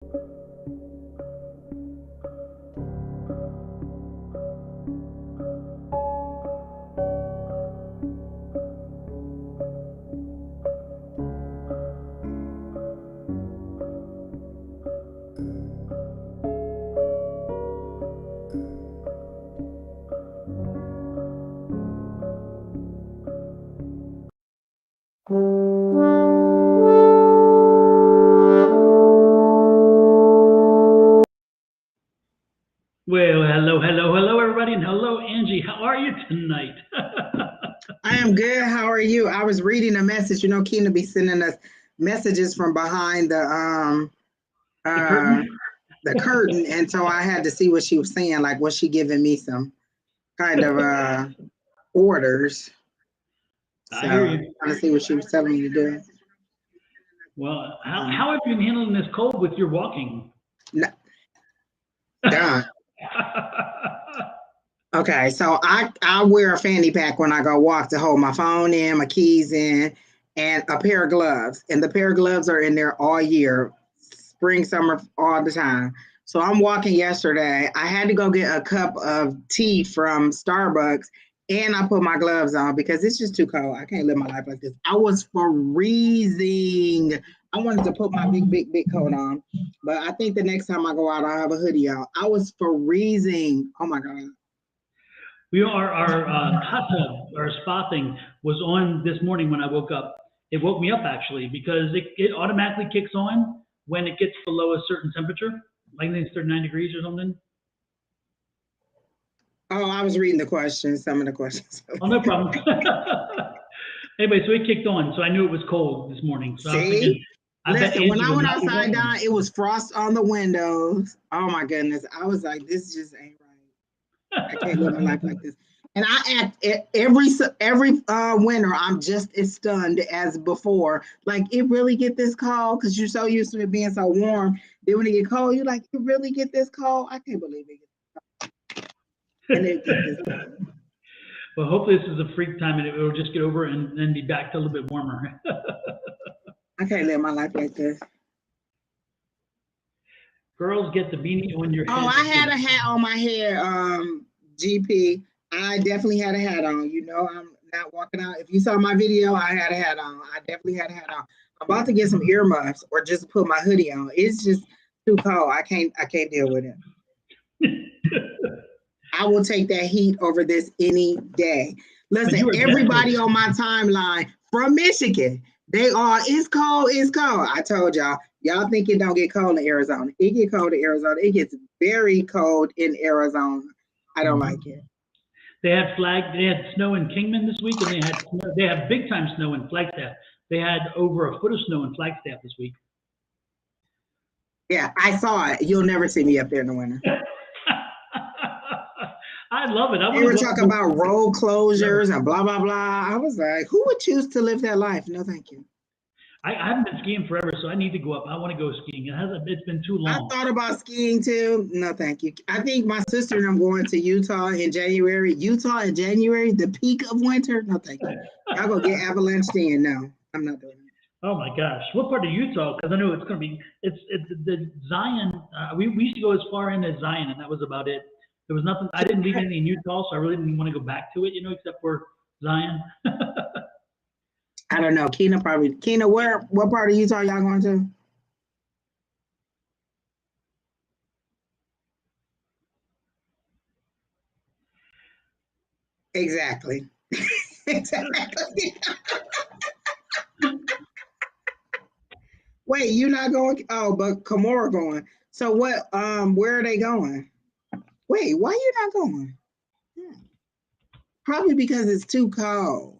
Well, hello, everybody, and hello, Angie. How are you tonight? I am good. How are you? I was reading a message. You know, Keena be sending us messages from behind The uh curtain. the curtain, and so I had to see what she was saying. Like, was she giving me some kind of orders? I So hear I'm you. trying to see what she was telling me to do. Well, how, Um, how have you been handling this cold with your walking? n- Done. Okay, so I wear a fanny pack when I go walk to hold my phone in, my keys in, and a pair of gloves. And the pair of gloves are in there all year, spring, summer, all the time. So I'm walking yesterday. I had to go get a cup of tea from Starbucks, and I put my gloves on because it's just too cold. I can't live my life like this. I was freezing. I wanted to put my big coat on, but I think the next time I go out, I'll have a hoodie on. I was freezing. Oh my God. Our hot tub, our spa thing was on this morning when I woke up. It woke me up actually because it automatically kicks on when it gets below a certain temperature, like I think it's 39 degrees or something. Oh, I was reading the questions, some of the questions. Oh, no problem. Anyway, so it kicked on, so I knew it was cold this morning. So I was See? thinking, I bet Listen, when Angie I would went not be outside, Don, walking. it was frost on the windows. Oh my goodness. I was like, this just ain't right. I can't live my life like this. And I act every winter, I'm just as stunned as before. Like, it really get this cold because you're so used to it being so warm. Then when it get cold, you're like, it really get this cold? I can't believe it. And it get this cold. Well, hopefully this is a freak time and it will just get over and then be back to a little bit warmer. I can't live my life like this. Girls get the beanie on your Oh, head I had too. a hat on my head, GP. I definitely had a hat on. You know, I'm not walking out. If you saw my video, I had a hat on. I definitely had a hat on. I'm about to get some earmuffs or just put my hoodie on. It's just too cold. I can't deal with it. I will take that heat over this any day. But Listen, you are everybody definitely, on my timeline from Michigan, they are, it's cold, it's cold. I told y'all, y'all think it don't get cold in Arizona. It get cold in Arizona. It gets very cold in Arizona. I don't like mhm. it. They had snow in Kingman this week, and they had big time snow in Flagstaff. They had over a foot of snow in Flagstaff this week. Yeah, I saw it. You'll never see me up there in the winter. I love it. I They want to were go up talking there about road forever. closures and blah, blah, blah. I was like, who would choose to live that life? No, thank you. I haven't been skiing forever, so I need to go up. I want to go skiing. It's been too I long. thought about skiing too. No, thank you. I think my sister and I'm going to Utah in January. Utah in January, the peak of winter. No, thank you. Y'all gonna get avalanche then? No, I'm not doing it. Oh my gosh, what part of Utah? Because I know it's going to be it's the Zion. We used to go as far in as Zion, and that was about it. There was nothing. I didn't leave anything in Utah, so I really didn't want to go back to it, except for Zion. I don't know. Keena probably. Keena, what part of Utah y'all going to? Exactly. Exactly. Wait, you not going? Oh, but Kamora going. So what? Where are they going? Wait, why you not going? Hmm. Probably because it's too cold.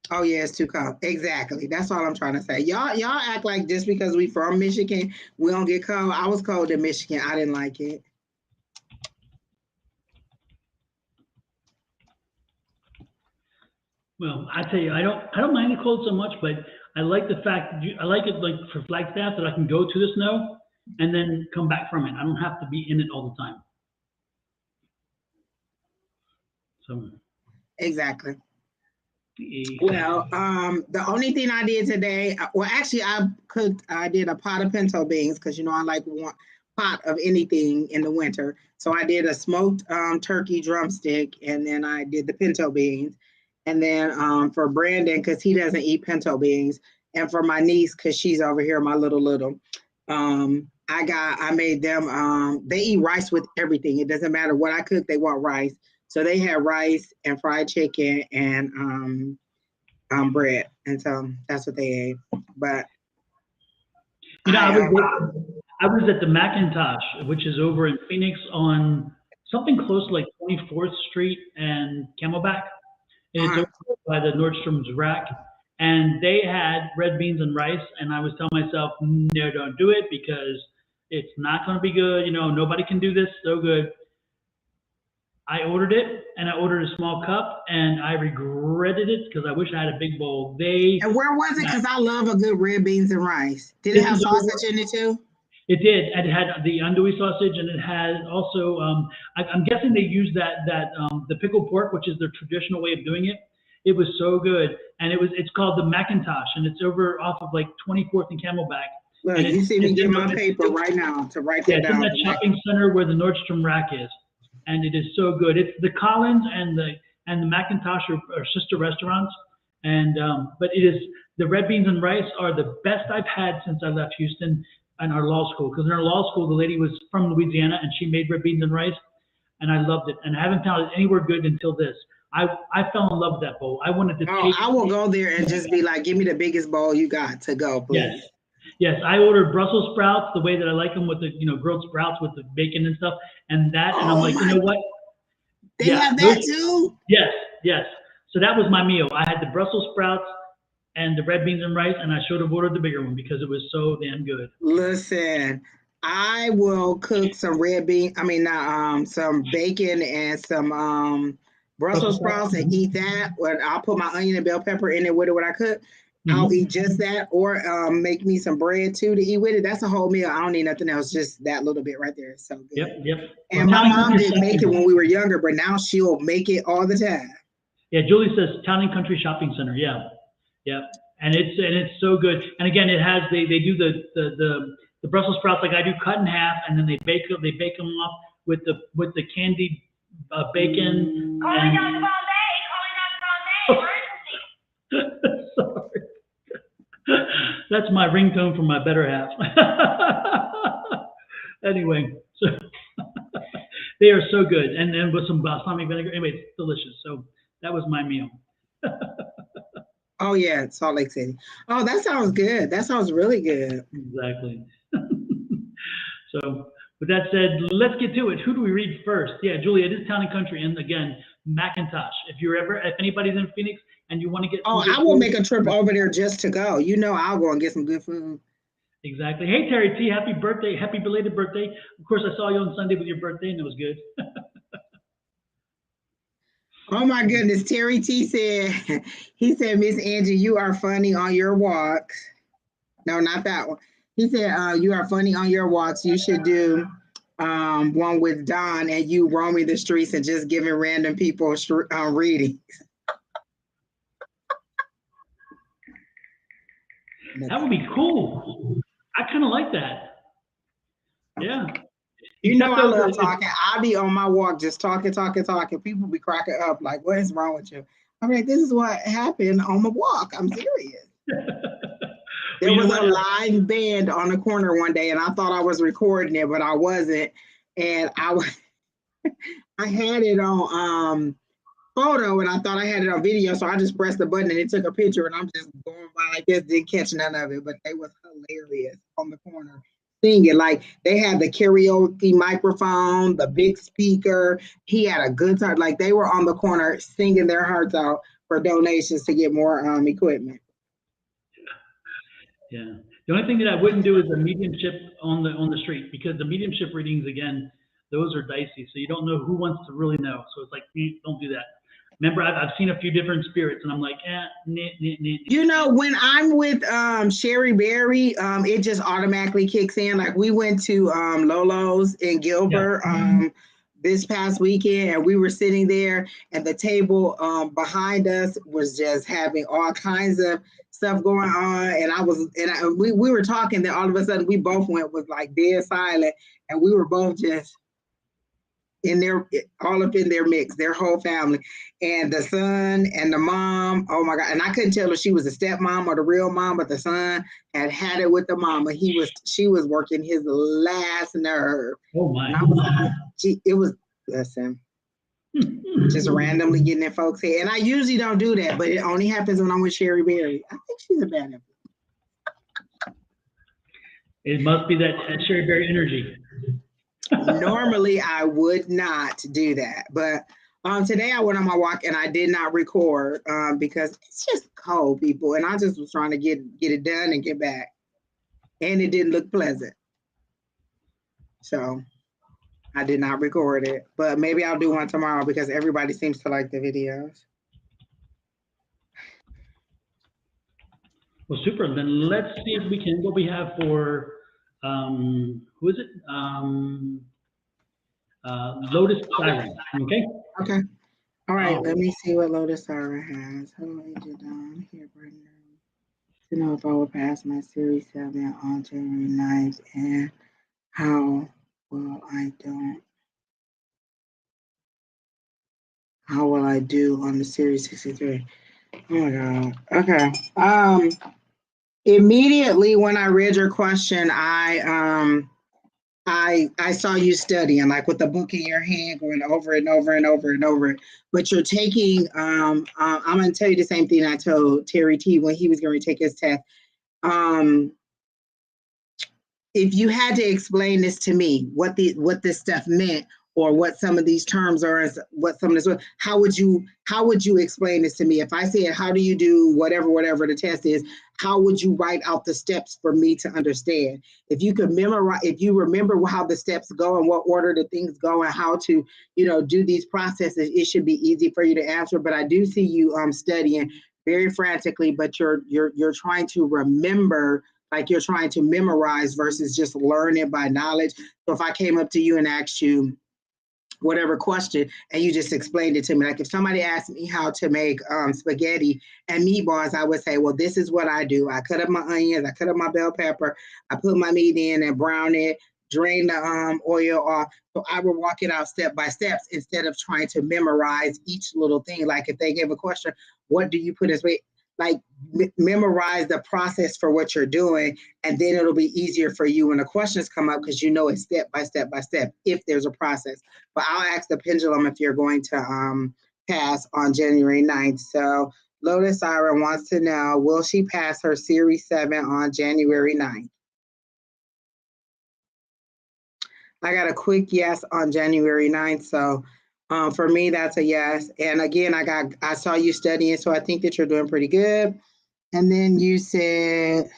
Oh yeah, it's too cold. Exactly. That's all I'm trying to say. Y'all act like just because we from Michigan, we don't get cold. I was cold in Michigan. I didn't like it. Well, I tell you, I don't mind the cold so much, but I like the fact that I like it like for Flagstaff that I can go to the snow and then come back from it. I don't have to be in it all the time. So Exactly. Well, the only thing I did today, well, actually, I did a pot of pinto beans because I like one pot of anything in the winter. So I did a smoked turkey drumstick, and then I did the pinto beans, and then for Brandon because he doesn't eat pinto beans, and for my niece because she's over here, my little, I made them. They eat rice with everything. It doesn't matter what I cook, they want rice. So they had rice and fried chicken and bread, and so that's what they ate. But I I was at the Macintosh, which is over in Phoenix on something close to like 24th Street and Camelback. And it's uh, over by the Nordstrom's rack. And they had red beans and rice. And I was telling myself, no, don't do it because it's not going to be good. Nobody can do this so good. I ordered it and I ordered a small cup and I regretted it because I wish I had a big bowl. and where was it? Because I love a good red beans and rice. Did it This have is over. sausage in it too? It did. It had the andouille sausage, and it had also. I'm guessing they used that the pickled pork, which is their traditional way of doing it. It was so good, and it's called the Macintosh, and it's over off of like 24th and Camelback, Look, and you see me it's get in my paper right now to write yeah, that it's in down. that shopping center where the Nordstrom rack is, and it is so good. It's the Collins and the Macintosh are sister restaurants, and but it is the red beans and rice are the best I've had since I left Houston and our law school. Because in our law school, the lady was from Louisiana and she made red beans and rice, and I loved it. And I haven't found it anywhere good until this. I fell in love with that bowl. I wanted to Oh, taste. I will go there and just be like, give me the biggest bowl you got to go, Yes. please. Yes, I ordered Brussels sprouts the way that I like them with the grilled sprouts with the bacon and stuff, and I'm Oh like, you my, know what? they Yeah, have those, that too? yes, yes. So that was my meal. I had the Brussels sprouts and the red beans and rice, and I should have ordered the bigger one because it was so damn good. Listen, I will cook some red bean, I mean, some bacon and some Brussels Brussels sprouts. sprouts and eat that. When I'll put my onion and bell pepper in it with it when I cook. I'll eat Hmm. just that, or make me some bread too to eat with it. That's a whole meal. I don't need nothing else, just that little bit right there. It's so Yep, good. yep. Well, And my town and mom country didn't make it shopping. when we were younger, but now she'll make it all the time. Yeah, Julie says town and country shopping center. Yeah, yeah. And it's so good. And again, it has they do the Brussels sprouts like I do, cut in half, and then they bake them off with the candied bacon. Calling Dr. Bombay! Calling Dr. Bombay! Emergency! Sorry. That's my ringtone for my better half. Anyway, so they are so good, and then with some balsamic vinegar. Anyway, it's delicious. So that was my meal. Oh yeah, Salt Lake City. Oh, that sounds good. That sounds really good. Exactly. So, with that said, let's get to it. Who do we read first? Yeah, Julia, it is Town and Country, and again, Macintosh. If anybody's in Phoenix and you want to get some Oh, good I will food, make a trip over there just to go. I'll go and get some good food. exactly. Hey, Terry T, happy birthday, happy belated birthday. Of course, I saw you on Sunday with your birthday, and it was good. Oh my goodness, Terry T said, he said, Miss Angie, you are funny on your walks. No, not that one. He said, you are funny on your walks. You should do one with Don and you roaming the streets and just giving random people reading. That would be cool. I kind of like that. Yeah. I Those love talking. I be on my walk just talking, talking, talking. People be cracking up like, what is wrong with you? I'm like, this is what happened on my walk. I'm serious. There was a live band on the corner one day, and I thought I was recording it, but I wasn't. And I had it on photo, and I thought I had it on video, so I just pressed the button and it took a picture, and I'm just going by like this, didn't catch none of it, but they was hilarious on the corner singing. Like they had the karaoke microphone, the big speaker. He had a good time. Like they were on the corner singing their hearts out for donations to get more equipment. Yeah. The only thing that I wouldn't do is a mediumship on the street because the mediumship readings again, those are dicey. So you don't know who wants to really know. So it's like don't do that. Remember, I've seen a few different spirits, and I'm like, When I'm with Sherry Berry, it just automatically kicks in. Like we went to Lolo's in Gilbert this past weekend, and we were sitting there, and the table behind us was just having all kinds of stuff going on. And we were talking, then all of a sudden we both was like dead silent, and we were both just all up in their mix, their whole family, and the son and the mom. Oh my God! And I couldn't tell if she was a stepmom or the real mom, but the son had it with the mama. She was working his last nerve. Oh my! And I was like, it was, listen, just randomly getting in folks' head. And I usually don't do that, but it only happens when I'm with Sherry Berry. I think she's a bad influence. It must be that Sherry Berry energy. Normally, I would not do that, but today I went on my walk and I did not record because it's just cold, people, and I just was trying to get it done and get back, and it didn't look pleasant, so I did not record it. But maybe I'll do one tomorrow because everybody seems to like the videos. Well, super. Then let's see if we can, what we have for, who is it? Lotus Siren, okay? Okay. All right, let me see what Lotus Siren has. Hello, Agent Don. Here, Brandon. To know if I will pass my Series 7 on January 9th and how will I do on the Series 63? Oh my God. Okay. Immediately when I read your question, I saw you studying, like with the book in your hand, going over and over and over and over. But you're taking, I'm going to tell you the same thing I told Terry T when he was going to take his test. If you had to explain this to me, what this stuff meant, or what some of these terms are, what some of this, how would you explain this to me? If I said, how do you do whatever the test is, how would you write out the steps for me to understand? If you could memorize, if you remember how the steps go and what order the things go and how to, do these processes, it should be easy for you to answer. But I do see you studying very frantically, but you're trying to remember, like you're trying to memorize versus just learn it by knowledge. So if I came up to you and asked you whatever question and you just explained it to me, like if somebody asked me how to make spaghetti and meatballs, I would say, well, this is what I do. I cut up my onions, I cut up my bell pepper, I put my meat in and brown it, drain the oil off. So I would walk it out step by step instead of trying to memorize each little thing. Like if they gave a question, what do you put as weight? Like memorize the process for what you're doing, and then it'll be easier for you when the questions come up because you know it's step by step by step if there's a process. But I'll ask the pendulum if you're going to pass on January 9th. So Lotus Siren wants to know, will she pass her Series 7 on January 9th? I got a quick yes on January 9th. So for me, that's a yes. And again, I saw you studying, so I think that you're doing pretty good. And then you said,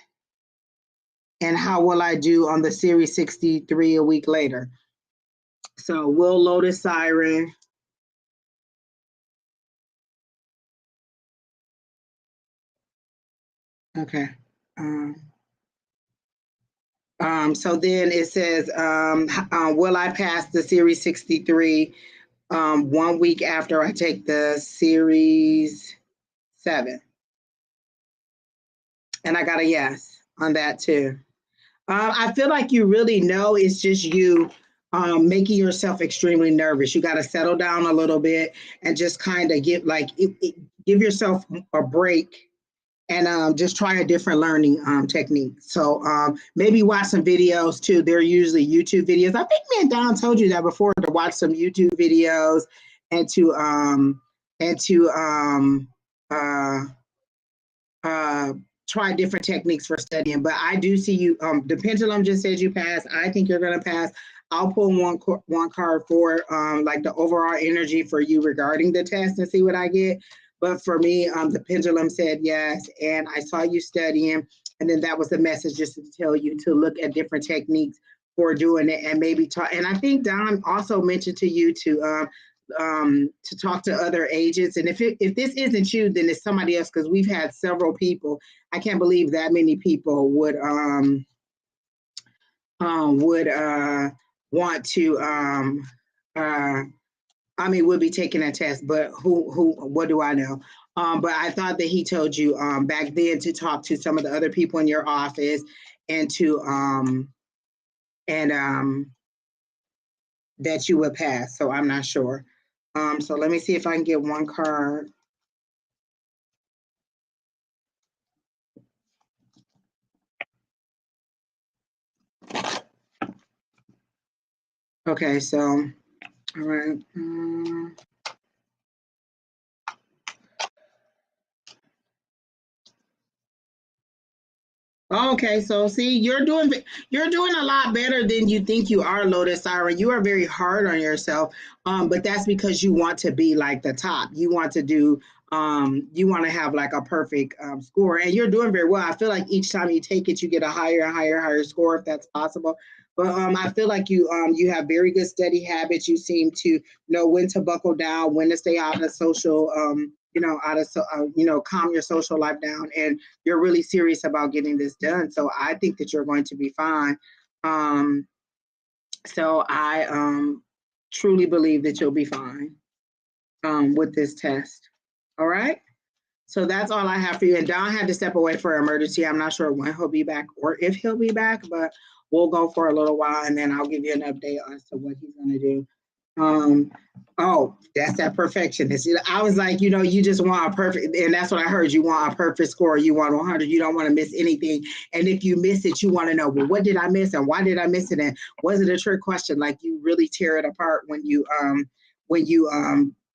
and how will I do on the Series 63 a week later? So will Lotus Siren. Okay. So then it says, will I pass the Series 63 1 week after I take the Series 7? And I got a yes on that too. I feel like you really know it's just you making yourself extremely nervous. You got to settle down a little bit and just kind of give yourself a break and just try a different learning technique. So maybe watch some videos too. They're usually YouTube videos. I think me and Don told you that before, to watch some YouTube videos and to try different techniques for studying. But I do see you, the pendulum just said you passed. I think you're gonna pass. I'll pull one card for like the overall energy for you regarding the test and see what I get. But for me, the pendulum said yes, and I saw you studying, and then that was the message just to tell you to look at different techniques for doing it and maybe talk. And I think Don also mentioned to you to talk to other agents. And if this isn't you, then it's somebody else, because we've had several people. I can't believe that many people would want to would be taking a test, but what do I know? But I thought that he told you back then to talk to some of the other people in your office and to and that you would pass. So I'm not sure. So let me see if I can get one card. Okay, so all right. Okay, so see, you're doing a lot better than you think you are, Lotus Siren. You are very hard on yourself, but that's because you want to be like the top. You want to do, you want to have like a perfect score, and you're doing very well. I feel like each time you take it, you get a higher and higher, higher score if that's possible. But I feel like you have very good study habits. You seem to know when to buckle down, when to stay out of social, calm your social life down, and you're really serious about getting this done. So I think that you're going to be fine. So I truly believe that you'll be fine with this test. All right. So that's all I have for you. And Don had to step away for an emergency. I'm not sure when he'll be back or if he'll be back, but we'll go for a little while and then I'll give you an update as to what he's going to do. Oh, that's that perfectionist. I was like, you just want a perfect, and that's what I heard. You want a perfect score. You want 100. You don't want to miss anything. And if you miss it, you want to know, well, what did I miss and why did I miss it? And was it a trick question? Like you really tear it apart when you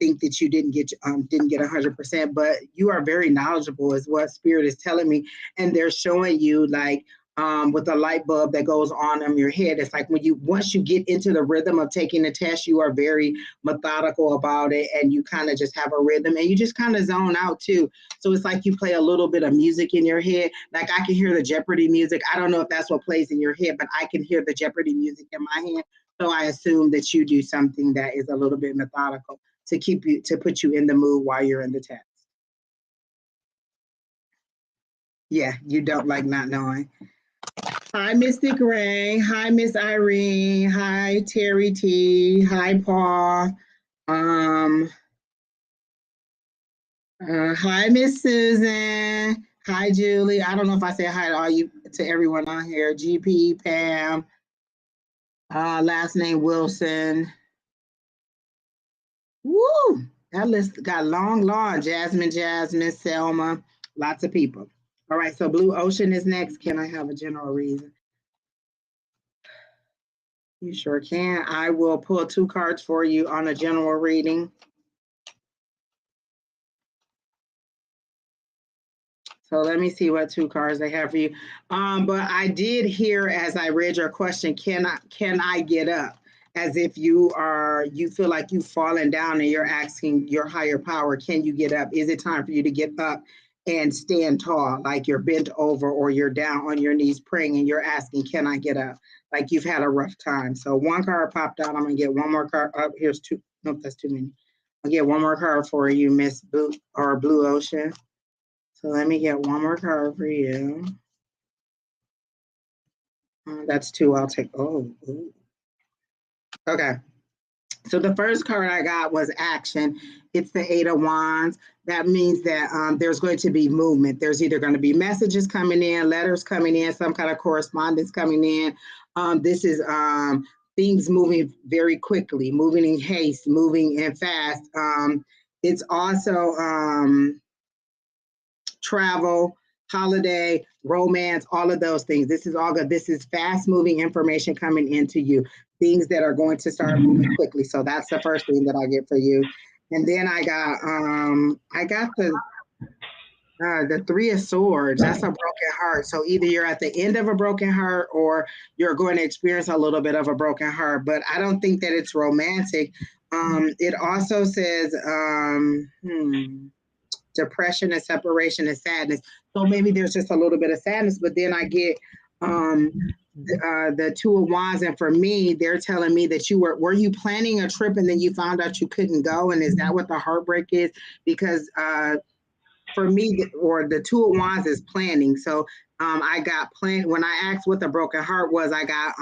think that you didn't get 100%. But you are very knowledgeable, is what Spirit is telling me, and they're showing you like. With a light bulb that goes on in your head. It's like once you get into the rhythm of taking the test, you are very methodical about it and you kind of just have a rhythm and you just kind of zone out too. So it's like you play a little bit of music in your head. Like I can hear the Jeopardy music. I don't know if that's what plays in your head, but I can hear the Jeopardy music in my head. So I assume that you do something that is a little bit methodical to put you in the mood while you're in the test. Yeah, you don't like not knowing. Hi, Mystic Ray. Hi, Miss Irene. Hi, Terry T. Hi, Paul. Hi, Miss Susan. Hi, Julie. I don't know if I said hi to everyone on here. GP, Pam. Last name Wilson. Woo! That list got long. Jasmine, Selma. Lots of people. All right, so Blue Ocean is next. Can I have a general reason? You sure can. I will pull 2 cards for you on a general reading. So let me see what 2 cards I have for you. But I did hear as I read your question, can I get up? As if you feel like you've fallen down and you're asking your higher power, can you get up? Is it time for you to get up and stand tall, like you're bent over or you're down on your knees praying and you're asking, can I get up? Like you've had a rough time. So 1 card popped out. I'm gonna get 1 more card. Oh, here's 2. Nope, that's too many. I'll get 1 more card for you, Miss Blue Ocean. So let me get 1 more card for you. That's 2. I'll take. Ooh. Okay. So the first card I got was action. It's the 8 of Wands. That means that there's going to be movement. There's either going to be messages coming in, letters coming in, some kind of correspondence coming in. This is things moving very quickly, moving in haste, moving in fast. It's also travel, holiday, romance, all of those things. This is all good. This is fast moving information coming into you, things that are going to start moving quickly. So that's the first thing that I get for you. And then I got the 3 of Swords. That's a broken heart. So either you're at the end of a broken heart or you're going to experience a little bit of a broken heart, but I don't think that it's romantic. It also says, depression and separation and sadness. So maybe there's just a little bit of sadness, but then I get the 2 of Wands, and for me, they're telling me that were you planning a trip and then you found out you couldn't go, and is that what the heartbreak is? Because for me, or the 2 of Wands is planning. So I got planned when I asked what the broken heart was. I got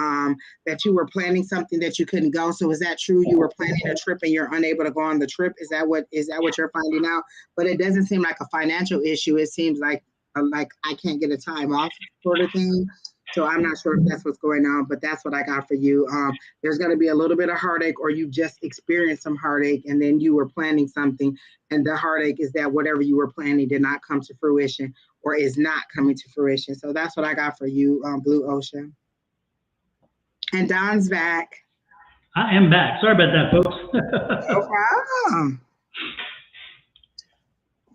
that you were planning something that you couldn't go. So is that true? You were planning a trip and you're unable to go on the trip. Is that what you're finding out? But it doesn't seem like a financial issue. It seems like I can't get a time off sort of thing. So I'm not sure if that's what's going on, but that's what I got for you. There's going to be a little bit of heartache, or you just experienced some heartache, and then you were planning something, and the heartache is that whatever you were planning did not come to fruition, or is not coming to fruition. So that's what I got for you, Blue Ocean. And Don's back. I am back. Sorry about that, folks. No problem.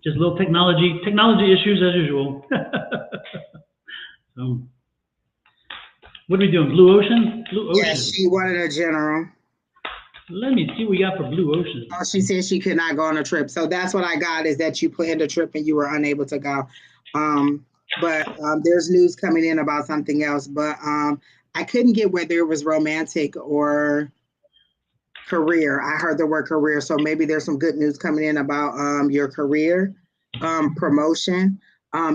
Just little technology issues as usual. So, what are we doing? Blue Ocean? Blue Ocean. Yes, she wanted a general. Let me see what we got for Blue Ocean. Oh, she said she could not go on a trip. So that's what I got, is that you planned a trip and you were unable to go. But there's news coming in about something else. But I couldn't get whether it was romantic or career. I heard the word career. So maybe there's some good news coming in about your career promotion.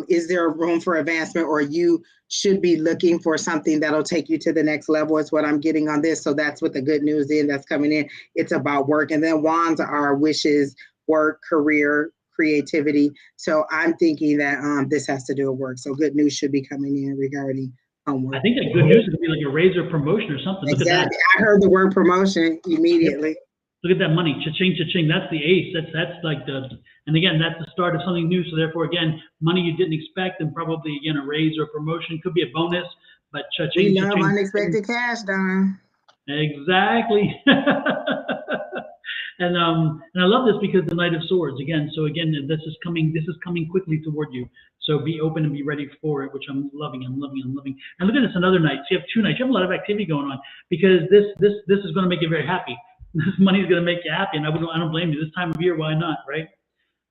Is there room for advancement, or you should be looking for something that'll take you to the next level, is what I'm getting on this. So that's what the good news is that's coming in. It's about work. And then wands are wishes, work, career, creativity. So I'm thinking that this has to do with work. So good news should be coming in regarding homework. I think that good news would be like a raise or promotion or something. Look Exactly. at that. I heard the word promotion immediately. Yep. Look at that money, cha-ching, cha-ching. That's the ace. That's like and again, that's the start of something new. So therefore, again, money you didn't expect, and probably again a raise or promotion. Could be a bonus, but cha-ching, We love cha-ching. unexpected cash, Don. Exactly. And I love this because the Knight of Swords again. So again, this is coming quickly toward you. So be open and be ready for it, which I'm loving. I'm loving. And look at this, another night. So you have 2 nights. You have a lot of activity going on, because this is going to make you very happy. This money is going to make you happy, and I don't blame you. This time of year, why not, right?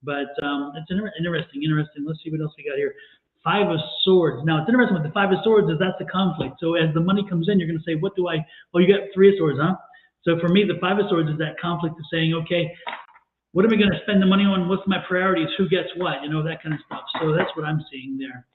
But it's interesting. Let's see what else we got here. 5 of Swords. Now, it's interesting with the 5 of Swords is that's a conflict. So as the money comes in, you're going to say, what do I? Oh, you got 3 of Swords, huh? So for me, the 5 of Swords is that conflict of saying, okay, what am I going to spend the money on? What's my priorities? Who gets what? You know, that kind of stuff. So that's what I'm seeing there.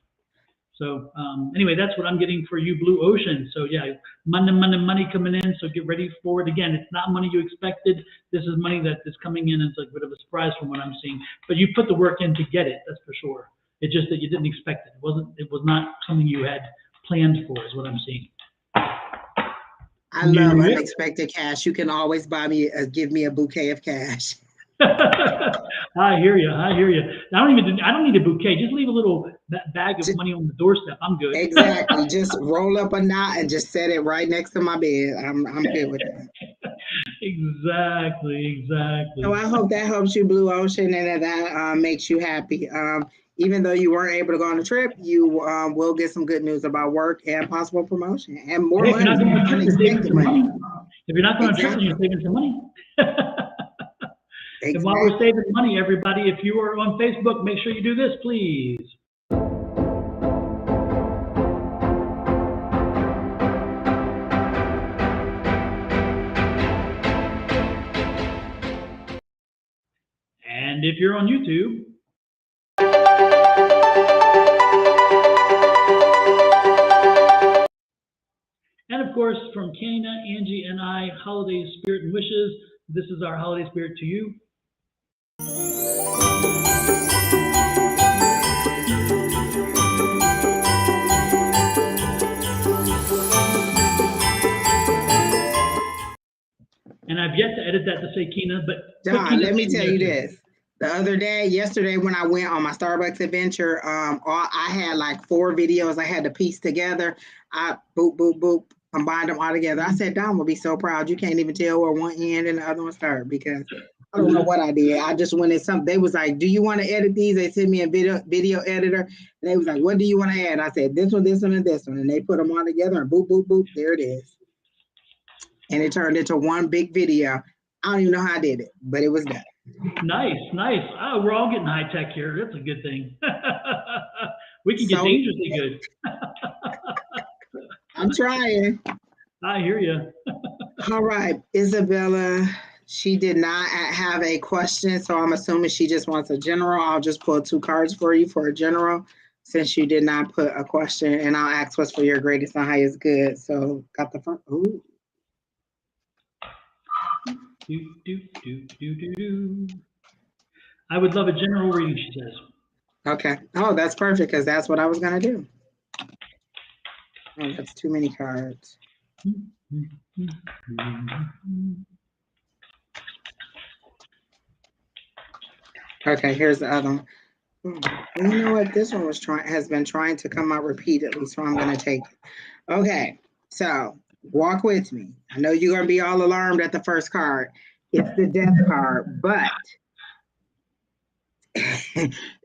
So anyway, that's what I'm getting for you, Blue Ocean. So yeah, money coming in. So get ready for it. Again, it's not money you expected. This is money that is coming in. It's like a bit of a surprise from what I'm seeing. But you put the work in to get it. That's for sure. It's just that you didn't expect it. It was not something you had planned for, is what I'm seeing. I love unexpected cash. You can always give me a bouquet of cash. I hear you. I don't need a bouquet. Just leave a little bag of money on the doorstep. I'm good. Exactly. Just roll up a knot and just set it right next to my bed. I'm good with that. Exactly. So I hope that helps you, Blue Ocean, and that makes you happy. Even though you weren't able to go on the trip, you will get some good news about work and possible promotion and more money. Unexpected money. If you're not going to trip, you're saving some money. Exactly. And while we're saving money, everybody, if you are on Facebook, make sure you do this, please. And if you're on YouTube, and of course, from Kana, Angie, and I, holiday spirit and wishes. This is our holiday spirit to you. And I've yet to edit that to say Kina, but Don, let me tell you this. The other day, yesterday, when I went on my Starbucks adventure, I had like 4 videos I had to piece together. I combined them all together. I said, Don will be so proud. You can't even tell where one end and the other one start, because I don't know what I did. I just went in something. They was like, do you want to edit these? They sent me a video editor. And they was like, what do you want to add? I said, this one, and this one. And they put them all together and there it is. And it turned into one big video. I don't even know how I did it, but it was done. Nice. Oh, we're all getting high tech here. That's a good thing. We can get dangerously good. I'm trying. I hear you. All right, Isabella, she did not have a question, so I'm assuming she just wants a general. I'll just pull 2 cards for you for a general. since you did not put a question, and I'll ask what's for your greatest and highest good. So got the first. Ooh. I would love a general reading, she says. Okay. Oh, that's perfect because that's what I was gonna do. Oh, that's too many cards. Okay, here's the other one. You know what? This one has been trying to come out repeatedly, so I'm gonna take it. Okay, so walk with me. I know you're gonna be all alarmed at the first card. It's the death card, but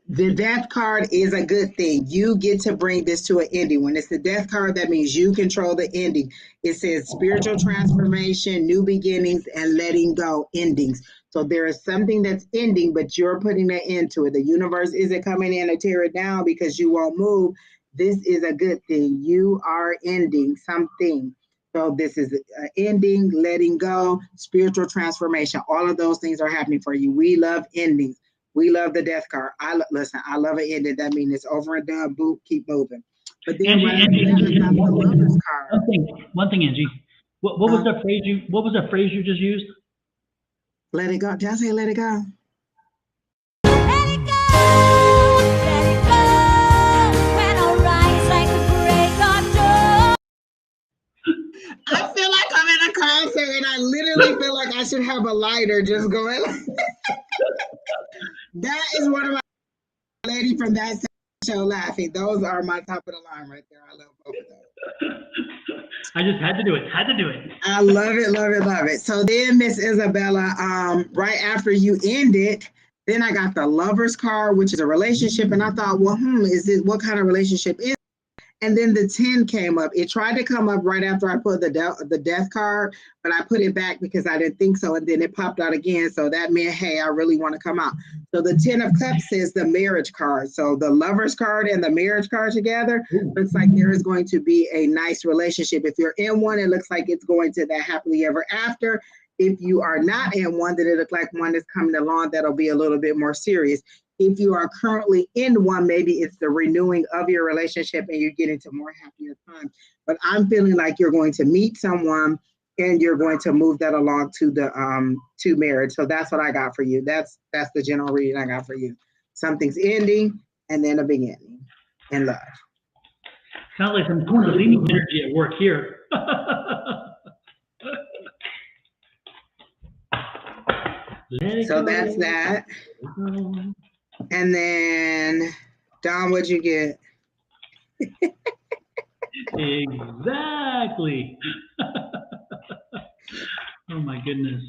the death card is a good thing. You get to bring this to an ending. When it's the death card, that means you control the ending. It says spiritual transformation, new beginnings, and letting go, endings. So there is something that's ending, but you're putting an end to it. The universe isn't coming in to tear it down because you won't move. This is a good thing. You are ending something. So this is ending, letting go, spiritual transformation. All of those things are happening for you. We love endings. We love the death card. Listen, I love it ended. That means it's over and done. Boop, keep moving. But then Angie, right after that, I got the lover's card. One thing, Angie. What was that phrase you just used? Let it go. Did I say let it go? Let it go, let it go. When I rise like the break of dawn. I feel like I'm in a concert and I literally feel like I should have a lighter just going. That is one of my lady from that show laughing. Those are my top of the line right there. I love both of those. I just had to do it. I love it, love it, love it. So then, Miss Isabella, right after you ended, then I got the lover's card, which is a relationship, and I thought, well, is it what kind of relationship is it? And then the 10 came up. It tried to come up right after I put the death card, but I put it back because I didn't think so. And then it popped out again. So that meant, hey, I really want to come out. So the 10 of Cups is the marriage card. So the lover's card and the marriage card together looks like there is going to be a nice relationship. If you're in one, it looks like it's going to that happily ever after. If you are not in one, then it looks like one is coming along that'll be a little bit more serious. If you are currently in one, maybe it's the renewing of your relationship and you're getting to more happier times. But I'm feeling like you're going to meet someone and you're going to move that along to the to marriage. So that's what I got for you. That's the general reading I got for you. Something's ending and then a beginning in love. Sounds like some Kundalini energy at work here. So that's that. And then, Don, what'd you get? Exactly. Oh my goodness.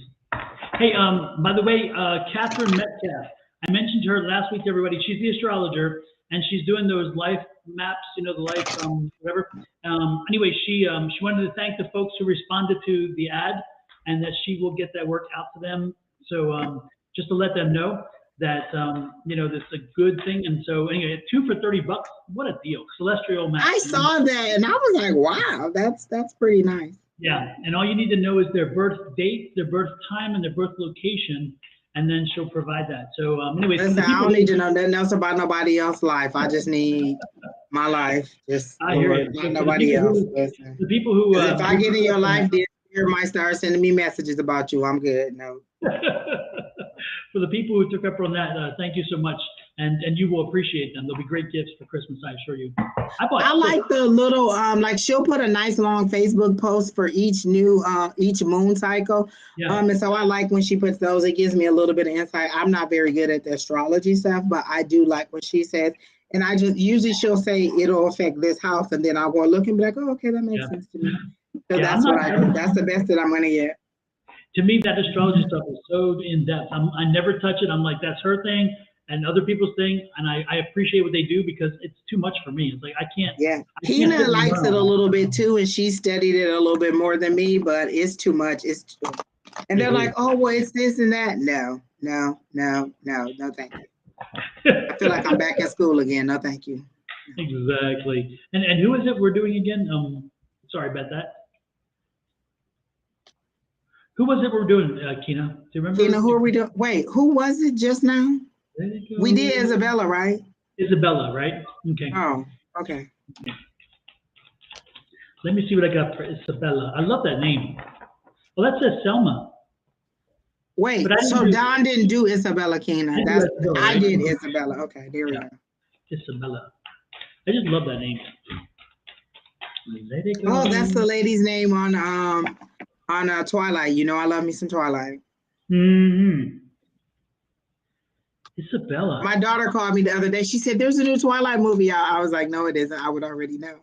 Hey, by the way, Catherine Metcalf, I mentioned her last week to everybody. She's the astrologer and she's doing those life maps, the life, whatever. Anyway, she wanted to thank the folks who responded to the ad and that she will get that work out to them. So just to let them know that, that's a good thing. And so anyway, 2 for $30, what a deal. Celestial map. I saw that and I was like, wow, that's pretty nice. Yeah, and all you need to know is their birth date, their birth time, and their birth location, and then she'll provide that. So anyway. Listen, I don't need to know nothing else about nobody else's life. I just need my life. Just I hear you. not nobody else. Listen. The people who if I get in your life, then you might start sending me messages about you. I'm good. No. For the people who took up on that, thank you so much, and you will appreciate them. They'll be great gifts for Christmas, I assure you. I like the little like she'll put a nice long Facebook post for each moon cycle. Yeah. And so I like when she puts those. It gives me a little bit of insight. I'm not very good at the astrology stuff, but I do like what she says. And I just usually she'll say it'll affect this house, and then I'll go look and be like, oh, okay, that makes sense to me. So that's what I do. That's the best that I'm gonna get. To me, that astrology stuff is so in depth. I never touch it. I'm like, that's her thing and other people's thing, and I appreciate what they do because it's too much for me. It's like I can't. Yeah, Tina likes it a little bit too, and she studied it a little bit more than me, but it's too much. And they're like, oh, well, it's this and that. No, thank you. I feel like I'm back in school again. No, thank you. Exactly. And who is it we're doing again? Sorry about that. Who was it we're doing, Kina? Do you remember? Kina, who are we doing? Wait, who was it just now? We did Isabella, right? Isabella, right? Okay. Oh, okay. Let me see what I got for Isabella. I love that name. Well, that says Selma, Wait, but I didn't so do. Don didn't do Isabella Kina. I do That's Isabella, I right? did Isabella. Okay, there we Yeah, go. Isabella. I just love that name. Let it Oh, that's go. the lady's name on Twilight. You know, I love me some Twilight. Mm-hmm. Isabella. My daughter called me the other day. She said, "There's a new Twilight movie out." I was like, "No, it isn't. I would already know."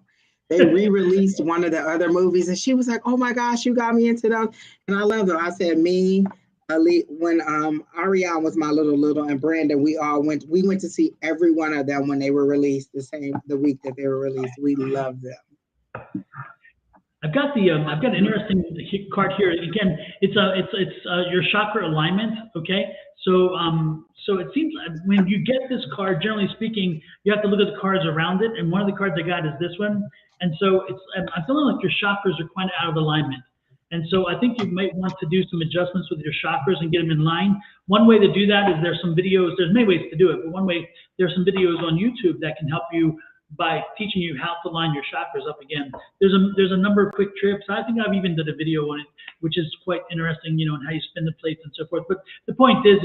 They re-released one of the other movies, and she was like, "Oh my gosh, you got me into those," and I love them. I said, "Me, Ali, when Ariane was my little, and Brandon, we went to see every one of them when they were released the week that they were released. We loved them." I've got an interesting card here. Again, it's your chakra alignment. Okay, so it seems like when you get this card, generally speaking, you have to look at the cards around it, and one of the cards I got is this one, and so I'm feeling like your chakras are quite out of alignment, and so I think you might want to do some adjustments with your chakras and get them in line. One way to do that is there's some videos. There's many ways to do it, but one way there's some videos on YouTube that can help you by teaching you how to line your chakras up again. There's a number of quick trips. I think I've even did a video on it, which is quite interesting, you know, and how you spin the plates and so forth. But the point is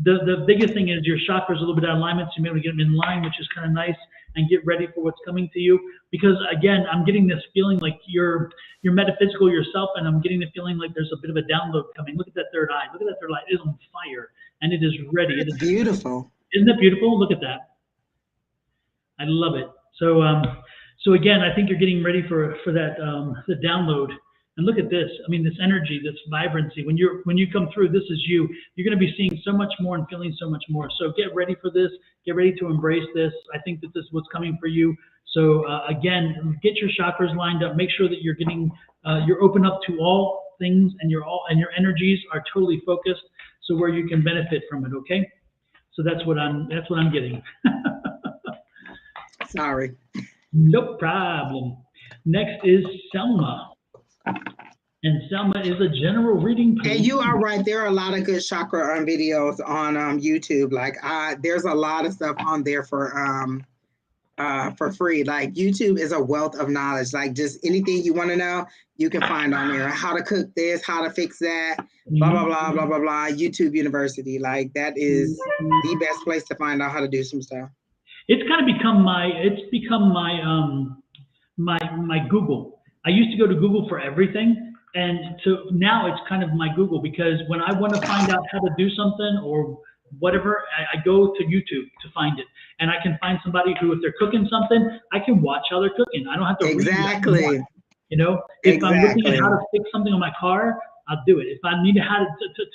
the biggest thing is your chakras are a little bit out of alignment, so you may want to get them in line, which is kind of nice, and get ready for what's coming to you. Because again, I'm getting this feeling like you're metaphysical yourself, and I'm getting the feeling like there's a bit of a download coming. Look at that third eye. Look at that third eye. It is on fire, and it is ready. It It's is beautiful. Isn't it beautiful? Look at that. I love it. So again, I think you're getting ready for that the download. And look at this. I mean, this energy, this vibrancy. When you come through, this is you. You're going to be seeing so much more and feeling so much more. So get ready for this. Get ready to embrace this. I think that this is what's coming for you. So again, get your chakras lined up. Make sure that you're open up to all things, and your energies are totally focused. So where you can benefit from it. Okay. So that's what I'm getting. Sorry. No problem. Next is Selma. And Selma is a general reading. And you are right. There are a lot of good chakra videos on YouTube. Like there's a lot of stuff on there for free. Like YouTube is a wealth of knowledge. Like just anything you want to know, you can find on there. How to cook this, how to fix that, blah blah blah blah blah blah. YouTube University. Like that is the best place to find out how to do some stuff. It's kind of become my Google. I used to go to Google for everything, and so now it's kind of my Google, because when I want to find out how to do something or whatever, I go to YouTube to find it, and I can find somebody who, if they're cooking something, I can watch how they're cooking. I don't have to Exactly. read. You know, if I'm looking at how to fix something on my car, I'll do it. If I need how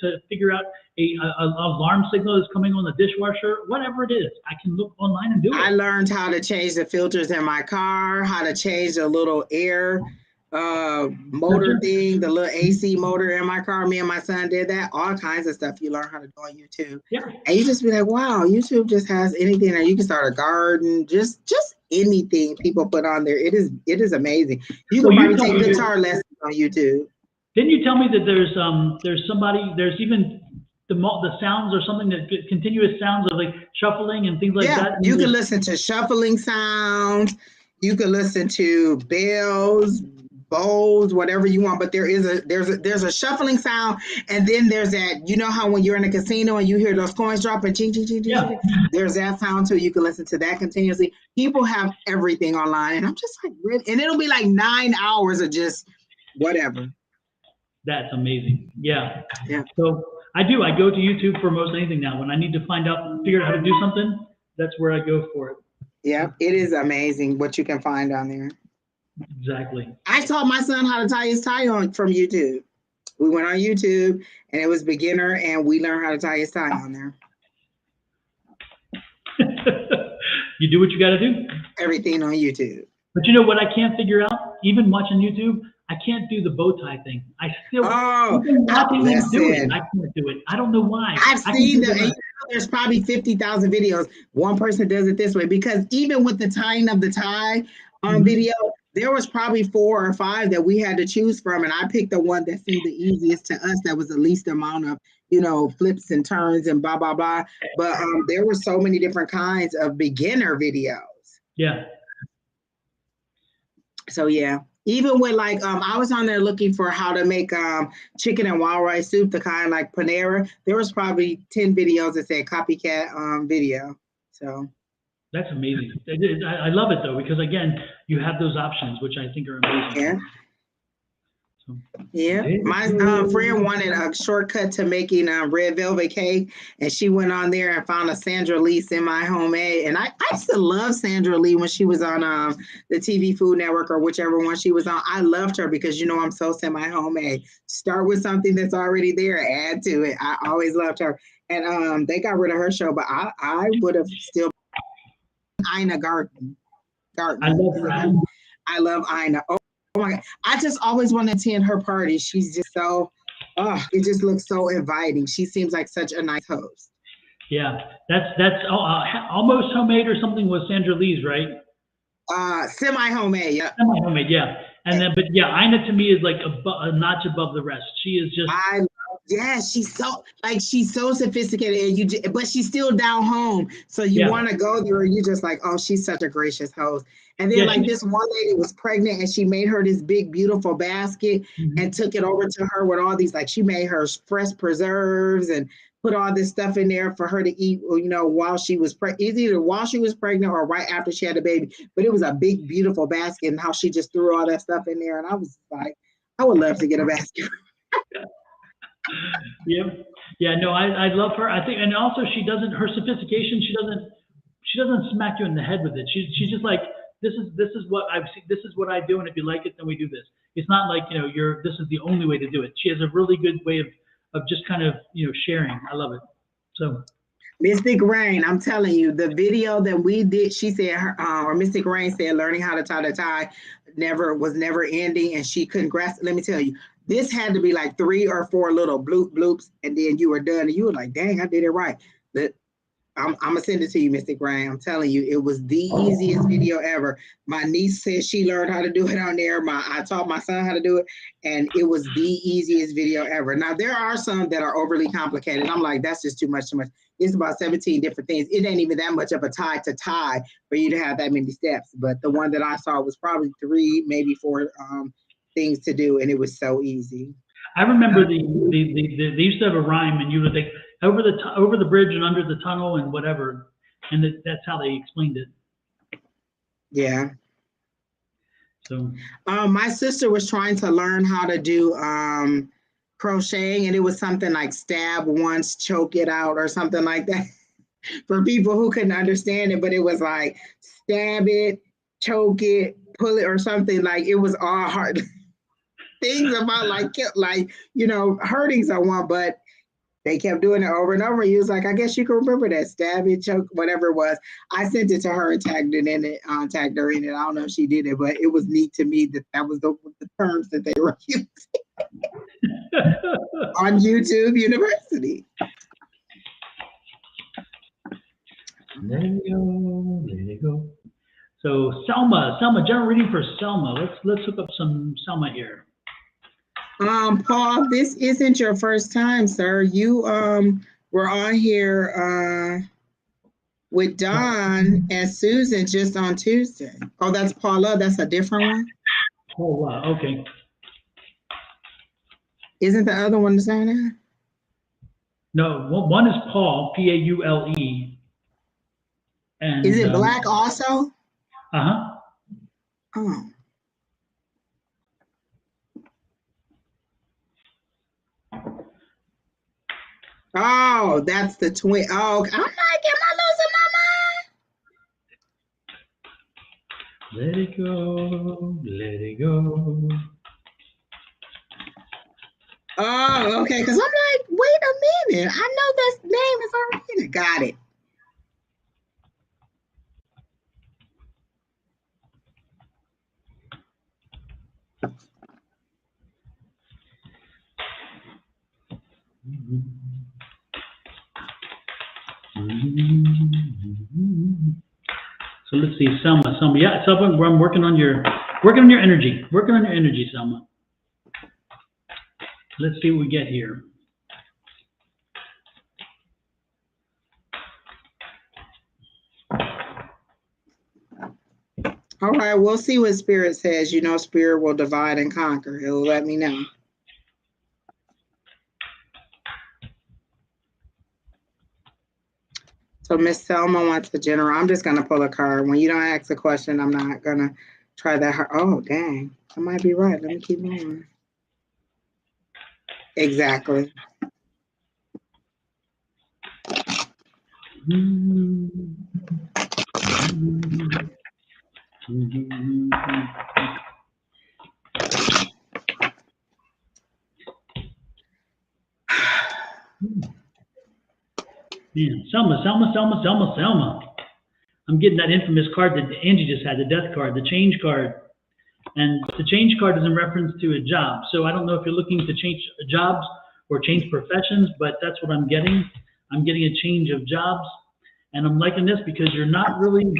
to figure out a alarm signal that's coming on the dishwasher, whatever it is, I can look online and do it. I learned how to change the filters in my car, how to change the little air motor thing, the little AC motor in my car. Me and my son did that. All kinds of stuff you learn how to do on YouTube. Yeah. And you just be like, wow, YouTube just has anything. Or you can start a garden, just anything people put on there. It is amazing. You can probably take guitar lessons on YouTube. Didn't you tell me that there's even the sounds or something, that continuous sounds of like shuffling and things like that? You can listen to shuffling sounds. You can listen to bells, bowls, whatever you want. But there's a shuffling sound, and then there's that. You know how when you're in a casino and you hear those coins dropping, ching ching ching ching. Yeah. There's that sound too. You can listen to that continuously. People have everything online, and I'm just like, really? And it'll be like 9 hours of just whatever. That's amazing. Yeah. Yeah. So I go to YouTube for most anything now. When I need to figure out how to do something, that's where I go for it. Yeah, it is amazing what you can find on there. Exactly. I taught my son how to tie his tie from YouTube. We went on YouTube, and it was beginner, and we learned how to tie his tie on there. You do what you got to do. Everything on YouTube. But you know what I can't figure out? Even watching YouTube, I can't do the bow tie thing. I still watching them do it. I can't do it. I don't know why. I've seen them. There's probably 50,000 videos. One person does it this way, because even with the tying of the tie on video, there was probably 4 or 5 that we had to choose from, and I picked the one that seemed the easiest to us. That was the least amount of, flips and turns and blah, blah, blah. But there were so many different kinds of beginner videos. Yeah. So yeah, even with like I was on there looking for how to make chicken and wild rice soup, the kind like Panera. There was probably 10 videos that said copycat video. So That's amazing. I love it though, because again, you have those options, which I think are amazing. yeah. So, Yeah, my friend wanted a shortcut to making red velvet cake, and she went on there and found a Sandra Lee semi-homemade. And I used to love Sandra Lee when she was on the TV Food Network or whichever one she was on. I loved her because I'm so semi-homemade. Start with something that's already there, add to it. I always loved her. And they got rid of her show, but I would have still Ina Garten. I love her. I love Ina. Oh my God. I just always want to attend her party. She's just so, it just looks so inviting. She seems like such a nice host. Yeah, that's almost homemade or something was Sandra Lee's, right? Semi-homemade, yeah. Semi-homemade, yeah. And then, but yeah, Ina to me is like a notch above the rest. She is just. She's so sophisticated, and but she's still down home. So you want to go there, and you're just like, oh, she's such a gracious host. And then this one lady was pregnant, and she made her this big, beautiful basket and took it over to her with all these, like she made her fresh preserves and put all this stuff in there for her to eat, while she was either while she was pregnant or right after she had a baby. But it was a big, beautiful basket, and how she just threw all that stuff in there. And I was like, I would love to get a basket. Yeah, no, I love her. I think, and also her sophistication, she doesn't smack you in the head with it. She's just like, this is what I've seen, this is what I do, and if you like it, then we do this. It's not like, this is the only way to do it. She has a really good way of just kind of, sharing. I love it. So Mystic Rain, I'm telling you, the video that we did, she said or Mystic Rain said learning how to tie the tie was never ending, and she couldn't grasp. Let me tell you, this had to be like 3 or 4 little bloops, and then you were done, and you were like, dang, I did it right. But I'm gonna send it to you, Mystic Rain. I'm telling you, it was the easiest video ever. My niece said she learned how to do it on there. I taught my son how to do it, and it was the easiest video ever. Now, there are some that are overly complicated. I'm like, that's just too much. It's about 17 different things. It ain't even that much of a tie to tie for you to have that many steps. But the one that I saw was probably 3, maybe 4 things to do, and it was so easy. I remember they used to have a rhyme, and you would think over the bridge and under the tunnel and whatever, and that's how they explained it. Yeah. So my sister was trying to learn how to do crocheting, and it was something like stab once, choke it out, or something like that. For people who couldn't understand it, but it was like stab it, choke it, pull it, or something. Like it was all hard things about hurting someone, but they kept doing it over and over. He was like, I guess you can remember that, stab it, choke, whatever it was. I sent it to her and tagged her in it. I don't know if she did it, but it was neat to me that was the terms that they were using on YouTube University. Let it go. So Selma, general reading for Selma. Let's look up some Selma here. Paul, this isn't your first time, sir. You were on here with Don and Susan just on Tuesday. Oh, that's Paula. That's a different one. Oh wow. Okay. Isn't the other one the same? No, one is Paul, Paule. And is it black also? Uh-huh. Oh. Oh, that's the twin. Oh, I'm like, am I losing my mind? Let it go, let it go. Oh, okay. Because I'm like, wait a minute. I know that name is already in it. Got it. So let's see, Selma. Yeah, Selma, I'm working on your energy. Working on your energy, Selma. Let's see what we get here. All right, we'll see what Spirit says. You know, Spirit will divide and conquer. It'll let me know. So Miss Selma wants a general. I'm just gonna pull a card. When you don't ask a question, I'm not gonna try that hard. Oh, dang. I might be right. Let me keep going. Exactly. Man, Selma. I'm getting that infamous card that Angie just had, the death card, the change card. And the change card is in reference to a job. So I don't know if you're looking to change jobs or change professions, but that's what I'm getting. I'm getting a change of jobs. And I'm liking this because you're not really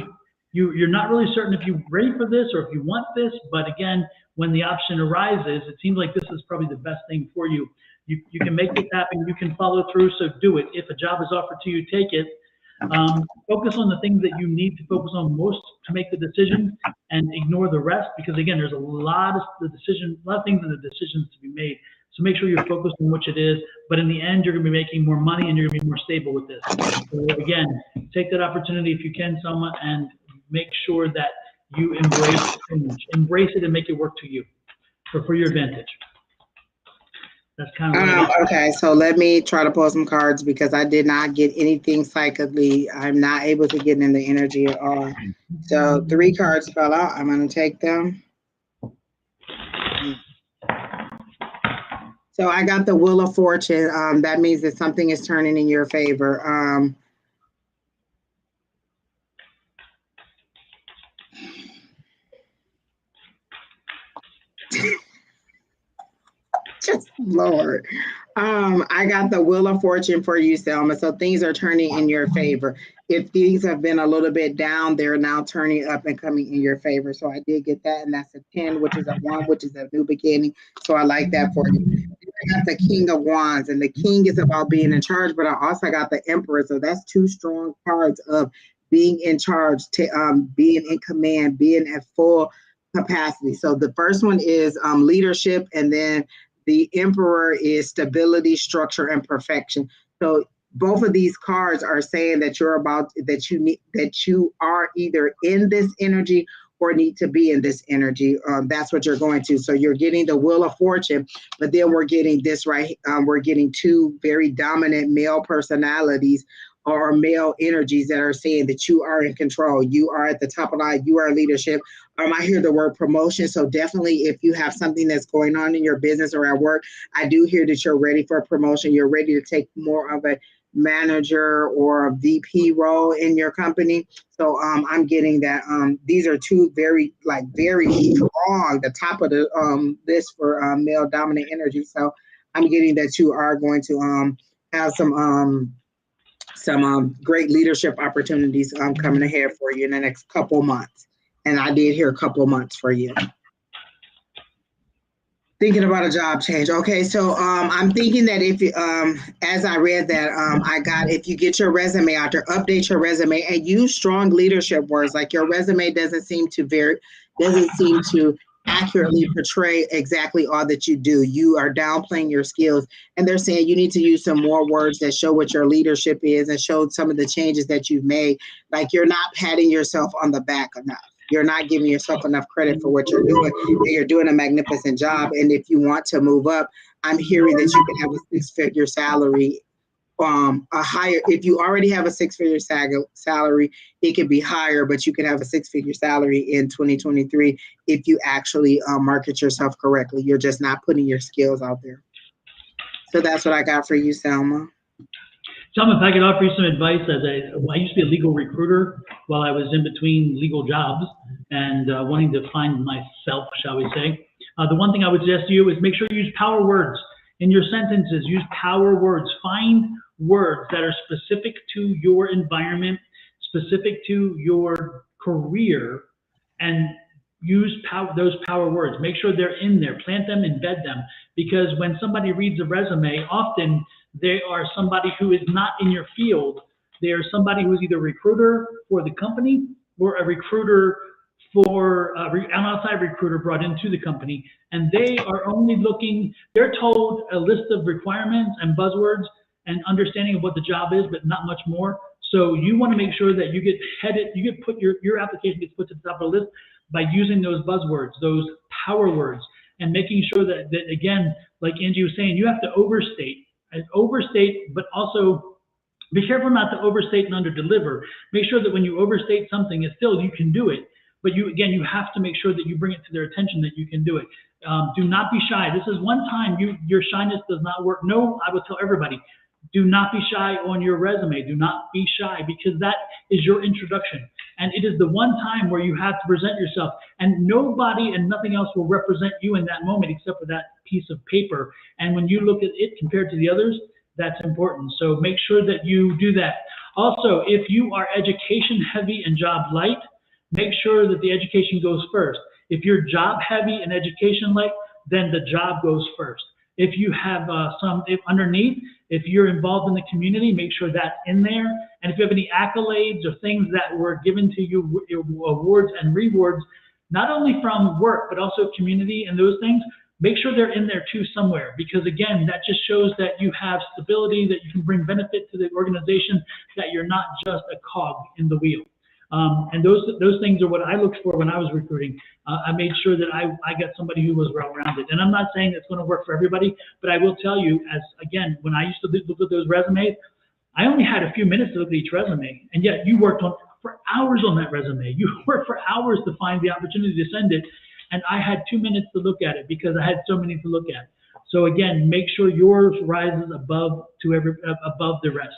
certain if you're ready for this or if you want this. But again, when the option arises, it seems like this is probably the best thing for you. You can make this happen. You can follow through. So do it. If a job is offered to you, take it. Focus on the things that you need to focus on most to make the decision, and ignore the rest, because again, there's a lot of things in the decisions to be made. So make sure you're focused on which it is, but in the end, you're going to be making more money and you're going to be more stable with this. So again, take that opportunity if you can, Selma, and make sure that you embrace it and make it work to you for your advantage. That's kind of okay, so let me try to pull some cards because I did not get anything psychically. I'm not able to get in the energy at all. So 3 cards fell out. I'm going to take them. So I got the Wheel of Fortune. That means that something is turning in your favor. Just Lord. I got the Wheel of Fortune for you, Selma. So things are turning in your favor. If things have been a little bit down, they're now turning up and coming in your favor. So I did get that, and that's a 10, which is a 1, which is a new beginning. So I like that for you. I got the King of Wands, and the King is about being in charge, but I also got the Emperor. So that's 2 strong cards of being in charge, being in command, being at full capacity. So the first one is leadership, and then the Emperor is stability, structure, and perfection. So both of these cards are saying that you are either in this energy or need to be in this energy. That's what you're going to. So you're getting the Wheel of Fortune, but then we're getting this right. We're getting 2 very dominant male personalities or male energies that are saying that you are in control. You are at the top of the line. You are leadership. I hear the word promotion. So definitely if you have something that's going on in your business or at work, I do hear that you're ready for a promotion. You're ready to take more of a manager or a VP role in your company. So I'm getting that these are 2 very strong, the top of the list for male dominant energy. So I'm getting that you are going to have some great leadership opportunities coming ahead for you in the next couple months. And I did hear a couple months for you. Thinking about a job change. Okay, so I'm thinking that if as I read that, if you get your resume out there, update your resume and use strong leadership words. Like your resume doesn't seem to accurately portray exactly all that you do. You are downplaying your skills, and they're saying you need to use some more words that show what your leadership is and show some of the changes that you've made. Like you're not patting yourself on the back enough. You're not giving yourself enough credit for what you're doing. And you're doing a magnificent job. And if you want to move up, I'm hearing that you can have a 6-figure salary. If you already have a 6-figure salary, it could be higher, but you can have a 6-figure salary in 2023 if you actually market yourself correctly. You're just not putting your skills out there. So that's what I got for you, Selma. Selma, if I could offer you some advice, I used to be a legal recruiter while I was in between legal jobs and wanting to find myself, shall we say. The one thing I would suggest to you is make sure you use power words in your sentences. Use power words. Find words that are specific to your environment, specific to your career, and use those power words. Make sure they're in there. Plant them, embed them, because when somebody reads a resume, often they are somebody who is not in your field. They are somebody who's either a recruiter for the company or a recruiter for an outside recruiter brought into the company, and they are only looking, they're told a list of requirements and buzzwords and understanding of what the job is, but not much more. So you want to make sure that you get put your application gets put to the top of the list by using those buzzwords, those power words, and making sure that again, like Angie was saying, you have to overstate, but also be careful not to overstate and underdeliver. Make sure that when you overstate something, it's still, you can do it. But you have to make sure that you bring it to their attention that you can do it. Do not be shy. This is one time your shyness does not work. No, I will tell everybody, do not be shy on your resume. Do not be shy, because that is your introduction. And it is the one time where you have to present yourself, and nobody and nothing else will represent you in that moment except for that piece of paper. And when you look at it compared to the others, that's important. So make sure that you do that. Also, if you are education heavy and job light, make sure that the education goes first. If you're job heavy and education light, then the job goes first. If you have underneath, if you're involved in the community, make sure that's in there. And if you have any accolades or things that were given to you, awards and rewards, not only from work, but also community and those things, make sure they're in there too somewhere, because again, that just shows that you have stability, that you can bring benefit to the organization, that you're not just a cog in the wheel. And those things are what I looked for when I was recruiting. I made sure that I got somebody who was well-rounded. And I'm not saying it's going to work for everybody, but I will tell you, again, when I used to look at those resumes, I only had a few minutes to look at each resume, and yet you worked for hours on that resume. You worked for hours to find the opportunity to send it, and I had 2 minutes to look at it because I had so many to look at. So again, make sure yours rises above the rest.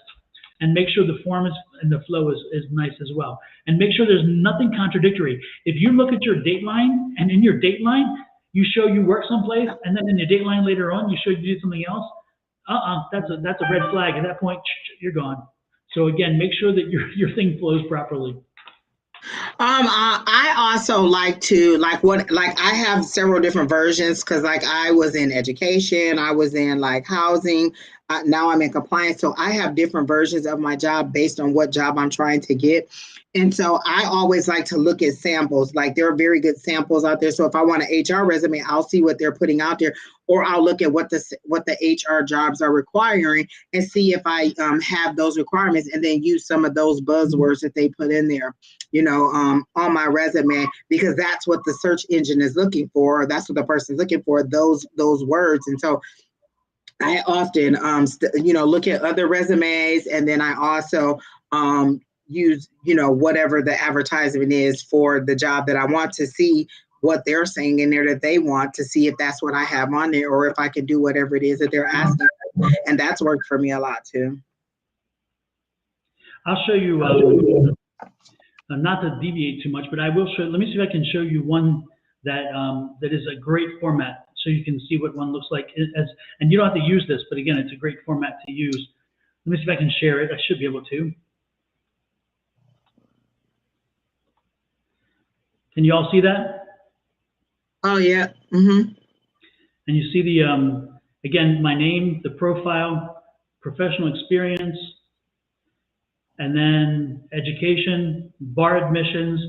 And make sure the form and the flow is nice as well. And make sure there's nothing contradictory. If you look at your dateline, and in your dateline, you show you work someplace, and then in your dateline later on, you show you did something else, that's a red flag. At that point, you're gone. So again, make sure that your thing flows properly. I also like to I have several different versions, because like I was in education, I was in like housing, now I'm in compliance. So I have different versions of my job based on what job I'm trying to get. And so I always like to look at samples. Like there are very good samples out there. So if I want an HR resume, I'll see what they're putting out there, or I'll look at what the HR jobs are requiring and see if I have those requirements, and then use some of those buzzwords that they put in there, on my resume, because that's what the search engine is looking for. That's what the person's looking for, those words. And so I often, look at other resumes, and then I also use, whatever the advertisement is for the job that I want, to see what they're saying in there that they want, to see if that's what I have on there, or if I can do whatever it is that they're asking. And that's worked for me a lot too. I'll show you, not to deviate too much, but I will show, let me see if I can show you one that is a great format, so you can see what one looks like. And you don't have to use this, but again, it's a great format to use. Let me see if I can share it. I should be able to. Can you all see that? Oh, yeah. Mm-hmm. And you see the, again, my name, the profile, professional experience, and then education, bar admissions,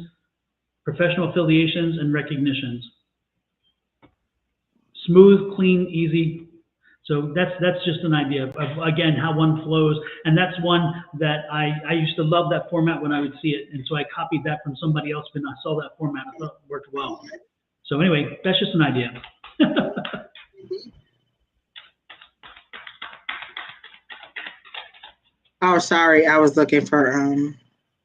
professional affiliations, and recognitions. Smooth, clean, easy. So that's just an idea of again, how one flows. And that's one that I used to love that format when I would see it. And so I copied that from somebody else when I saw that format. I thought it worked well. So anyway, that's just an idea. Oh, sorry. I was looking for,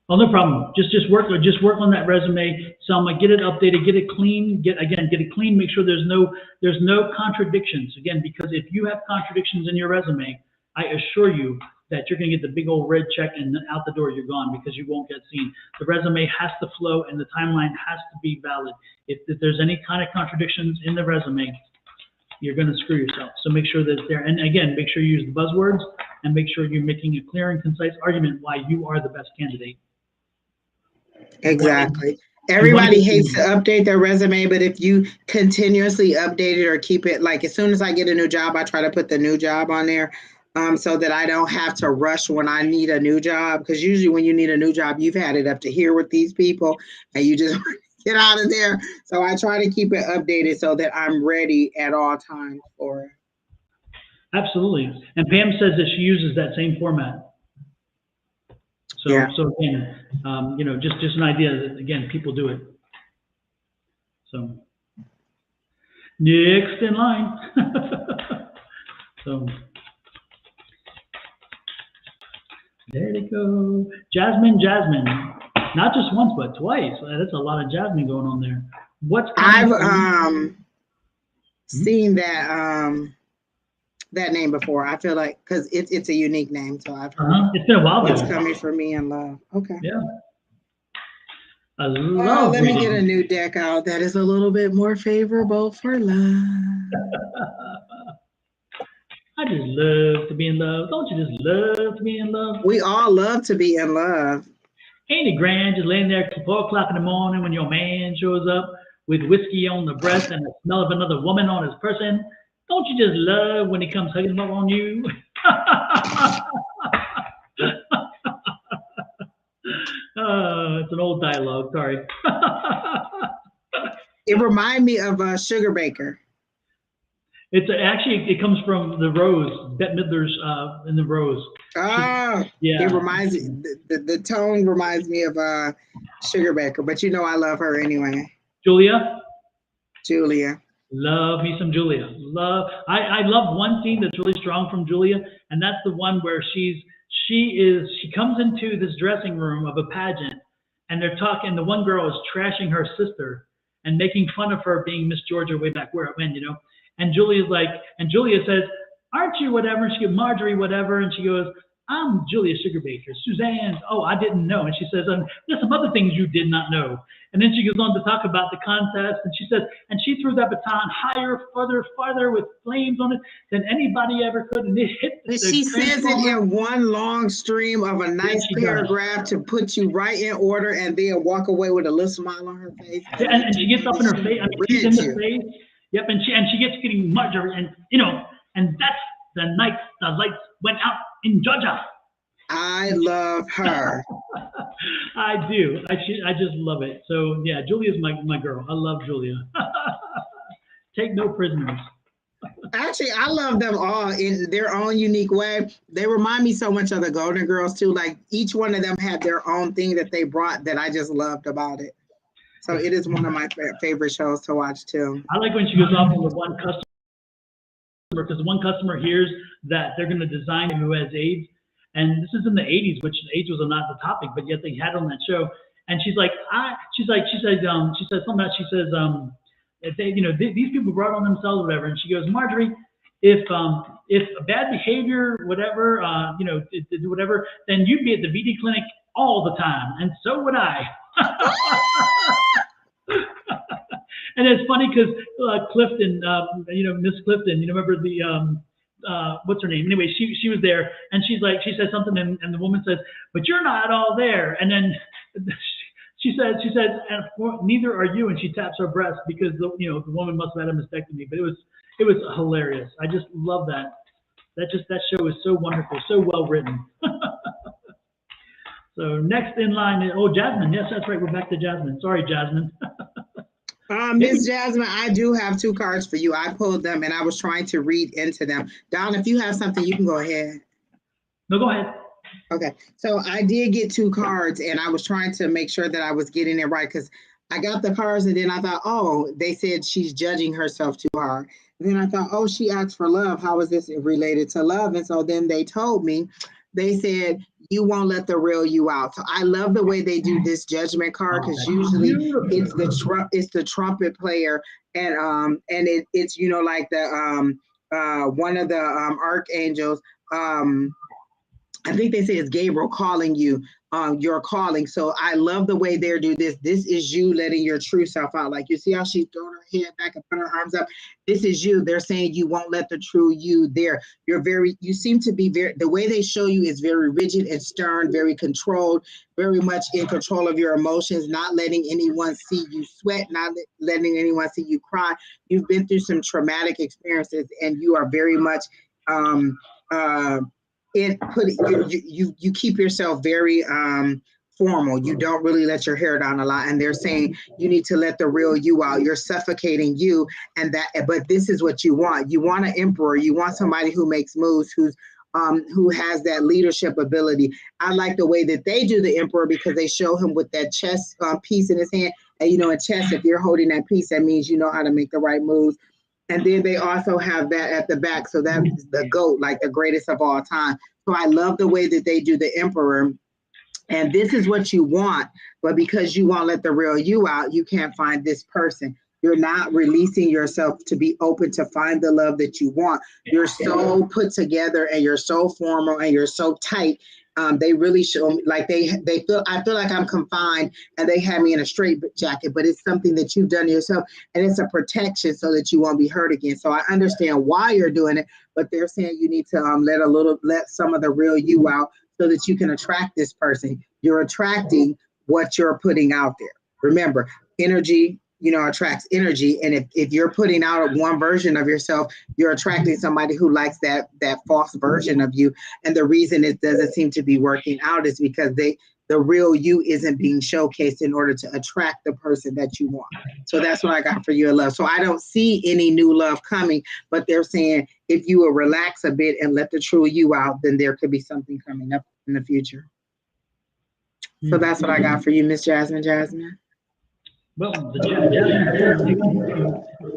Oh, no problem. Just work on that resume, Selma. Get it updated, get it clean. Get it clean. Make sure there's no contradictions. Again, because if you have contradictions in your resume, I assure you that you're going to get the big old red check, and out the door you're gone, because you won't get seen. The resume has to flow, and the timeline has to be valid. If there's any kind of contradictions in the resume, you're going to screw yourself. So make sure that it's there. And again, make sure you use the buzzwords, and make sure you're making a clear and concise argument why you are the best candidate. Exactly. Everybody hates to update their resume, but if you continuously update it or keep it, like as soon as I get a new job, I try to put the new job on there, so that I don't have to rush when I need a new job. Because usually when you need a new job, you've had it up to here with these people, and you just get out of there. So I try to keep it updated so that I'm ready at all times for it. Absolutely. And Pam says that she uses that same format. So, Yeah. so again, just an idea that, again, people do it. So, next in line. So, there they go. Jasmine. Not just once, but twice. That's a lot of Jasmine going on there. What's I've coming? seen that name before. I feel like because it's a unique name, so I've heard It's been a while what's though. coming for me in love. Okay. Yeah. I love Let me reading. get a new deck out that is a little bit more favorable for love. I just love to be in love. Don't you just love to be in love? We all love to be in love. Ain't it grand just laying there at 4 o'clock in the morning when your man shows up with whiskey on the breast and the smell of another woman on his person? Don't you just love when he comes hugging up on you? It's an old dialogue, sorry. It reminds me of Sugar Baker. It's actually, it comes from the Rose, Bette Midler's in the Rose. Oh, Yeah. it reminds the tone reminds me of Sugar Baker, but you know I love her anyway. Julia? Julia. Love me some Julia. I love one scene that's really strong from Julia, and that's the one where she comes into this dressing room of a pageant, and they're talking. The one girl is trashing her sister and making fun of her being Miss Georgia way back when, And Julia says, "Aren't you whatever?" And she goes, "Marjorie whatever," and she goes, "I'm Julia Sugarbaker, Suzanne." "Oh, I didn't know." And she says, "There's some other things you did not know." And then she goes on to talk about the contest, and she says, and she threw that baton higher, farther with flames on it than anybody ever could, and it hit. And she says it in one long stream of a nice paragraph to put you right in order, and then walk away with a little smile on her face. Yeah, and she gets up in her face. I mean, she's in the face. Yep, and she gets getting Marjorie, and and that's the night the lights went out in Georgia. I love her. I do. I just love it. So yeah, Julia's my girl. I love Julia. Take no prisoners. Actually, I love them all in their own unique way. They remind me so much of the Golden Girls too. Like each one of them had their own thing that they brought that I just loved about it. So it is one of my favorite shows to watch too. I like when she goes off on the one customer, because the one customer hears that they're going to design who has AIDS. And this is in the 80s, which AIDS was not the topic, but yet they had it on that show. And she says something else. She says, if they, these people brought on themselves, whatever. And she goes, "Marjorie, if bad behavior, whatever, whatever, then you'd be at the VD clinic all the time, and so would I." And it's funny because Clifton, Miss Clifton, remember the what's her name? Anyway, she was there, and she says something, and the woman says, "But you're not all there." And then she says, "And neither are you." And she taps her breast because the woman must have had a mastectomy. But it was hilarious. I just love that. That show is so wonderful, so well written. So next in line is Jasmine. Yes, that's right. We're back to Jasmine. Sorry, Jasmine. Miss Jasmine, I do have 2 cards for you. I pulled them and I was trying to read into them. Don, if you have something, you can go ahead. No, go ahead. Okay, so I did get 2 cards and I was trying to make sure that I was getting it right because I got the cards and then I thought, oh, they said she's judging herself too hard. And then I thought, oh, she asked for love. How is this related to love? And so then they told me, they said, you won't let the real you out. So I love the way they do this judgment card because usually it's the trumpet player and it's like the one of the archangels. I think they say it's Gabriel calling you, your calling. So I love the way they do this. This is you letting your true self out. Like you see how she's throwing her head back and put her arms up. This is you. They're saying you won't let the true you there. You seem to be the way they show you is very rigid and stern, very controlled, very much in control of your emotions, not letting anyone see you sweat, not letting anyone see you cry. You've been through some traumatic experiences and you are very much, you keep yourself very formal. You don't really let your hair down a lot. And they're saying you need to let the real you out. You're suffocating you. But this is what you want. You want an emperor. You want somebody who makes moves, who has that leadership ability. I like the way that they do the emperor because they show him with that chess piece in his hand. And in chess, if you're holding that piece, that means you know how to make the right moves. And then they also have that at the back. So that's the GOAT, like the greatest of all time. So I love the way that they do the emperor. And this is what you want. But because you won't let the real you out, you can't find this person. You're not releasing yourself to be open to find the love that you want. You're so put together and you're so formal and you're so tight. They really show me like I feel like I'm confined and they have me in a straight jacket, but it's something that you've done yourself and it's a protection so that you won't be hurt again. So I understand why you're doing it, but they're saying you need to let some of the real you out so that you can attract this person. You're attracting what you're putting out there. Remember, energy, attracts energy. And if you're putting out one version of yourself, you're attracting somebody who likes that false version of you. And the reason it doesn't seem to be working out is because the real you isn't being showcased in order to attract the person that you want. So that's what I got for you in love. So I don't see any new love coming, but they're saying if you will relax a bit and let the true you out, then there could be something coming up in the future. So that's what I got for you, Miss Jasmine. Well, the Jasmine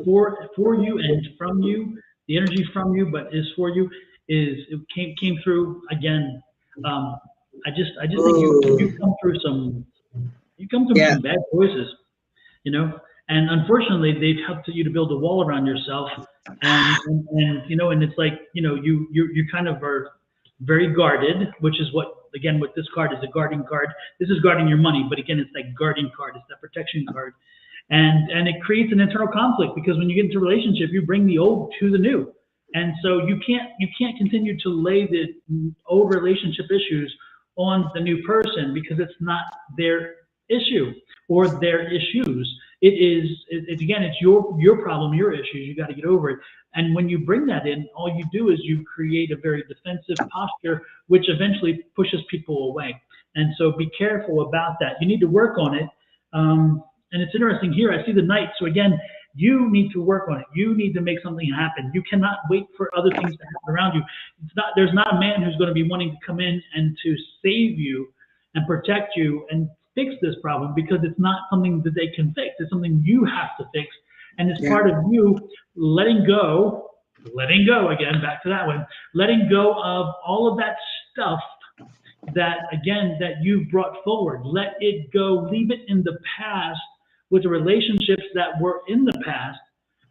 for you and from you, the energy from you, but is for you it came through again. I just think you come through some some bad choices, and unfortunately they've helped you to build a wall around yourself, and it's like you kind of are very guarded, which is what this card is, a guarding card. This is guarding your money, but again, it's that guarding card, it's that protection card, and it creates an internal conflict because when you get into a relationship, you bring the old to the new, and so you can't continue to lay the old relationship issues on the new person because it's not their issue or their issues. It's your problem, your issues. You got to get over it. And when you bring that in, all you do is you create a very defensive posture, which eventually pushes people away. And so be careful about that. You need to work on it. And it's interesting here. I see the Knight. So again, you need to work on it. You need to make something happen. You cannot wait for other things to happen around you. There's not a man who's going to be wanting to come in and to save you and protect you and fix this problem because it's not something that they can fix. It's something you have to fix. And it's part of you letting go again, back to that one, letting go of all of that stuff that you've brought forward. Let it go, leave it in the past with the relationships that were in the past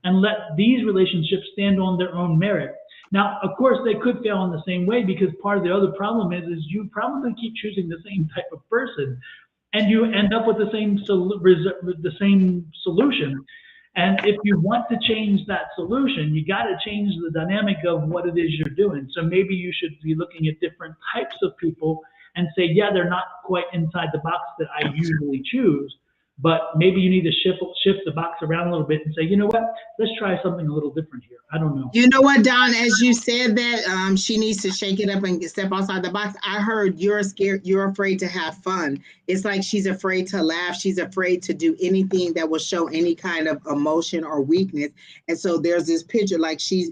and let these relationships stand on their own merit. Now, of course, they could fail in the same way because part of the other problem is you probably keep choosing the same type of person and you end up with the same solution. And if you want to change that solution, you got to change the dynamic of what it is you're doing. So maybe you should be looking at different types of people and say, yeah, they're not quite inside the box that I usually choose, but maybe you need to shift the box around a little bit and say, you know what, let's try something a little different here. I don't know. You know what, Don, as you said that she needs to shake it up and step outside the box. I heard you're scared, you're afraid to have fun. It's like she's afraid to laugh. She's afraid to do anything that will show any kind of emotion or weakness. And so there's this picture like she's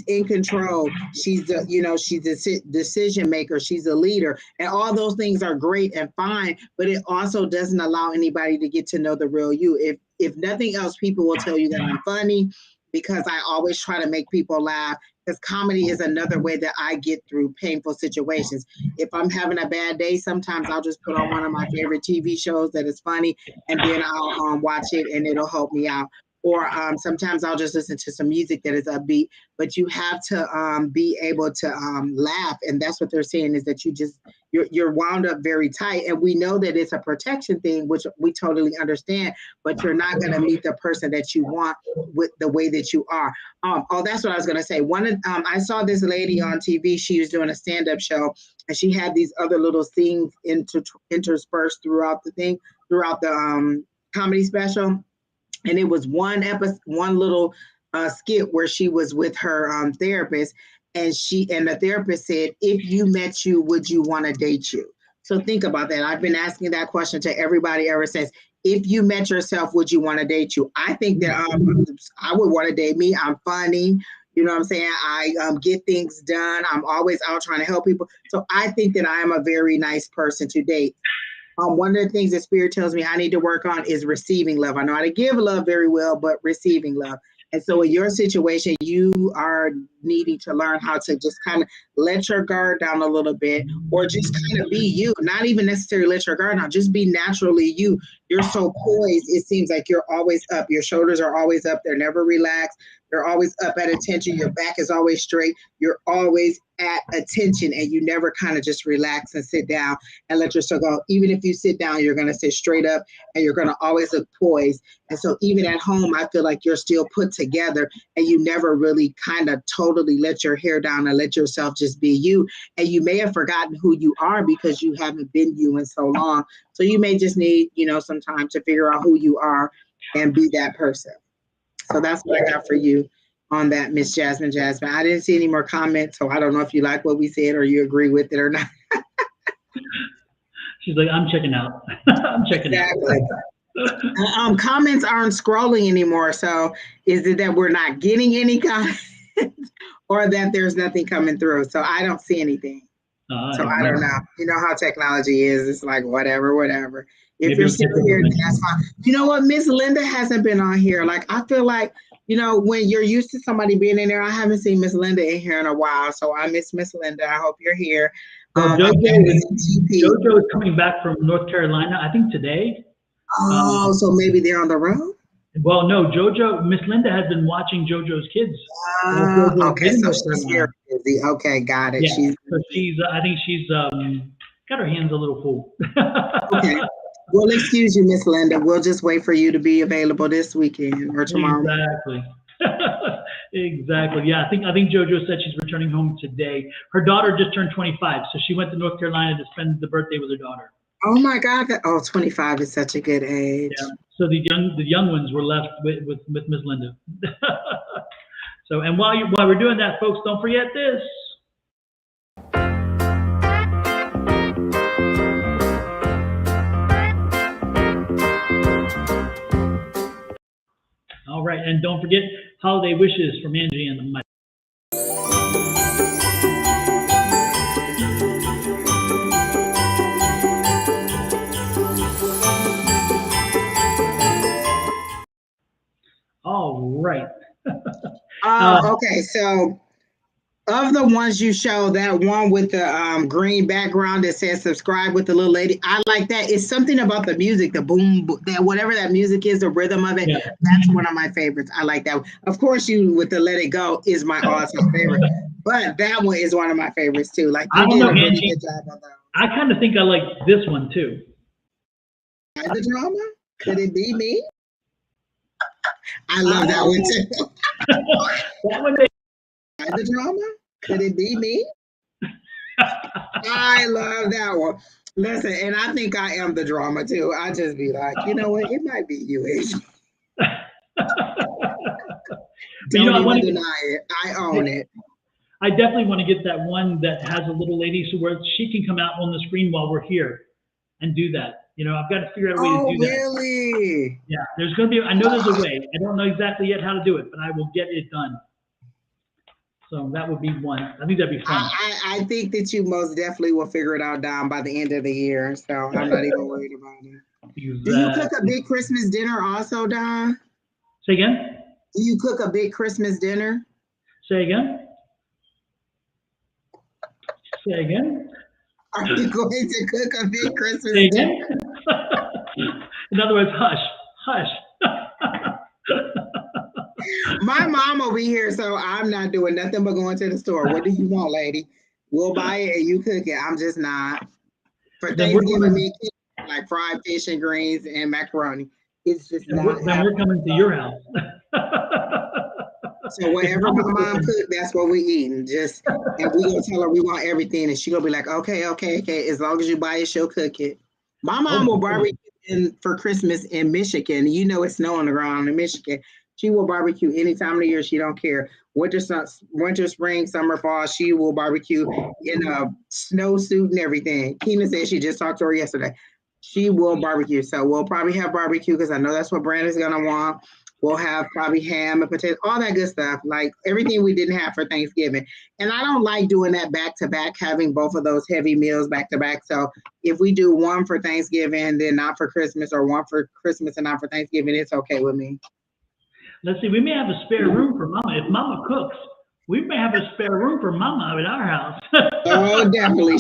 in control. She's she's a decision maker. She's a leader. And all those things are great and fine, but it also doesn't allow anybody to get to know the real you. If nothing else, people will tell you that I'm funny, because I always try to make people laugh, because comedy is another way that I get through painful situations. If I'm having a bad day, sometimes I'll just put on one of my favorite TV shows that is funny, and then I'll watch it and it'll help me out. Or sometimes I'll just listen to some music that is upbeat, but you have to be able to laugh. And that's what they're saying, is that you're wound up very tight. And we know that it's a protection thing, which we totally understand, but you're not going to meet the person that you want with the way that you are. That's what I was going to say. I saw this lady on TV. She was doing a stand-up show, and she had these other little things interspersed throughout the comedy special. And it was one little skit where she was with her therapist, and the therapist said, "If you met you, would you want to date you?" So think about that. I've been asking that question to everybody ever since. If you met yourself, would you want to date you? I think that I would want to date me. I'm funny. You know what I'm saying? I get things done. I'm always out trying to help people. So I think that I am a very nice person to date. One of the things that Spirit tells me I need to work on is receiving love. I know how to give love very well, but receiving love. And so in your situation, you are needing to learn how to just kind of let your guard down a little bit, or just kind of be you, not even necessarily let your guard down, just be naturally you. You're so poised. It seems like you're always up. Your shoulders are always up. They're never relaxed. You're always up at attention. Your back is always straight. You're always at attention, and you never kind of just relax and sit down and let yourself go. Even if you sit down, you're going to sit straight up and you're going to always look poised. And so even at home, I feel like you're still put together, and you never really kind of totally let your hair down and let yourself just be you. And you may have forgotten who you are because you haven't been you in so long. So you may just need, some time to figure out who you are and be that person. So that's what I got for you on that, Miss Jasmine. I didn't see any more comments, so I don't know if you like what we said or you agree with it or not. She's like, I'm checking out. I'm checking Exactly. out. Comments aren't scrolling anymore. So is it that we're not getting any comments or that there's nothing coming through? So I don't see anything. So I don't know. You know how technology is. It's like whatever. If Maybe you're still here, that's fine. You know what? Miss Linda hasn't been on here. Like, I feel like, when you're used to somebody being in there, I haven't seen Miss Linda in here in a while. So I miss Miss Linda. I hope you're here. JoJo is coming back from North Carolina, I think today. Oh, so maybe they're on the road? Well, no, Miss Linda has been watching JoJo's kids. Okay, so she's very busy. Okay, got it. Yeah, I think she's got her hands a little full. Okay. Well, excuse you, Miss Linda. We'll just wait for you to be available this weekend or tomorrow. Exactly. Exactly. Yeah, I think JoJo said she's returning home today. Her daughter just turned 25, so she went to North Carolina to spend the birthday with her daughter. Oh my God! 25 is such a good age. Yeah. So the young ones were left with Miss Linda. So, and while we're doing that, folks, don't forget this. All right, and don't forget holiday wishes from Angie and the Mike. All right. Okay, so of the ones you show, that one with the green background that says subscribe with the little lady, I like that. It's something about the music, the boom, that whatever that music is, the rhythm of it, That's one of my favorites. I like that. Of course, you with the Let It Go is my awesome favorite, but that one is one of my favorites too. Like, you did a really good job on that. I kind of think I like this one too. The drama? Could it be me? I love that one too. That one The drama? Could it be me? I love that one. Listen, and I think I am the drama too. I just be like, you know what? It might be you, Asian. Don't even deny it. I own it. I definitely want to get that one that has a little lady, so where she can come out on the screen while we're here and do that. I've got to figure out a way to do that. Oh, really? Yeah, there's going to be. I know there's a way. I don't know exactly yet how to do it, but I will get it done. So that would be one. I think that'd be fun. I think that you most definitely will figure it out, Don, by the end of the year. So I'm not even worried about it. Exactly. Do you cook a big Christmas dinner also, Don? Say again? Do you cook a big Christmas dinner? Say again? Say again? Are you going to cook a big Christmas Say dinner? again? In other words, hush. My mom will be here, so I'm not doing nothing but going to the store. What do you want, lady? We'll buy it and you cook it. I'm just not. For Thanksgiving, me like fried fish and greens and macaroni. It's just not. Then we're coming to your house. So whatever my mom cooked, that's what we eating. And we gonna tell her we want everything, and she gonna be like, okay. As long as you buy it, she'll cook it. My mom will barbecue for Christmas in Michigan. It's snow on the ground in Michigan. She will barbecue any time of the year. She don't care. winter, spring, summer, fall. She will barbecue in a snowsuit and everything. Keena said she just talked to her yesterday. She will barbecue. So we'll probably have barbecue because I know that's what Brandon's gonna want. We'll have probably ham and potatoes, all that good stuff, like everything we didn't have for Thanksgiving. And I don't like doing that back to back, having both of those heavy meals back to back. So if we do one for Thanksgiving, then not for Christmas, or one for Christmas and not for Thanksgiving, it's okay with me. Let's see, we may have a spare room for Mama. If Mama cooks, we may have a spare room for Mama at our house. Oh, definitely.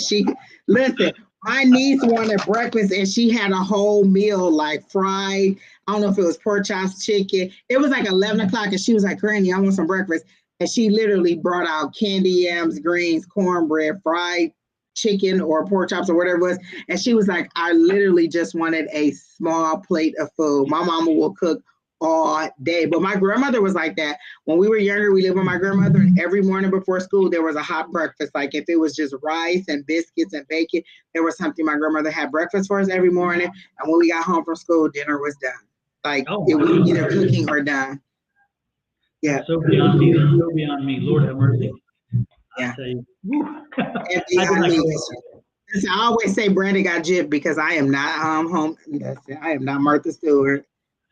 Listen, my niece wanted breakfast and she had a whole meal like fried. I don't know if it was pork chops, chicken. It was like 11 o'clock and she was like, Granny, I want some breakfast. And she literally brought out candy yams, greens, cornbread, fried chicken or pork chops or whatever it was. And she was like, I literally just wanted a small plate of food. My mama will cook all day. But my grandmother was like that. When we were younger, we lived with my grandmother, and every morning before school, there was a hot breakfast. Like if it was just rice and biscuits and bacon, there was something my grandmother had breakfast for us every morning. And when we got home from school, dinner was done. Like it was either cooking or done. Yeah. So beyond me, that's so beyond me. Lord have mercy. Yeah. I tell you. Woo. And beyond me. Listen, I always say Brandon got gypped because I am not home. Listen, I am not Martha Stewart.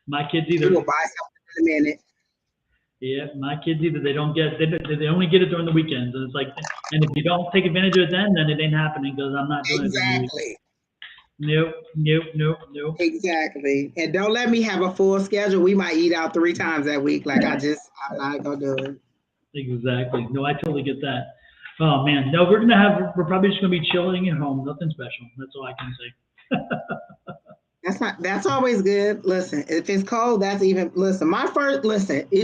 My kids We either. will buy something in a minute. Yeah, my kids either. They don't get. They only get it during the weekends, and it's like, and if you don't take advantage of it then it ain't happening because I'm not doing it. Exactly. Nope. Exactly. And don't let me have a full schedule. We might eat out 3 times that week. Like I'm not gonna do it. Exactly. No, I totally get that. Oh man, no, we're probably just gonna be chilling at home. Nothing special. That's all I can say. That's always good. Listen, if it's cold, it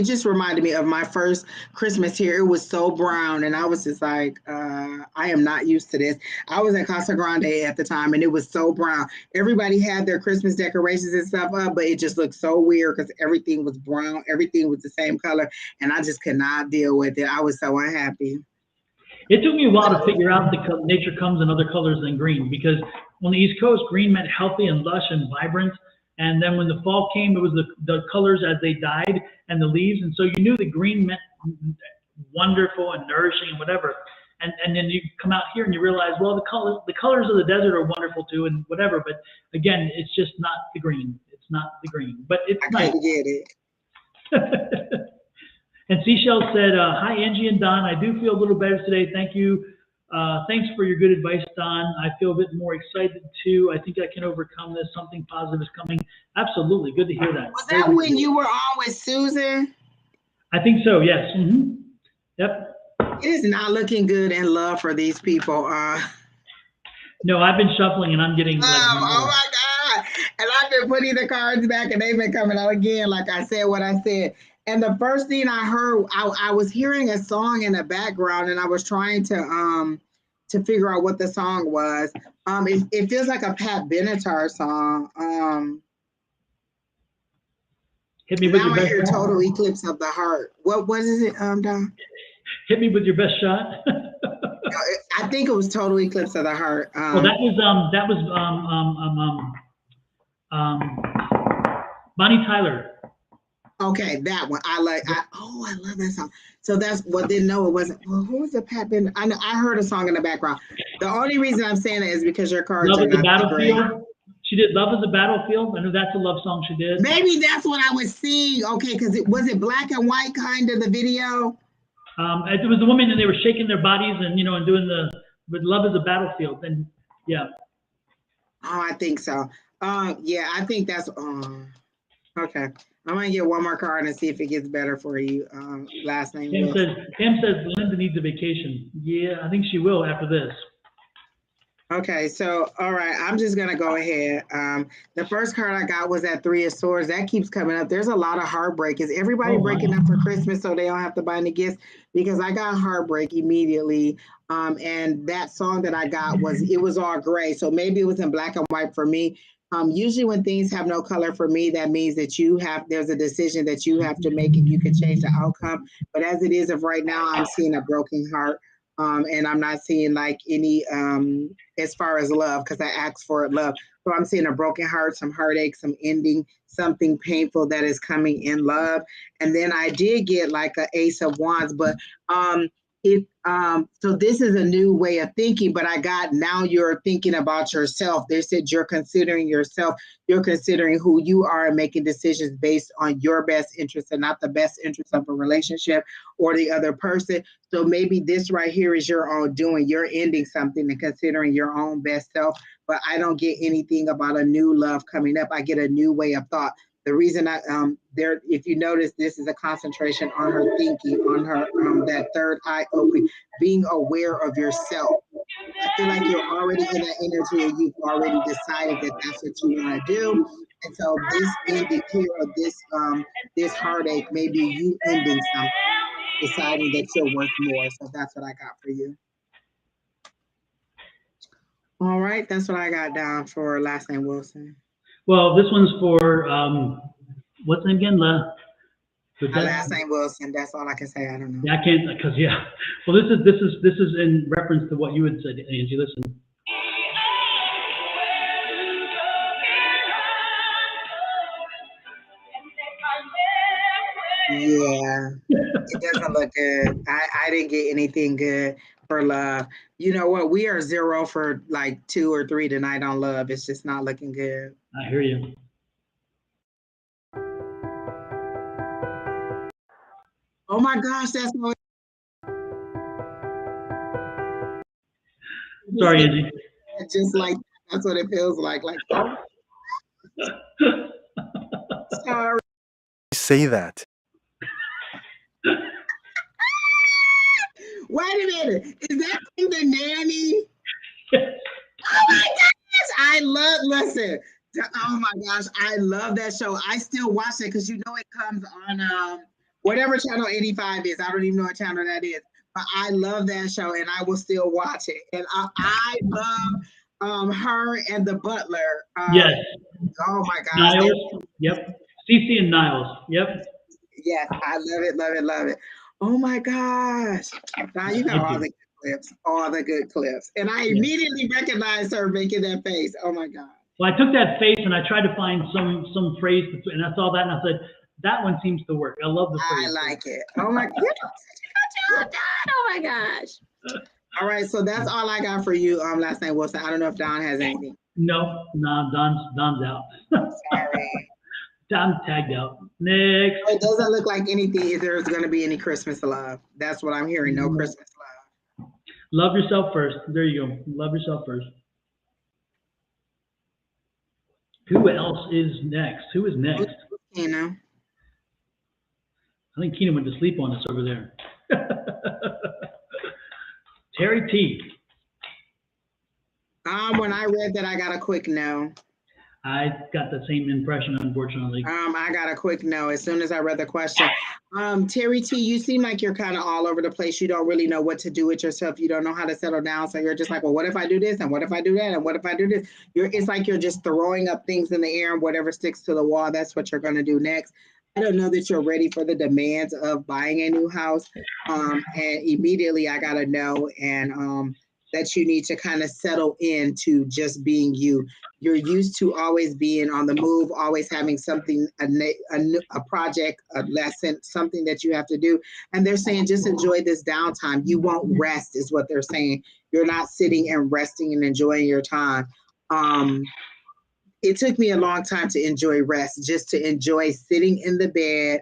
just reminded me of my first Christmas here. It was so brown and I was just like, I am not used to this. I was in Casa Grande at the time and it was so brown. Everybody had their Christmas decorations and stuff up, but it just looked so weird because everything was brown. Everything was the same color and I just could not deal with it. I was so unhappy. It took me a while to figure out that nature comes in other colors than green, because on the East Coast, green meant healthy and lush and vibrant. And then when the fall came, it was the colors as they died and the leaves. And so you knew that green meant wonderful and nourishing and whatever. And then you come out here and you realize, well, the colors of the desert are wonderful too and whatever. But again, it's just not the green. It's not the green. But it's nice. I can't get it. And Seashell said, hi, Angie and Don. I do feel a little better today. Thank you. Thanks for your good advice, Don. I feel a bit more excited, too. I think I can overcome this. Something positive is coming. Absolutely. Good to hear that. Was that when you were on with Susan? I think so, yes. Mm-hmm. Yep. It is not looking good in love for these people. No, I've been shuffling, and I'm getting like... Oh, my God. And I've been putting the cards back, and they've been coming out again, like I said what I said. And the first thing I heard, I was hearing a song in the background, and I was trying to figure out what the song was. It feels like a Pat Benatar song. Hit me with now your I best hear shot. Total Eclipse of the Heart. What is it, Don? Hit me with your best shot. I think it was Total Eclipse of the Heart. Well, that was Bonnie Tyler. Okay, that one. I love that song. So that's what didn't know it wasn't. Well, who was the Pat Ben? I heard a song in the background. The only reason I'm saying it is because your cards Love are is the not that great. Battlefield. She did Love is a Battlefield. I know that's a love song she did. Maybe that's what I was seeing. Okay, because it was black and white kind of the video. It was the woman and they were shaking their bodies and and doing but Love is a Battlefield, and yeah. Oh, I think so. Yeah, I think that's okay. I'm gonna get one more card and see if it gets better for you. Last name. Pam says Linda needs a vacation. Yeah, I think she will after this. Okay, so all right, I'm just gonna go ahead. The first card I got was that 3 of Swords. That keeps coming up. There's a lot of heartbreak. Is everybody breaking up for Christmas so they don't have to buy any gifts? Because I got heartbreak immediately. And that song that I got was all gray. So maybe it was in black and white for me. Usually when things have no color for me, that means that there's a decision that you have to make and you can change the outcome. But as it is of right now, I'm seeing a broken heart. And I'm not seeing like any as far as love, because I asked for love. So I'm seeing a broken heart, some heartache, some ending, something painful that is coming in love. And then I did get like an Ace of Wands, but so this is a new way of thinking, but I got now you're thinking about yourself. They said you're considering yourself, you're considering who you are and making decisions based on your best interest and not the best interest of a relationship or the other person. So maybe this right here is your own doing. You're ending something and considering your own best self, but I don't get anything about a new love coming up. I get a new way of thought. The reason I there, if you notice, this is a concentration on her thinking, on her that third eye opening, being aware of yourself. I feel like you're already in that energy and you've already decided that that's what you want to do. And so this ending here of this heartache, maybe you ending something, deciding that you're worth more. So that's what I got for you. All right, that's what I got down for last name Wilson. Well, this one's for, what's the name again? My last name Wilson. That's all I can say. I don't know. Yeah, I can't, because, yeah. Well, this is in reference to what you had said, Angie. Listen. Yeah, it doesn't look good. I didn't get anything good for love. You know what? We are 0 for like 2 or 3 tonight on love. It's just not looking good. I hear you. Oh my gosh, that's what. Sorry, Angie. Just like that's what it feels like. Like, oh, sorry. Say that. Wait a minute. Is that from the nanny? Oh my gosh. I love, listen. Oh my gosh. I love that show. I still watch it because you know it comes on whatever channel 85 is. I don't even know what channel that is. But I love that show and I will still watch it. And I love her and the butler. Yes. Oh my gosh. Niles. Yep. Cece and Niles. Yep. Yes, I love it, love it, love it. Oh my gosh. Now you got all the good clips, all the good clips. And I immediately recognized her making that face. Oh my God. Well, I took that face and I tried to find some phrase, and I saw that and I said, that one seems to work. I love the phrase. I like it. Oh my God. Oh my gosh. All right, so that's all I got for you. Last name Wilson. I don't know if Don has anything. No, Don's out. Sorry. Don's tagged out. Next. It doesn't look like anything. There's going to be any Christmas love. That's what I'm hearing. No Christmas love. Love yourself first. There you go. Love yourself first. Who else is next? Who is next? Keena. I think Keena went to sleep on us over there. Terry T. When I read that, I got a quick no. I got the same impression, unfortunately. I got a quick no as soon as I read the question. Terry T, you seem like you're kind of all over the place. You don't really know what to do with yourself. You don't know how to settle down. So you're just like, well, what if I do this? And what if I do that? And what if I do this? It's like you're just throwing up things in the air and whatever sticks to the wall, that's what you're going to do next. I don't know that you're ready for the demands of buying a new house. And immediately I got a no. And that you need to kind of settle into just being you. You're used to always being on the move, always having something, a project, a lesson, something that you have to do. And they're saying, just enjoy this downtime. You won't rest is what they're saying. You're not sitting and resting and enjoying your time. It took me a long time to enjoy rest, just to enjoy sitting in the bed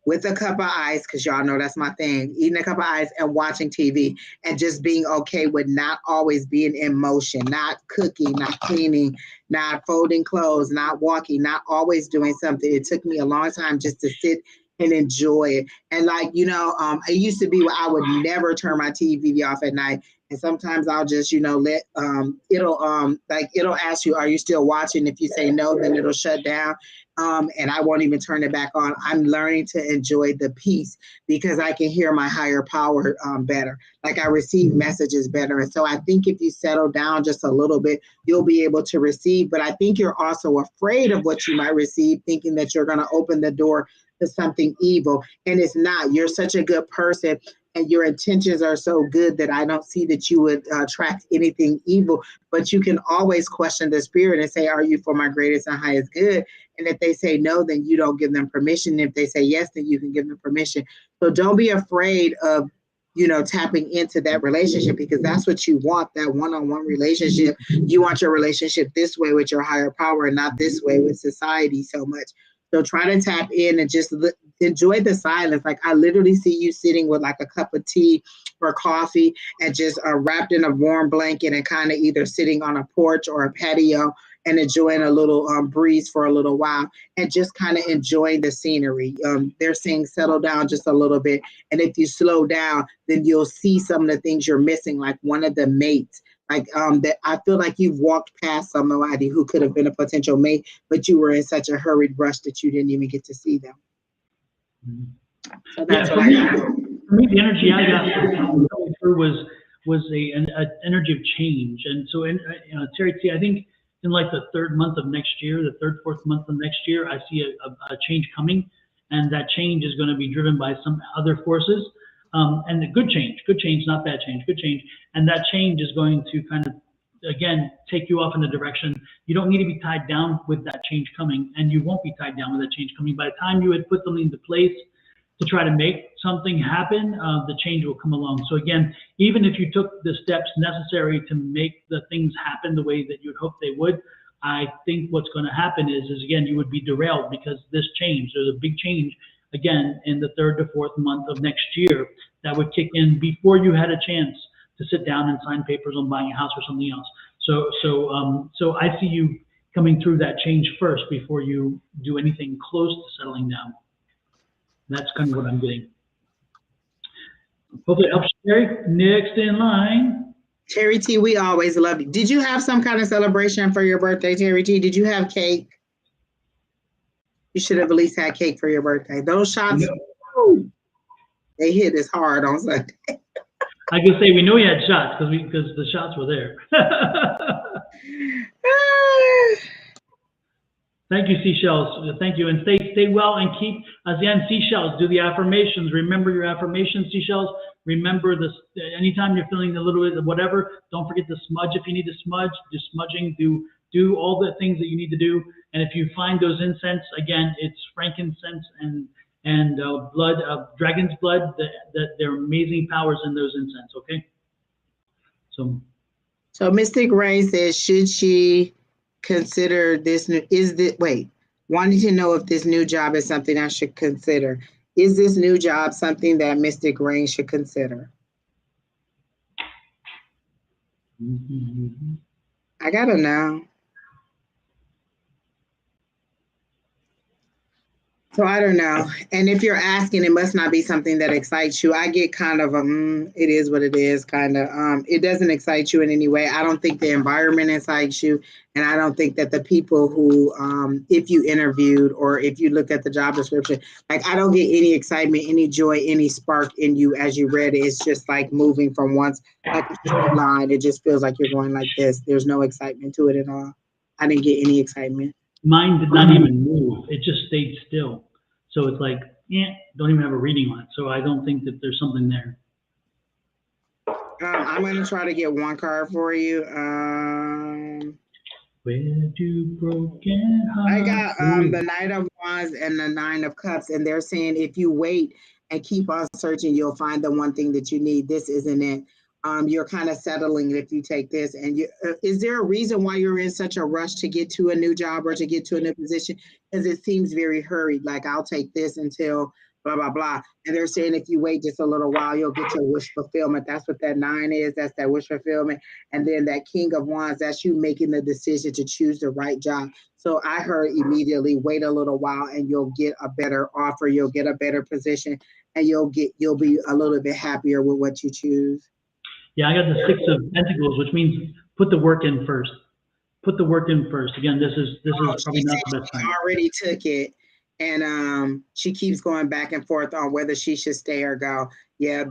with a cup of ice, because y'all know that's my thing, eating a cup of ice and watching TV and just being okay with not always being in motion, not cooking, not cleaning, not folding clothes, not walking, not always doing something. It took me a long time just to sit and enjoy it. And like, it used to be where I would never turn my TV off at night. And sometimes I'll just, let, it'll ask you, are you still watching? If you say no, then it'll shut down. And I won't even turn it back on. I'm learning to enjoy the peace because I can hear my higher power better. Like I receive messages better. And so I think if you settle down just a little bit, you'll be able to receive. But I think you're also afraid of what you might receive, thinking that you're going to open the door to something evil. And it's not. You're such a good person. and your intentions are so good that I don't see that you would attract anything evil. But you can always question the spirit and say, are you for my greatest and highest good? And if they say no, then you don't give them permission. If they say yes, then you can give them permission. So don't be afraid of, tapping into that relationship, because that's what you want, that one-on-one relationship. You want your relationship this way with your higher power and not this way with society so much. So try to tap in and just enjoy the silence. Like I literally see you sitting with like a cup of tea or coffee and just wrapped in a warm blanket and kind of either sitting on a porch or a patio and enjoying a little breeze for a little while and just kind of enjoying the scenery. They're saying settle down just a little bit. And if you slow down, then you'll see some of the things you're missing, like one of the mates. Like that, I feel like you've walked past somebody who could have been a potential mate, but you were in such a hurried rush that you didn't even get to see them. So that's what I got. For me, the energy I got coming through was an energy of change. And so, Terry T, I think in like the third month of next year, the third, fourth month of next year, I see a change coming, and that change is going to be driven by some other forces. And the good change, not bad change, good change. And that change is going to kind of, again, take you off in a direction. You don't need to be tied down with that change coming, and you won't be tied down with that change coming. By the time you had put something into place to try to make something happen, the change will come along. So again, even if you took the steps necessary to make the things happen the way that you'd hope they would, I think what's going to happen is again, you would be derailed because this change, there's a big change again in the third to fourth month of next year that would kick in before you had a chance to sit down and sign papers on buying a house or something else. So I see you coming through that change first before you do anything close to settling down. That's kind of what I'm getting. Hopefully it helps, Terry. Next in line. Terry T, we always love you. Did you have some kind of celebration for your birthday, Terry T? Did you have cake? You should have at least had cake for your birthday. Those shots, woo, they hit as hard on Sunday. I can say we know we had shots because the shots were there. Thank you, seashells. Thank you, and stay well and keep again, seashells. Do the affirmations. Remember your affirmations, seashells. Remember this. Anytime you're feeling a little bit of whatever, don't forget to smudge if you need to smudge. Do smudging. Do all the things that you need to do. And if you find those incense, again, it's frankincense and blood, dragon's blood. That there are amazing powers in those incense. Okay. So Mystic Ray says, should she consider this new, wanting to know if this new job is something I should consider. Is this new job something that Mystic Rain should consider? I gotta know. So I don't know. And if you're asking, it must not be something that excites you. I get kind of it is what it is kind of. It doesn't excite you in any way. I don't think the environment excites you. And I don't think that the people who, if you interviewed or if you looked at the job description, like I don't get any excitement, any joy, any spark in you as you read it. It's just like moving from like a straight line. It just feels like you're going like this. There's no excitement to it at all. I didn't get any excitement. Mine did not even move. It just stayed still. So it's like, don't even have a reading on it. So I don't think that there's something there. I'm going to try to get one card for you. Where do broken hearts I got the Knight of Wands and the Nine of Cups. And they're saying if you wait and keep on searching, you'll find the one thing that you need. This isn't it. You're kind of settling if you take this. And is there a reason why you're in such a rush to get to a new job or to get to a new position? Because it seems very hurried. Like I'll take this until blah, blah, blah. And they're saying if you wait just a little while, you'll get your wish fulfillment. That's what that 9 is. That's that wish fulfillment. And then that King of Wands, that's you making the decision to choose the right job. So I heard immediately wait a little while and you'll get a better offer. You'll get a better position and you'll be a little bit happier with what you choose. Yeah, I got the 6 of Pentacles, which means put the work in first. Put the work in first. Again, this is probably not the best time. Already took it, And she keeps going back and forth on whether she should stay or go. Yeah,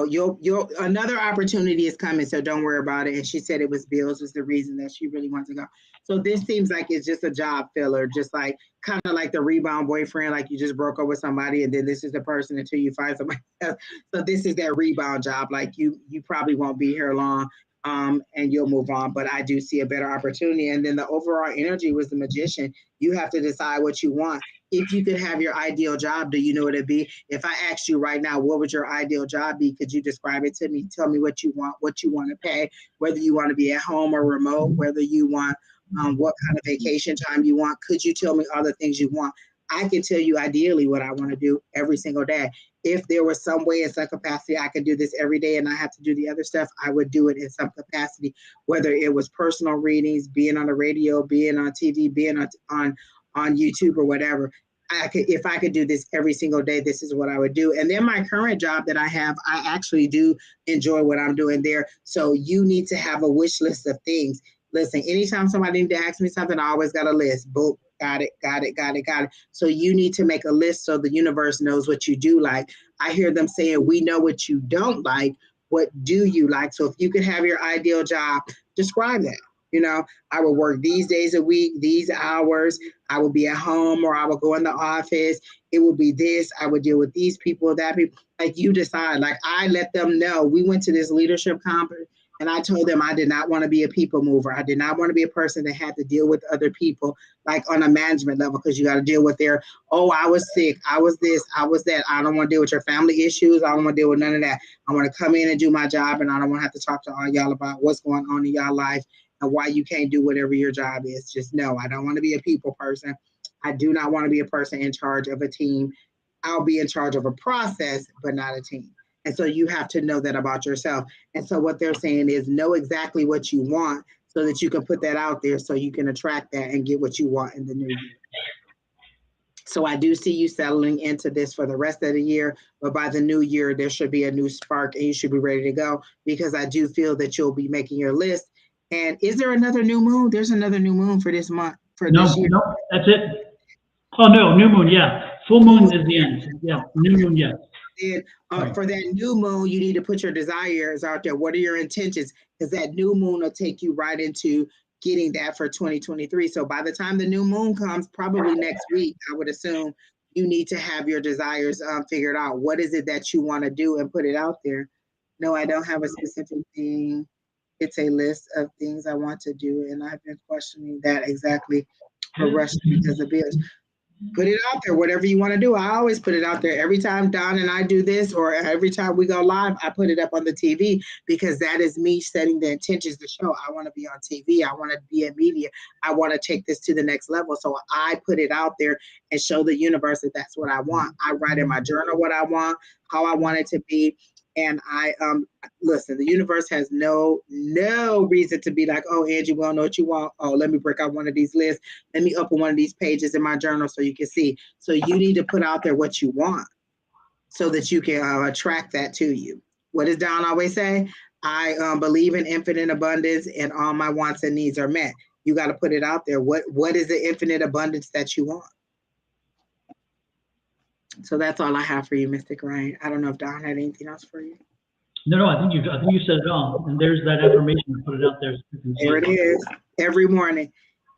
you'll another opportunity is coming, so don't worry about it. And she said it was bills was the reason that she really wants to go. So this seems like it's just a job filler, just like kind of like the rebound boyfriend, like you just broke up with somebody and then this is the person until you find somebody else. So this is that rebound job. Like you probably won't be here long. And you'll move on. But I do see a better opportunity. And then the overall energy was the magician. You have to decide what you want. If you could have your ideal job, do you know what it'd be? If I asked you right now, what would your ideal job be? Could you describe it to me? Tell me what you want to pay, whether you want to be at home or remote, whether you want what kind of vacation time you want. Could you tell me all the things you want? I can tell you ideally what I want to do every single day. If there was some way in some capacity I could do this every day and I have to do the other stuff, I would do it in some capacity, whether it was personal readings, being on the radio, being on TV, being on YouTube or whatever. If I could do this every single day, this is what I would do. And then my current job that I have, I actually do enjoy what I'm doing there. So you need to have a wish list of things. Listen, anytime somebody needs to ask me something, I always got a list. Boom. Got it. So you need to make a list so the universe knows what you do like. I hear them saying, we know what you don't like. What do you like? So if you could have your ideal job, describe that. You know, I would work these days a week, these hours. I would be at home or I would go in the office. It would be this. I would deal with these people, that people. Like you decide. Like I let them know. We went to this leadership conference. And I told them I did not want to be a people mover. I did not want to be a person that had to deal with other people, like on a management level, because you got to deal with I was sick, I was this, I was that. I don't want to deal with your family issues. I don't want to deal with none of that. I want to come in and do my job, and I don't want to have to talk to all y'all about what's going on in y'all life and why you can't do whatever your job is. Just no, I don't want to be a people person. I do not want to be a person in charge of a team. I'll be in charge of a process, but not a team. And so you have to know that about yourself. And so what they're saying is know exactly what you want so that you can put that out there so you can attract that and get what you want in the new year. So I do see you settling into this for the rest of the year, but by the new year, there should be a new spark and you should be ready to go because I do feel that you'll be making your list. And is there another new moon? There's another new moon for this month, this year. No, that's it. Oh, no, new moon, yeah. Full moon is the end. Yeah, new moon, yeah. Then for that new moon, you need to put your desires out there. What are your intentions? Because that new moon will take you right into getting that for 2023. So by the time the new moon comes, probably next week, I would assume you need to have your desires figured out. What is it that you want to do and put it out there? No, I don't have a specific thing. It's a list of things I want to do. And I've been questioning that exactly for rushing because of bills. Put it out there, whatever you want to do. I always put it out there. Every time Don and I do this, or every time we go live, I put it up on the TV because that is me setting the intentions to show I want to be on TV. I want to be in media. I want to take this to the next level. So I put it out there and show the universe that that's what I want. I write in my journal what I want, how I want it to be. And I listen, the universe has no reason to be like, oh, Angie, we don't know what you want. Oh, let me break out one of these lists. Let me open one of these pages in my journal so you can see. So you need to put out there what you want so that you can attract that to you. What does Don always say? I believe in infinite abundance and all my wants and needs are met. You got to put it out there. What is the infinite abundance that you want? So that's all I have for you, Mystic Rain. I don't know if Don had anything else for you. No, I think you said it all. And there's that affirmation. Put it out there. There it is. Every morning.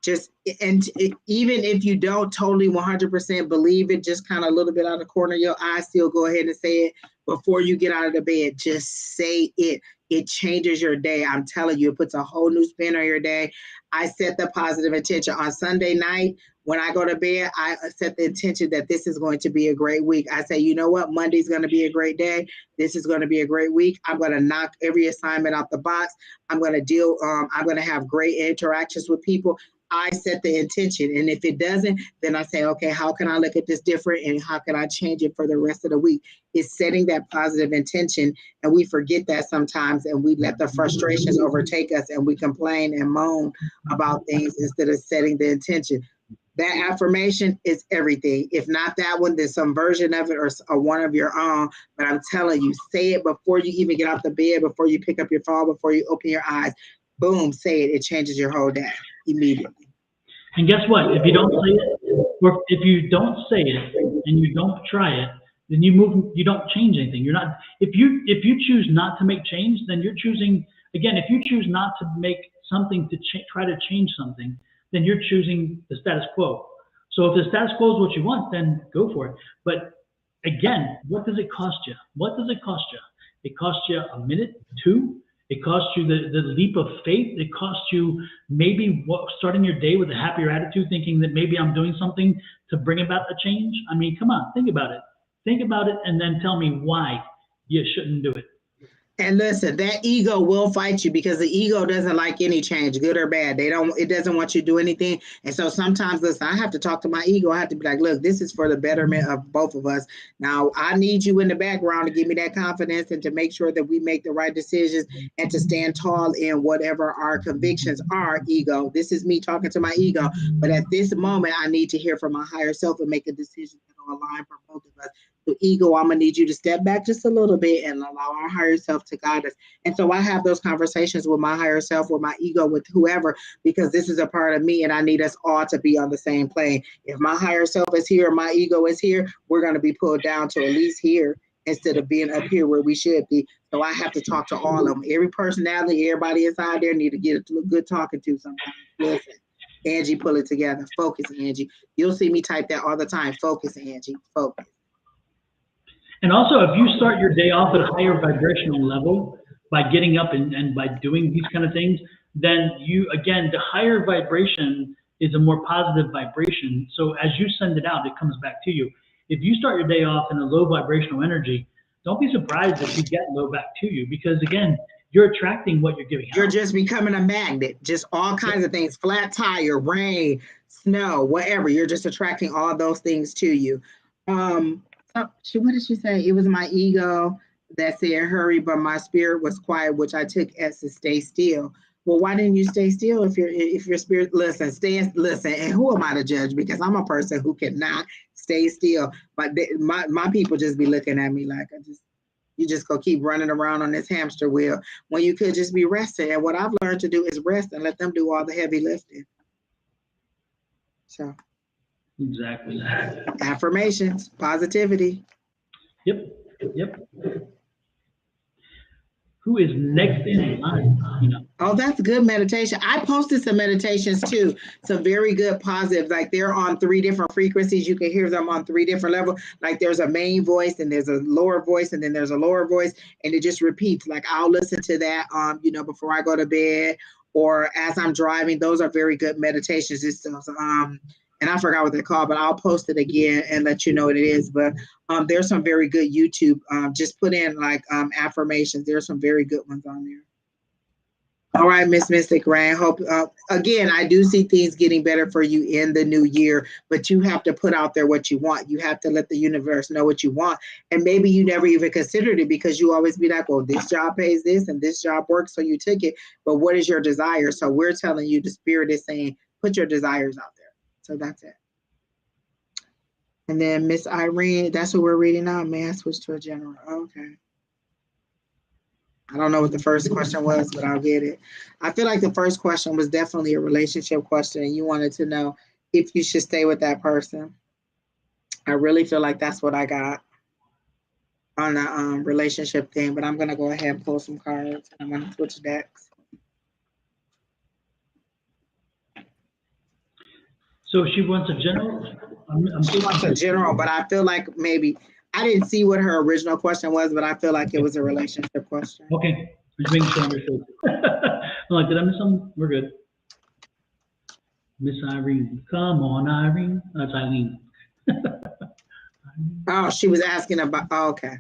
Even if you don't totally 100% believe it, just kind of a little bit out of the corner of your eye, still go ahead and say it before you get out of the bed. Just say it. It changes your day. I'm telling you, it puts a whole new spin on your day. I set the positive intention on Sunday night. When I go to bed, I set the intention that this is going to be a great week. I say, you know what? Monday's going to be a great day. This is going to be a great week. I'm going to knock every assignment out the box. I'm going to have great interactions with people. I set the intention. And if it doesn't, then I say, okay, how can I look at this different and how can I change it for the rest of the week? It's setting that positive intention. And we forget that sometimes and we let the frustrations overtake us and we complain and moan about things instead of setting the intention. That affirmation is everything. If not that one, there's some version of it or one of your own. But I'm telling you, say it before you even get out the bed, before you pick up your phone, before you open your eyes. Boom, say it. It changes your whole day immediately. And guess what? If you don't say it, Or if you don't say it and you don't try it, then you don't change anything. You're not, if you choose not to make change, then you're choosing, again, if you choose not to make something to try to change something, then you're choosing the status quo. So if the status quo is what you want, then go for it. But again, what does it cost you? What does it cost you? It costs you a minute, two. It costs you the leap of faith. It costs you maybe starting your day with a happier attitude, thinking that maybe I'm doing something to bring about a change. I mean, come on, think about it. Think about it and then tell me why you shouldn't do it. And listen, that ego will fight you because the ego doesn't like any change, good or bad. It doesn't want you to do anything. And so sometimes, listen, I have to talk to my ego. I have to be like, look, this is for the betterment of both of us. Now, I need you in the background to give me that confidence and to make sure that we make the right decisions and to stand tall in whatever our convictions are, ego. This is me talking to my ego. But at this moment, I need to hear from my higher self and make a decision that will align for both of us. The ego, I'm gonna need you to step back just a little bit and allow our higher self to guide us. And so I have those conversations with my higher self, with my ego, with whoever, because this is a part of me and I need us all to be on the same plane. If my higher self is here, my ego is here, we're gonna be pulled down to at least here instead of being up here where we should be. So I have to talk to all of them. Every personality, everybody inside there need to get a good talking to sometimes. Listen, Angie, pull it together. Focus, Angie. You'll see me type that all the time. Focus, Angie. Focus. And also, if you start your day off at a higher vibrational level by getting up and by doing these kind of things, then again, the higher vibration is a more positive vibration. So as you send it out, it comes back to you. If you start your day off in a low vibrational energy, don't be surprised if you get low back to you, because again, you're attracting what you're giving out. You're just becoming a magnet, just all kinds of things, flat tire, rain, snow, whatever. You're just attracting all those things to you. What did she say? It was my ego that said hurry, but my spirit was quiet, which I took as to stay still. Well, why didn't you stay still if your spirit listen? And who am I to judge? Because I'm a person who cannot stay still. But my people just be looking at me like you just go keep running around on this hamster wheel when you could just be resting. And what I've learned to do is rest and let them do all the heavy lifting. So. Exactly. Affirmations, positivity. Yep. Who is next in line? Oh, that's good meditation. I posted some meditations too. Some very good positive. Like they're on 3 different frequencies. You can hear them on 3 different levels. Like there's a main voice and there's a lower voice and then there's a lower voice and it just repeats. Like I'll listen to that before I go to bed or as I'm driving. Those are very good meditations. And I forgot what they're called, but I'll post it again and let you know what it is. But there's some very good YouTube. Just put in affirmations. There's some very good ones on there. All right, Miss Mystic Rain. Hope again, I do see things getting better for you in the new year, but you have to put out there what you want. You have to let the universe know what you want. And maybe you never even considered it because you always be like, well, this job pays this and this job works, so you took it. But what is your desire? So we're telling you, the spirit is saying, put your desires out there. So that's it. And then Miss Irene, that's what we're reading now. May I switch to a general? Okay. I don't know what the first question was, but I'll get it. I feel like the first question was definitely a relationship question, and you wanted to know if you should stay with that person. I really feel like that's what I got on the relationship thing, but I'm going to go ahead and pull some cards, and I'm going to switch decks. So she wants a general? She wants a general, but I feel like maybe, I didn't see what her original question was, but I feel like it was a relationship question. Okay. Just making sure I understood. I'm like, did I miss something? We're good. Miss Irene. Come on, Irene. That's Eileen. Oh, she was asking about, oh, okay.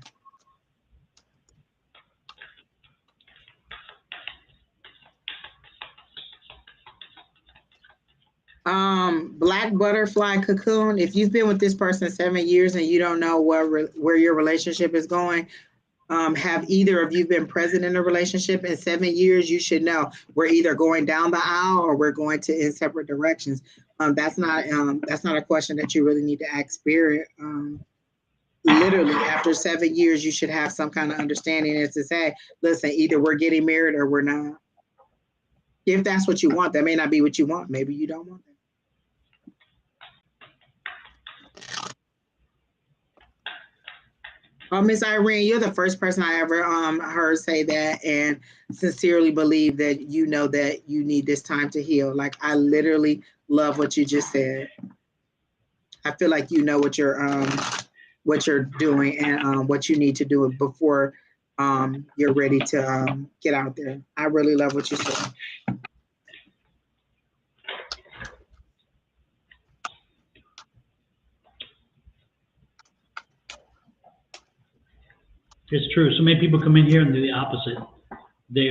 Black butterfly cocoon. If you've been with this person 7 years and you don't know where your relationship is going, have either of you been present in a relationship in 7 years? You should know we're either going down the aisle or we're going in separate directions. That's not a question that you really need to ask spirit. Literally, after 7 years, you should have some kind of understanding as to say, listen, either we're getting married or we're not. If that's what you want, that may not be what you want. Maybe you don't want that. Oh, Miss Irene, you're the first person I ever heard say that, and sincerely believe that you know that you need this time to heal. Like I literally love what you just said. I feel like you know what you're doing and what you need to do before you're ready to get out there. I really love what you said. It's true. So many people come in here and do the opposite. They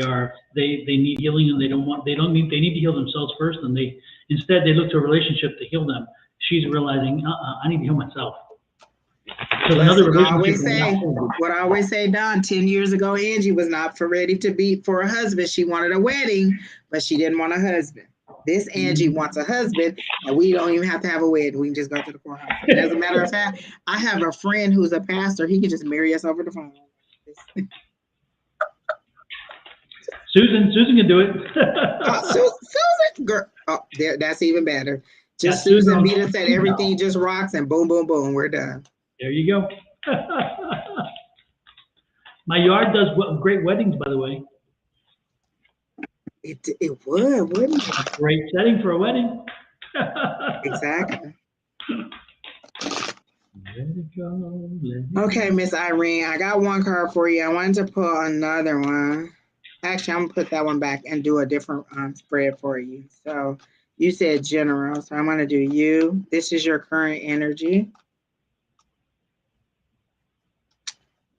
need healing and they need to heal themselves first, and instead they look to a relationship to heal them. She's realizing, I need to heal myself. So another Listen, I relationship always will not say hold you. what I always say, Don. 10 years ago, Angie was not for ready to be for a husband. She wanted a wedding, but she didn't want a husband. This Angie wants a husband, and we don't even have to have a wedding. We can just go to the courthouse. And as a matter of fact, I have a friend who's a pastor. He can just marry us over the phone. Susan can do it. Susan, girl, oh, there, that's even better. Got Just Susan Susan on meet us at speed everything dial. just rocks and boom, boom, boom, we're done. There you go. My yard does great weddings, by the way. It would, wouldn't it? Great setting for a wedding. Exactly. Let it go, let it Okay, go. Miss Irene, I got one card for you. I wanted to pull another one. Actually, I'm gonna put that one back and do a different spread for you. So you said general, so I'm gonna do you. This is your current energy.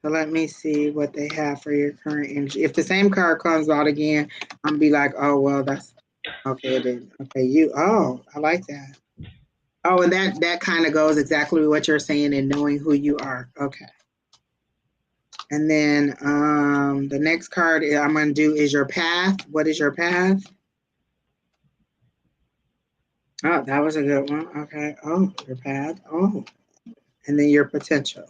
So let me see what they have for your current energy. If the same card comes out again, I'm gonna be like, oh well, that's okay. Then okay, you. Oh, I like that. Oh, and that kind of goes exactly what you're saying and knowing who you are. Okay. And then the next card I'm going to do is your path. What is your path? Oh, that was a good one. Okay. Oh, your path. Oh, and then your potential.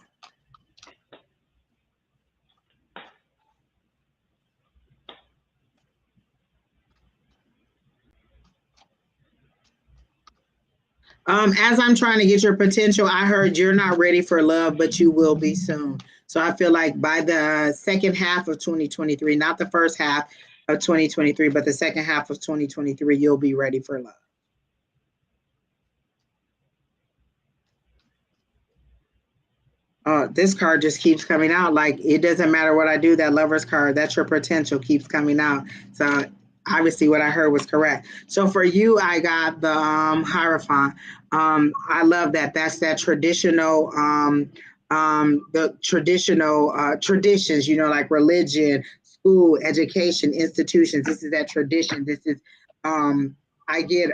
As I'm trying to get your potential, I heard you're not ready for love, but you will be soon. So I feel like by the second half of 2023, not the first half of 2023, but the second half of 2023, you'll be ready for love. This card just keeps coming out. Like it doesn't matter what I do, that lover's card, that's your potential keeps coming out. So obviously what I heard was correct. So for you, I got the Hierophant. I love that. That's that traditional the traditional traditions, like religion, school, education, institutions. This is that tradition. This is I get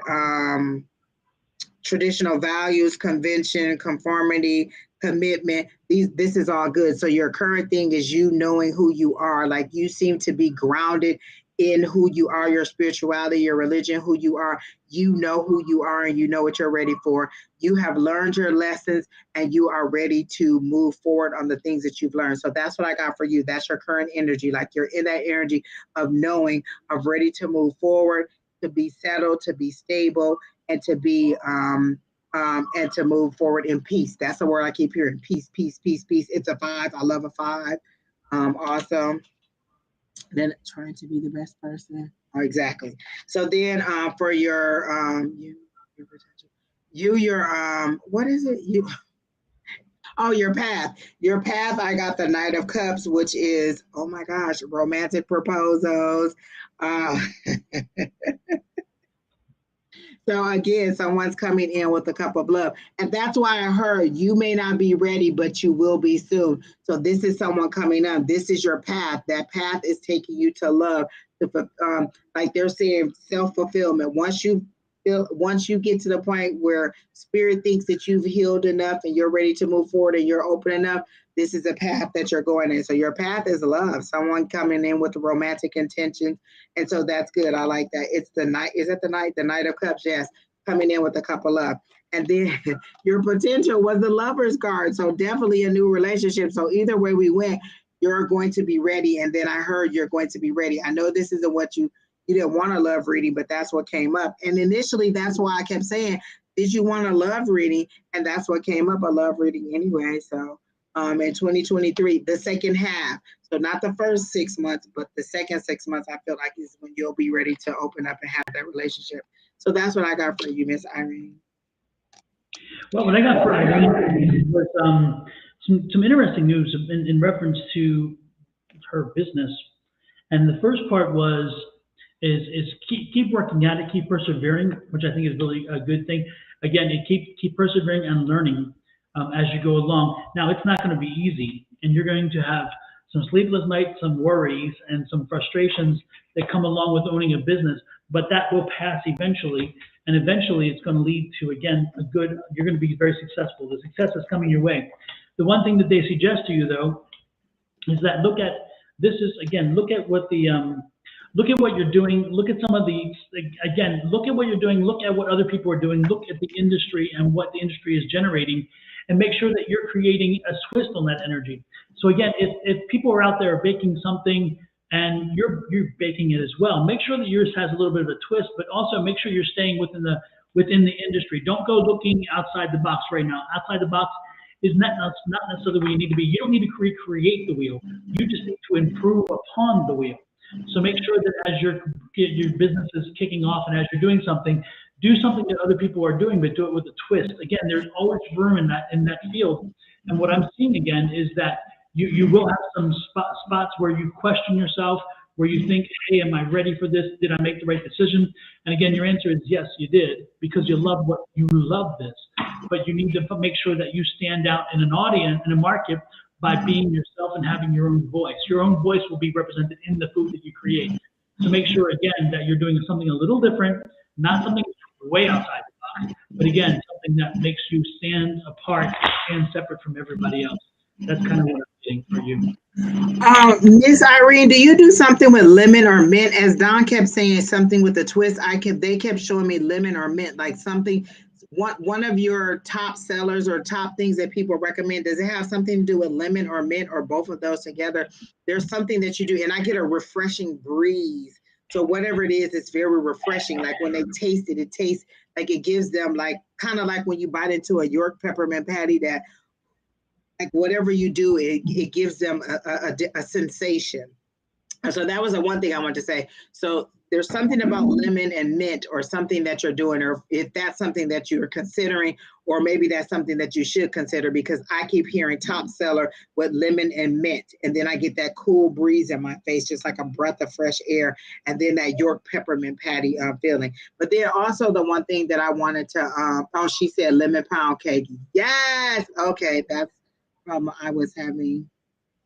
traditional values, convention, conformity, commitment. This is all good. So your current thing is you knowing who you are. Like you seem to be grounded in who you are, your spirituality, your religion, who you are. You know who you are and you know what you're ready for. You have learned your lessons and you are ready to move forward on the things that you've learned. So that's what I got for you. That's your current energy. Like you're in that energy of knowing, of ready to move forward, to be settled, to be stable, and to be and to move forward in peace. That's the word I keep hearing. Peace, peace, peace, peace. It's a 5. I love a 5. Awesome. Then trying to be the best person. Oh, exactly. So then for your your potential, your what is it? You oh, your path. Your path, I got the Knight of Cups, which is, oh my gosh, romantic proposals. Uh, So again, someone's coming in with a cup of love. And that's why I heard you may not be ready, but you will be soon. So this is someone coming up. This is your path. That path is taking you to love. Like they're saying, self-fulfillment. Once you get to the point where spirit thinks that you've healed enough and you're ready to move forward and you're open enough, this is a path that you're going in. So your path is love. Someone coming in with romantic intentions, and so that's good. I like that. It's the night. Is it the night? The Knight of Cups, yes. Coming in with a cup of love. And then your potential was the Lover's card. So definitely a new relationship. So either way we went, you're going to be ready. And then I heard you're going to be ready. I know this isn't what you didn't want a love reading, but that's what came up. And initially, that's why I kept saying, did you want a love reading? And that's what came up, a love reading anyway. So in 2023, the second half. So not the first 6 months, but the second 6 months, I feel like is when you'll be ready to open up and have that relationship. So that's what I got for you, Miss Irene. Well, what I got for Irene was some interesting news in reference to her business. And the first part was is keep working at it, keep persevering, which I think is really a good thing. Again, keep persevering and learning as you go along. Now, it's not going to be easy, and you're going to have some sleepless nights, some worries, and some frustrations that come along with owning a business. But that will pass eventually, and eventually it's going to lead to, again, you're going to be very successful. The success is coming your way. The one thing that they suggest to you, though, is that look at what you're doing. Look at some of look at what you're doing. Look at what other people are doing. Look at the industry and what the industry is generating, and make sure that you're creating a twist on that energy. So again, if people are out there baking something and you're baking it as well, make sure that yours has a little bit of a twist, but also make sure you're staying within the industry. Don't go looking outside the box right now. Outside the box is not necessarily where you need to be. You don't need to recreate the wheel. You just need to improve upon the wheel. So make sure that as your business is kicking off and as you're doing something, do something that other people are doing, but do it with a twist. Again, there's always room in that field. And what I'm seeing again is that you will have some spots where you question yourself, where you think, hey, am I ready for this? Did I make the right decision? And again, your answer is yes, you did, because you love this. But you need to make sure that you stand out in an audience, in a market, by being yourself and having your own voice. Your own voice will be represented in the food that you create. So make sure, again, that you're doing something a little different, not something way outside the box, but again, something that makes you stand apart, stand separate from everybody else. That's kind of what I'm getting for you. Miss Irene, do you do something with lemon or mint? As Don kept saying, something with a twist. They kept showing me lemon or mint, like something. One of your top sellers or top things that people recommend, does it have something to do with lemon or mint or both of those together? There's something that you do, and I get a refreshing breeze. So whatever it is, it's very refreshing. Like when they taste it, it tastes like it gives them like kind of like when you bite into a York peppermint patty, that like whatever you do, it gives them a sensation. And so that was the one thing I wanted to say. So there's something about lemon and mint or something that you're doing, or if that's something that you're considering, or maybe that's something that you should consider, because I keep hearing top seller with lemon and mint. And then I get that cool breeze in my face, just like a breath of fresh air. And then that York peppermint patty feeling. But then also the one thing that I wanted to, she said lemon pound cake. Yes. Okay. That's I was having.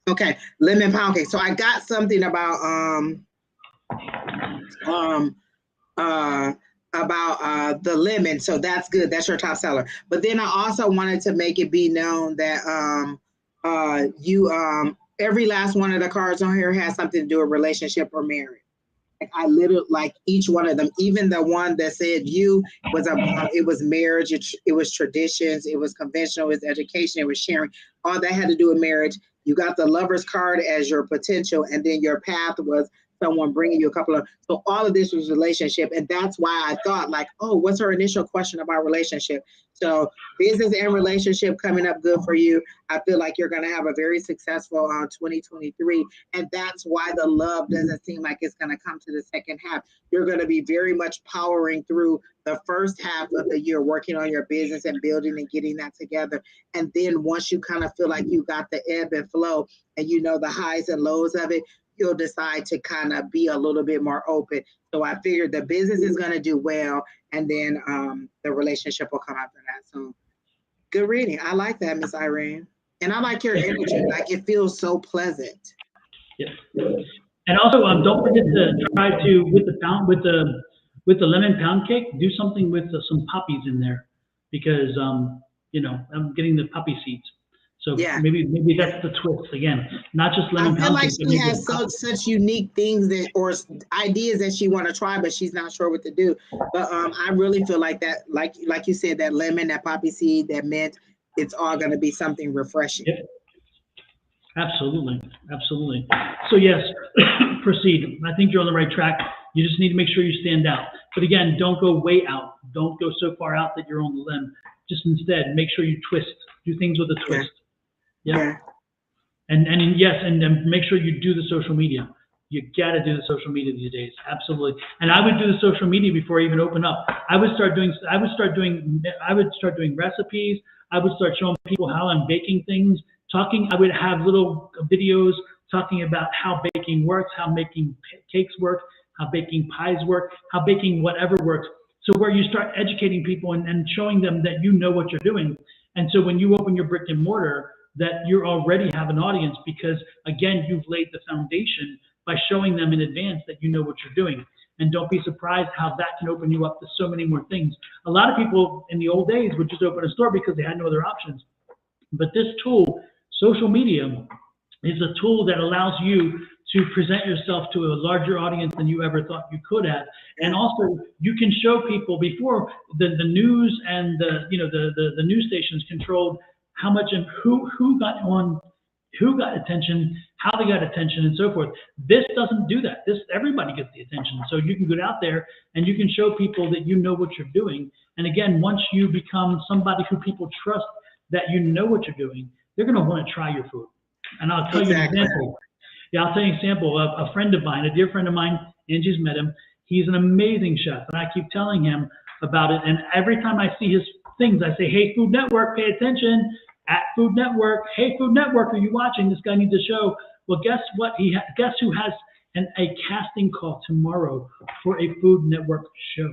Okay, lemon pound cake. So I got something about the lemon. So that's good. That's your top seller. But then I also wanted to make it be known that every last one of the cards on here has something to do with relationship or marriage. Like I literally like each one of them, even the one that said it was marriage, it was traditions, it was conventional, it was education, it was sharing. All that had to do with marriage. You got the lover's card as your potential, and then your path was someone bringing you a couple of, so all of this was relationship. And that's why I thought like, oh, what's her initial question about relationship? So business and relationship coming up good for you. I feel like you're going to have a very successful 2023. And that's why the love doesn't seem like it's going to come to the second half. You're going to be very much powering through the first half of the year, working on your business and building and getting that together. And then once you kind of feel like you got the ebb and flow and you know the highs and lows of it, you'll decide to kind of be a little bit more open. So I figured the business is going to do well, and then the relationship will come after that. So good reading. I like that, Miss Irene. And I like your energy. Like it feels so pleasant. Yeah. And also, don't forget to try to with the lemon pound cake, do something with some poppies in there, because I'm getting the poppy seeds. So yeah, maybe that's the twist again, not just lemon pound cake. I feel like she has such unique things or ideas that she want to try, but she's not sure what to do. But I really feel like that, like you said, that lemon, that poppy seed, that mint, it's all going to be something refreshing. Yep. Absolutely. So yes, proceed. I think you're on the right track. You just need to make sure you stand out. But again, don't go way out. Don't go so far out that you're on the limb. Just instead, make sure you twist. Do things with a twist. Yeah. And yes, and then make sure you do the social media. You got to do the social media these days, absolutely. And I would do the social media before I even open up. I would start doing recipes. I would start showing people how I'm baking things. I would have little videos talking about how baking works, how making cakes work, how baking pies work, how baking whatever works. So where you start educating people and showing them that you know what you're doing. And so when you open your brick and mortar, that you already have an audience because, again, you've laid the foundation by showing them in advance that you know what you're doing. And don't be surprised how that can open you up to so many more things. A lot of people in the old days would just open a store because they had no other options. But this tool, social media, is a tool that allows you to present yourself to a larger audience than you ever thought you could have. And also, you can show people before the news and the news stations controlled how much and who got on, who got attention, how they got attention, and so forth. This doesn't do that. Everybody gets the attention. So you can go out there and you can show people that you know what you're doing. And again, once you become somebody who people trust that you know what you're doing, they're going to want to try your food. And I'll tell you an example. Yeah, I'll tell you an example of a friend of mine, a dear friend of mine. Angie's met him. He's an amazing chef, and I keep telling him about it. And every time I see his things, I say, "Hey, Food Network, pay attention." At Food Network, "Hey, Food Network, are you watching? This guy needs a show." Well, guess what? Guess who has a casting call tomorrow for a Food Network show?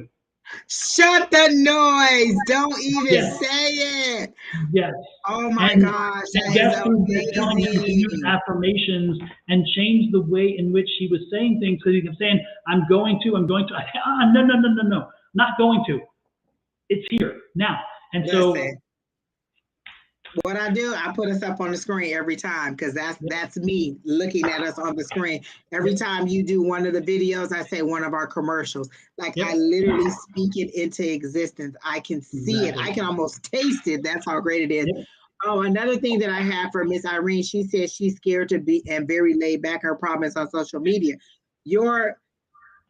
Shut the noise! Don't even Yes. say it. Yes. Oh my And gosh! and That guess is who they're telling him to use amazing. affirmations and change the way in which he was saying things because he kept saying, I'm going to. No, not going to. It's here now. And so, Listen, what I do, I put us up on the screen every time because that's me looking at us on the screen. Every time you do one of the videos, I say one of our commercials. Like Yep. I literally speak it into existence. I can see it. I can almost taste it. That's how great it is. Yep. Oh, another thing that I have for Miss Irene, she says she's scared to be and very laid back. Her problem is on social media.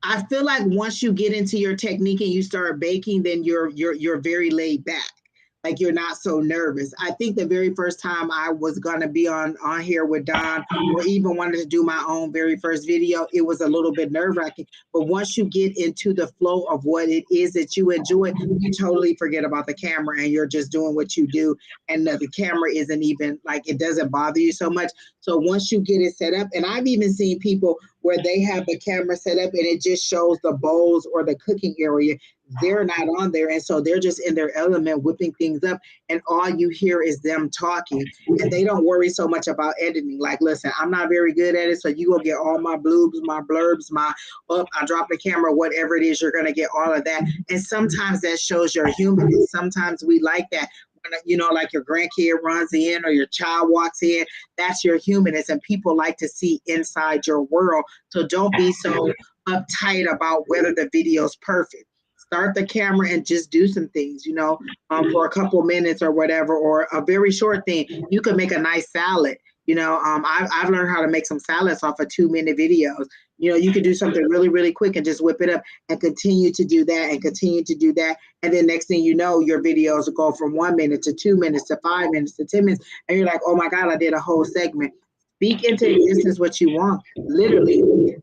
I feel like once you get into your technique and you start baking, then you're very laid back. Like you're not so nervous. I think the very first time I was gonna be on here with Don, or even wanted to do my own very first video, it was a little bit nerve-wracking. But once you get into the flow of what it is that you enjoy, you totally forget about the camera and you're just doing what you do. And the camera isn't even like, it doesn't bother you so much. So once you get it set up, and I've even seen people where they have the camera set up and it just shows the bowls or the cooking area. They're not on there. And so they're just in their element, whipping things up. And all you hear is them talking. And they don't worry so much about editing. Like, listen, I'm not very good at it. So you will get all my bloobs, my blurbs, I drop the camera, whatever it is, you're going to get all of that. And sometimes that shows your humanness. Sometimes we like that. Like your grandkid runs in or your child walks in, that's your humanness. And people like to see inside your world. So don't be so uptight about whether the video's perfect. Start the camera and just do some things, for a couple minutes or whatever, or a very short thing. You could make a nice salad. I've learned how to make some salads off of 2-minute videos. You could do something really, really quick and just whip it up and continue to do that and continue to do that. And then next thing you know, your videos will go from 1 minute to 2 minutes to 5 minutes to 10 minutes. And you're like, oh my God, I did a whole segment. Speak into existence what you want. Literally,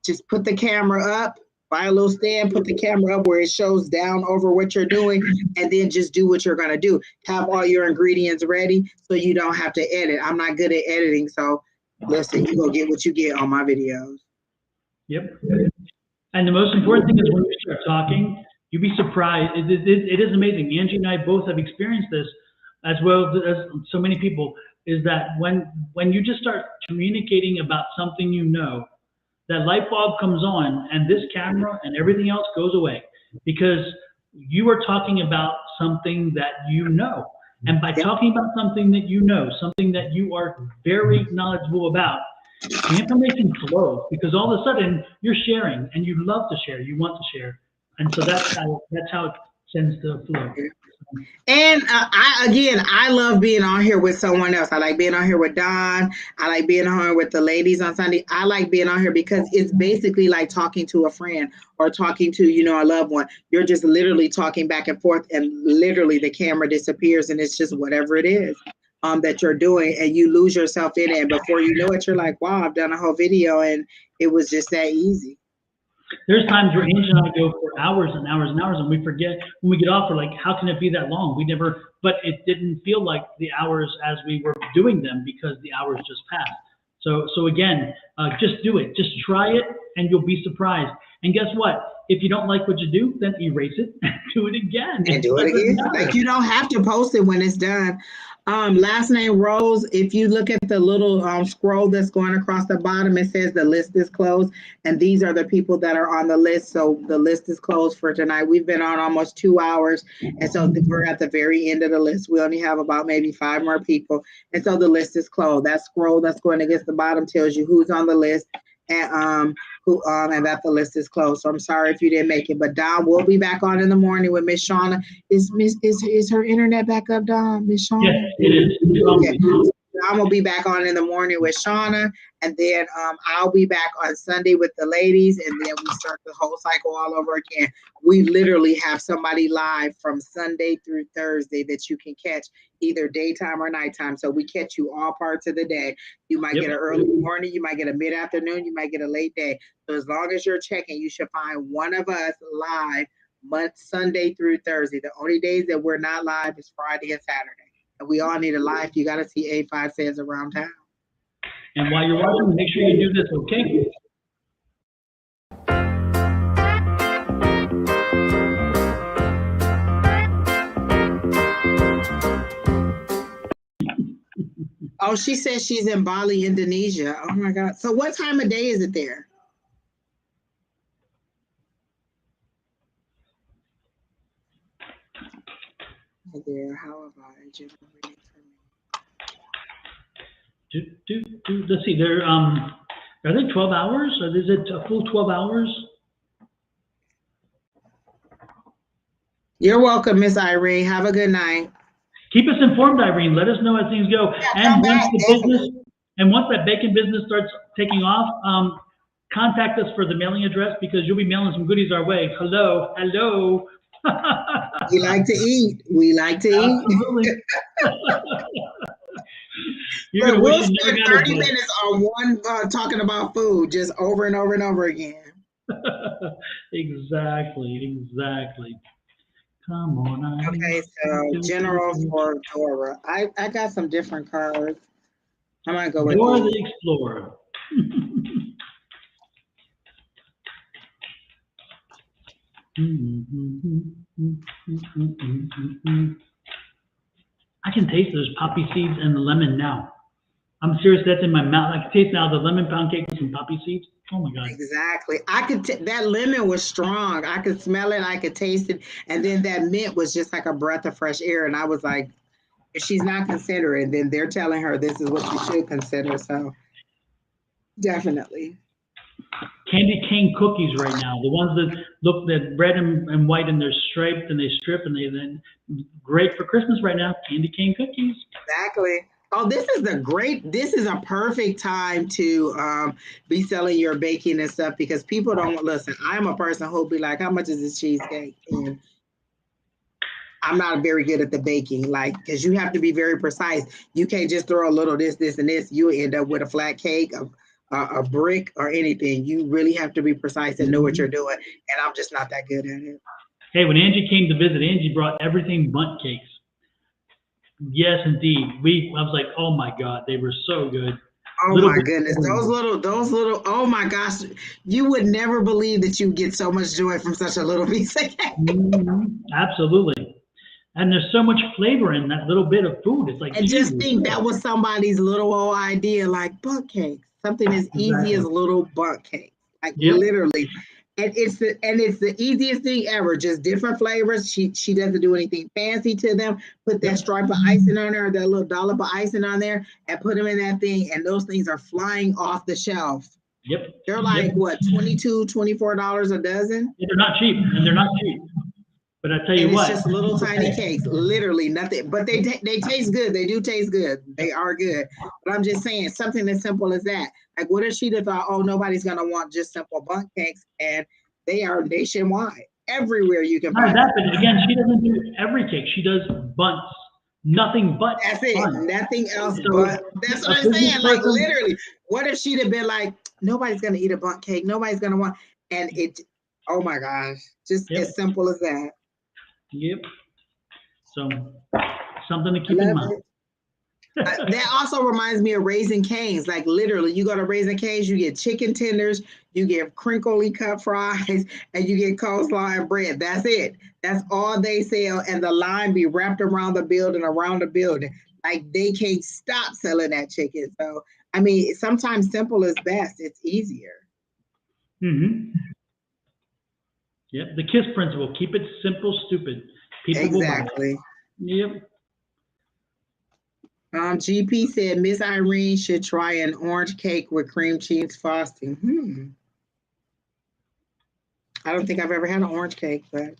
just put the camera up. Buy a little stand, put the camera up where it shows down over what you're doing, and then just do what you're going to do. Have all your ingredients ready so you don't have to edit. I'm not good at editing, so listen, you're going to get what you get on my videos. Yep. And the most important thing is when you start talking, you'd be surprised. It is amazing. Angie and I both have experienced this as well as so many people, is that when you just start communicating about something that light bulb comes on and this camera and everything else goes away because you are talking about something that you know. And by talking about something that you know, something that you are very knowledgeable about, the information flows because all of a sudden you're sharing and you love to share, you want to share. And so that's how it tends to flow. And I love being on here with someone else. I like being on here with Don. I like being on here with the ladies on Sunday. I like being on here because it's basically like talking to a friend or talking to, a loved one. You're just literally talking back and forth and literally the camera disappears and it's just whatever it is. that you're doing, and you lose yourself in it. And before you know it, you're like, wow, I've done a whole video and it was just that easy. There's times where Angie and I go for hours and hours and hours, and we forget when we get off. We're like, how can it be that long? We never, but it didn't feel like the hours as we were doing them because the hours just passed. So again, just do it. Just try it, and you'll be surprised. And guess what? If you don't like what you do, then erase it and do it again. And do it again. Like, you don't have to post it when it's done. Last name Rose, if you look at the little scroll that's going across the bottom, it says the list is closed. And these are the people that are on the list. So the list is closed for tonight. We've been on almost 2 hours. And so we're at the very end of the list. We only have about maybe 5 more people. And so the list is closed. That scroll that's going against the bottom tells you who's on the list and and that the list is closed. So I'm sorry if you didn't make it, but Don will be back on in the morning with Miss Shauna. Is her internet back up, Don? Miss Shauna? Yes, it is. Okay. Don will be back on in the morning with Shauna, and then I'll be back on Sunday with the ladies, and then we start the whole cycle all over again. We literally have somebody live from Sunday through Thursday that you can catch either daytime or nighttime. So we catch you all parts of the day. You might get an early morning, you might get a mid-afternoon, you might get a late day. So as long as you're checking, you should find one of us live Sunday through Thursday. The only days that we're not live is Friday and Saturday. And we all need a life. You got to see A5 Says Around Town. And while you're watching, make sure you do this, okay? Oh, she says she's in Bali, Indonesia. Oh my God. So what time of day is it there? There, how have I generated for me? Let's see, they're, are they 12 hours? Or is it a full 12 hours? You're welcome, Miss Irene. Have a good night. Keep us informed, Irene. Let us know as things go. Yeah, Once that bacon business starts taking off, contact us for the mailing address because you'll be mailing some goodies our way. Hello. We like to eat. We like to eat. Absolutely. We'll spend 30 minutes on one talking about food, just over and over and over again. Exactly. Come on. Okay, so General for Dora. I got some different cards. I'm gonna go with Dora the Explorer. I can taste those poppy seeds and the lemon now. I'm serious, that's in my mouth. I can taste now the lemon pound cake with some poppy seeds. Oh my God. Exactly. I could, that lemon was strong. I could smell it, I could taste it. And then that mint was just like a breath of fresh air. And I was like, if she's not considering, then they're telling her this is what you should consider. So definitely. Candy cane cookies right now. The ones that look that red and white and they're striped and they strip and they then great for Christmas right now. Candy cane cookies. Exactly. Oh, this is a perfect time to be selling your baking and stuff because people don't listen. I'm a person who'll be like, how much is this cheesecake? And I'm not very good at the baking, like, because you have to be very precise. You can't just throw a little this, and this. You'll end up with a flat cake, a brick, or anything. You really have to be precise and know what you're doing. And I'm just not that good at it. Hey, when Angie came to visit, Angie brought everything but cakes. Yes, indeed. I was like, oh my God, they were so good. Oh my goodness, those little, oh my gosh, you would never believe that you get so much joy from such a little piece of cake. Absolutely. And there's so much flavor in that little bit of food. It's like, and just think that was somebody's little old idea, like bundt cakes, something as easy as little bundt cakes, like literally. And it's the easiest thing ever. Just different flavors. She doesn't do anything fancy to them. Put that stripe of icing on there, that little dollop of icing on there, and put them in that thing. And those things are flying off the shelf. Yep. They're like what, $22, $24 a dozen? They're not cheap, and they're not cheap. But I tell you what, it's just little tiny cakes, literally nothing. But they taste good. They do taste good. They are good. But I'm just saying something as simple as that. Like, what if she'd have thought, oh, nobody's gonna want just simple bundt cakes, and they are nationwide, everywhere you can find find that. But again, she doesn't do every cake. She does bunts. nothing but That's it. fun. Nothing else So, but. That's what a I'm business saying. Like person- literally, what if she'd have been like, nobody's gonna eat a bundt cake. Nobody's gonna want, and it. Oh my gosh, just Yep. as simple as that. Yep. So something to I keep in love mind. it. That also reminds me of Raising Cane's. Like literally, you go to Raising Cane's, you get chicken tenders, you get crinkly cut fries, and you get coleslaw and bread. That's it. That's all they sell, and the line be wrapped around the building, Like they can't stop selling that chicken. So I mean, sometimes simple is best. It's easier. Mm-hmm. Yep. The KISS principle: keep it simple, stupid. People will buy it. Exactly. Yep. GP said Miss Irene should try an orange cake with cream cheese frosting. I don't think I've ever had an orange cake, but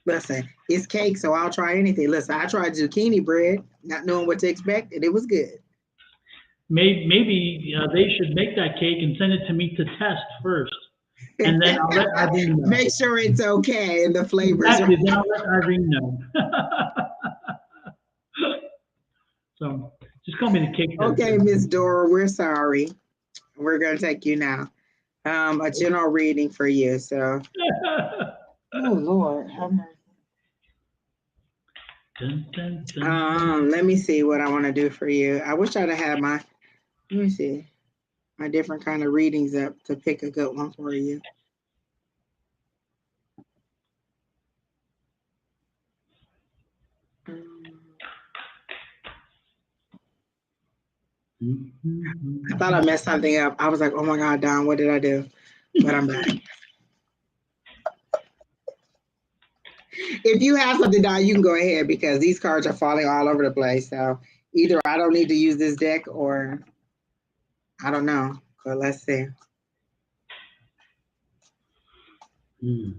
listen, it's cake, so I'll try anything. Listen, I tried zucchini bread, not knowing what to expect, and it was good. Maybe they should make that cake and send it to me to test first, and then I'll let Irene know. Make sure it's okay and the flavors. Exactly. Then I'll let Irene know. So just call me the cake tester. Okay, Miss Dora, we're sorry. We're gonna take you now. A general reading for you. So, oh Lord, have mercy. Dun, dun, dun. Let me see what I want to do for you. I wish I'd have had my. Let me see my different kind of readings up to pick a good one for you. I thought I messed something up. I was like, oh my God, Don, what did I do? But I'm back. If you have something, Don, you can go ahead because these cards are falling all over the place. So either I don't need to use this deck or I don't know. But let's see. Hmm.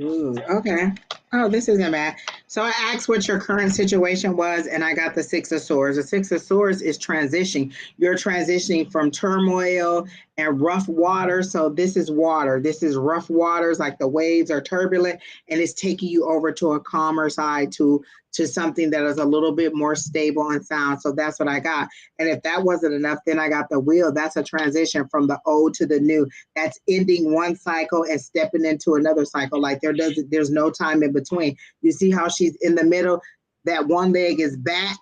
Ooh, okay. Oh, this isn't bad. So I asked what your current situation was, and I got the Six of Swords. The Six of Swords is transitioning. You're transitioning from turmoil and rough water. So this is water. This is rough waters, like the waves are turbulent, and it's taking you over to a calmer side, to something that is a little bit more stable and sound. So that's what I got. And if that wasn't enough, then I got the Wheel. That's a transition from the old to the new. That's ending one cycle and stepping into another cycle. Like there's no time in between. You see how she's in the middle? That one leg is back,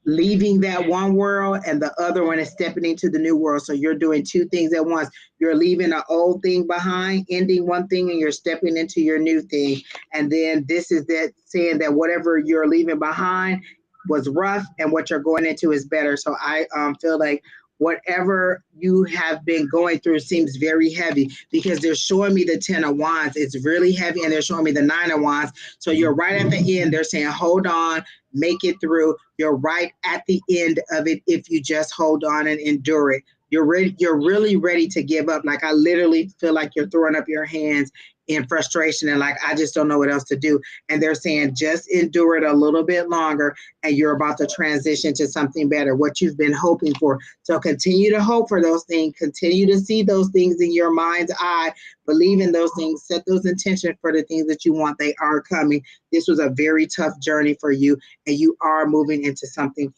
leaving that one world, and the other one is stepping into the new world. So you're doing two things at once. You're leaving an old thing behind, ending one thing, and you're stepping into your new thing. And then this is that saying that whatever you're leaving behind was rough, and what you're going into is better. So I feel like whatever you have been going through seems very heavy, because they're showing me the 10 of Wands. It's really heavy, and they're showing me the 9 of Wands. So you're right at the end. They're saying, hold on, make it through. You're right at the end of it if you just hold on and endure it. You're ready. You're really ready to give up. Like I literally feel like you're throwing up your hands in frustration and like, I just don't know what else to do. And they're saying, just endure it a little bit longer, and you're about to transition to something better, what you've been hoping for. So continue to hope for those things. Continue to see those things in your mind's eye. Believe in those things. Set those intentions for the things that you want. They are coming. This was a very tough journey for you, and you are moving into something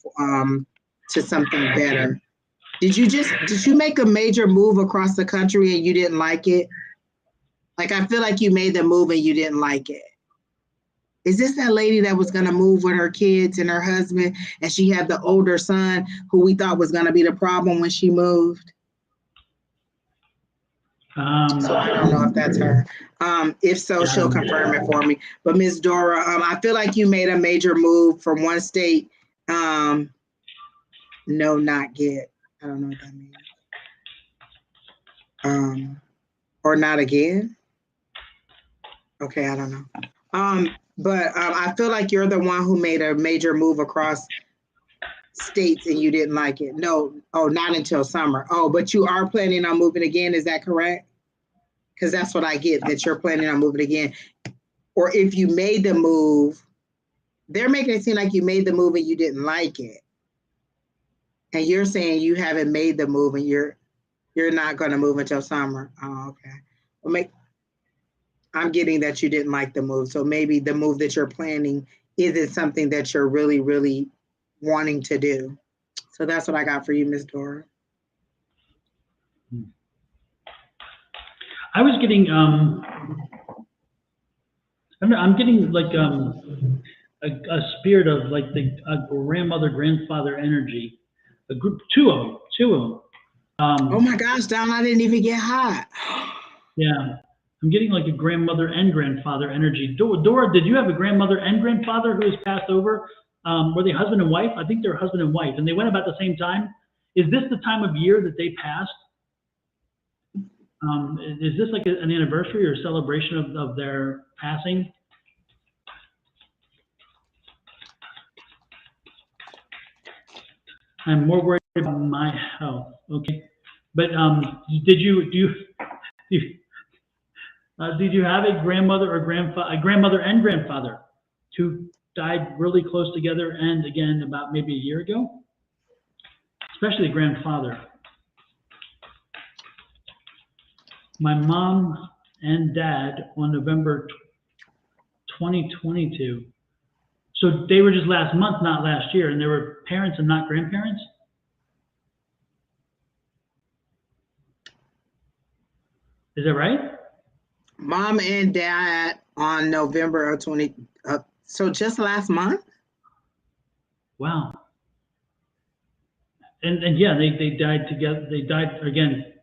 better. Did you make a major move across the country and you didn't like it? Like, I feel like you made the move and you didn't like it. Is this that lady that was going to move with her kids and her husband, and she had the older son who we thought was going to be the problem when she moved? So I don't know if that's her. If so, she'll confirm it for me. But Miss Dora, I feel like you made a major move from one state. No, not get. I don't know what that means. Or not again. Okay, I don't know. But I feel like you're the one who made a major move across states and you didn't like it. No, not until summer. Oh, but you are planning on moving again, is that correct? Because that's what I get, that you're planning on moving again. Or if you made the move, they're making it seem like you made the move and you didn't like it. And you're saying you haven't made the move and you're not going to move until summer. Oh, okay. Well, I'm getting that you didn't like the move. So maybe the move that you're planning isn't something that you're really, really wanting to do. So that's what I got for you, Miss Dora. I was getting I'm getting like a spirit of like a grandmother grandfather energy. A group, two of them. Oh my gosh, Don, I didn't even get hot. Yeah, I'm getting like a grandmother and grandfather energy. Dora, did you have a grandmother and grandfather who has passed over? Were they husband and wife? I think they're husband and wife, and they went about the same time. Is this the time of year that they passed? Is this like an anniversary or celebration of their passing? I'm more worried about my health. Okay, but did you have a grandmother or a grandmother and grandfather who died really close together, and again about maybe a year ago? Especially grandfather. My mom and dad on November 2022. So they were just last month, not last year, and they were parents and not grandparents? Is that right? Mom and dad on November of 20, so just last month? Wow. And yeah, they died together. They died again,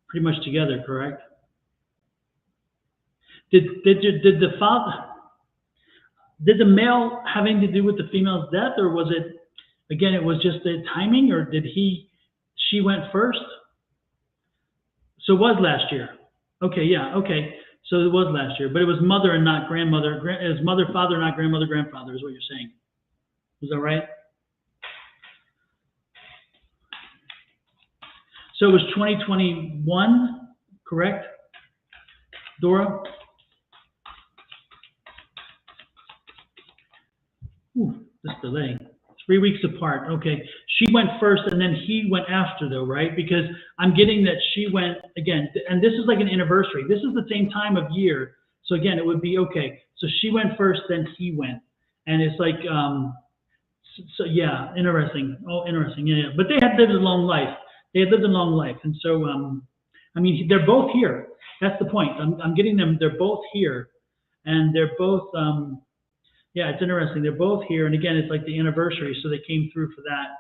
pretty much together, correct? Did the male have anything to do with the female's death, or was it, again, it was just the timing, or she went first? So it was last year. Okay, yeah, okay. So it was last year, but it was mother and not grandmother. It was mother, father, not grandmother, grandfather is what you're saying. Is that right? So it was 2021, correct, Dora? Ooh, this delay. 3 weeks apart. Okay. She went first and then he went after, though, right? Because I'm getting that she went again, and this is like an anniversary. This is the same time of year. So again, it would be okay. So she went first, then he went. And it's like, so yeah, interesting. Oh, interesting. Yeah, yeah. But they had lived a long life. They had lived a long life. And so, I mean, they're both here. That's the point. I'm getting them. They're both here. And they're both, yeah, it's interesting. They're both here, and again, it's like the anniversary, so they came through for that.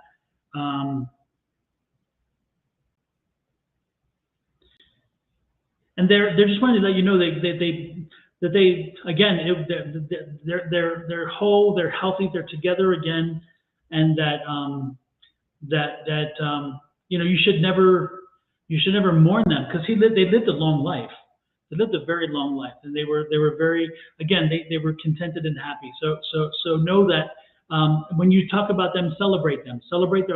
And they're just wanting to let you know that they again, they're whole, they're healthy, they're together again, and that you know, you should never mourn them, because they lived a long life. They lived a very long life, and they were very, again, they were contented and happy. So know that when you talk about them, celebrate their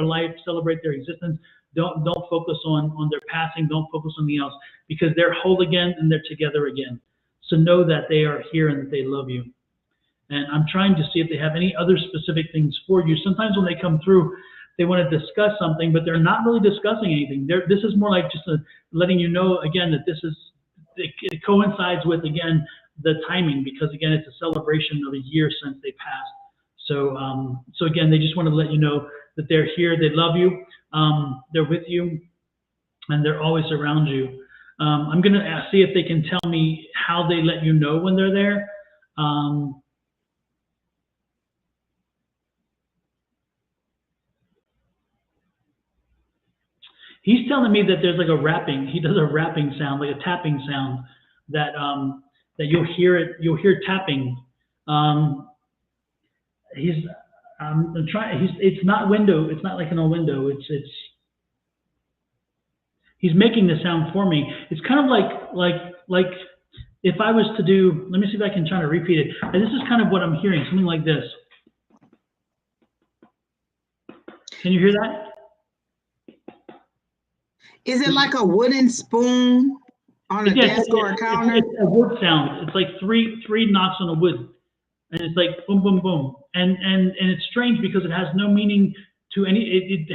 life, celebrate their existence. Don't focus on their passing. Don't focus on anything else, because they're whole again and they're together again. So know that they are here and that they love you. And I'm trying to see if they have any other specific things for you. Sometimes when they come through, they want to discuss something, but they're not really discussing anything. This is more like just letting you know again that this is. It coincides with, again, the timing, because again, it's a celebration of a year since they passed. So so again, they just want to let you know that they're here, they love you, they're with you, and they're always around you. I'm going to see if they can tell me how they let you know when they're there. He's telling me that there's like a rapping. He does a rapping sound, like a tapping sound, that that you'll hear it. You'll hear tapping. I'm trying. It's not window. It's not like an old window. He's making the sound for me. It's kind of like if I was to do. Let me see if I can try to repeat it. And this is kind of what I'm hearing. Something like this. Can you hear that? Is it like a wooden spoon on a desk or a counter? It's a wood sound. It's like three knocks on a wood, and it's like boom, boom, boom. And it's strange because it has no meaning to any. It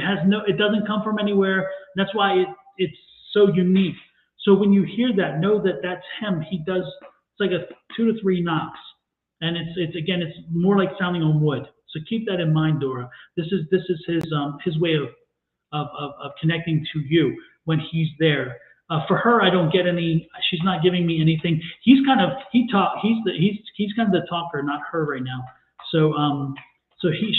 doesn't come from anywhere. That's why it's so unique. So when you hear that, know that that's him. He does. It's like a 2 to 3 knocks, and it's more like sounding on wood. So keep that in mind, Dora. This is his way of connecting to you when he's there. For her, I don't get any. She's not giving me anything. He's kind of he's kind of the talker, not her right now. So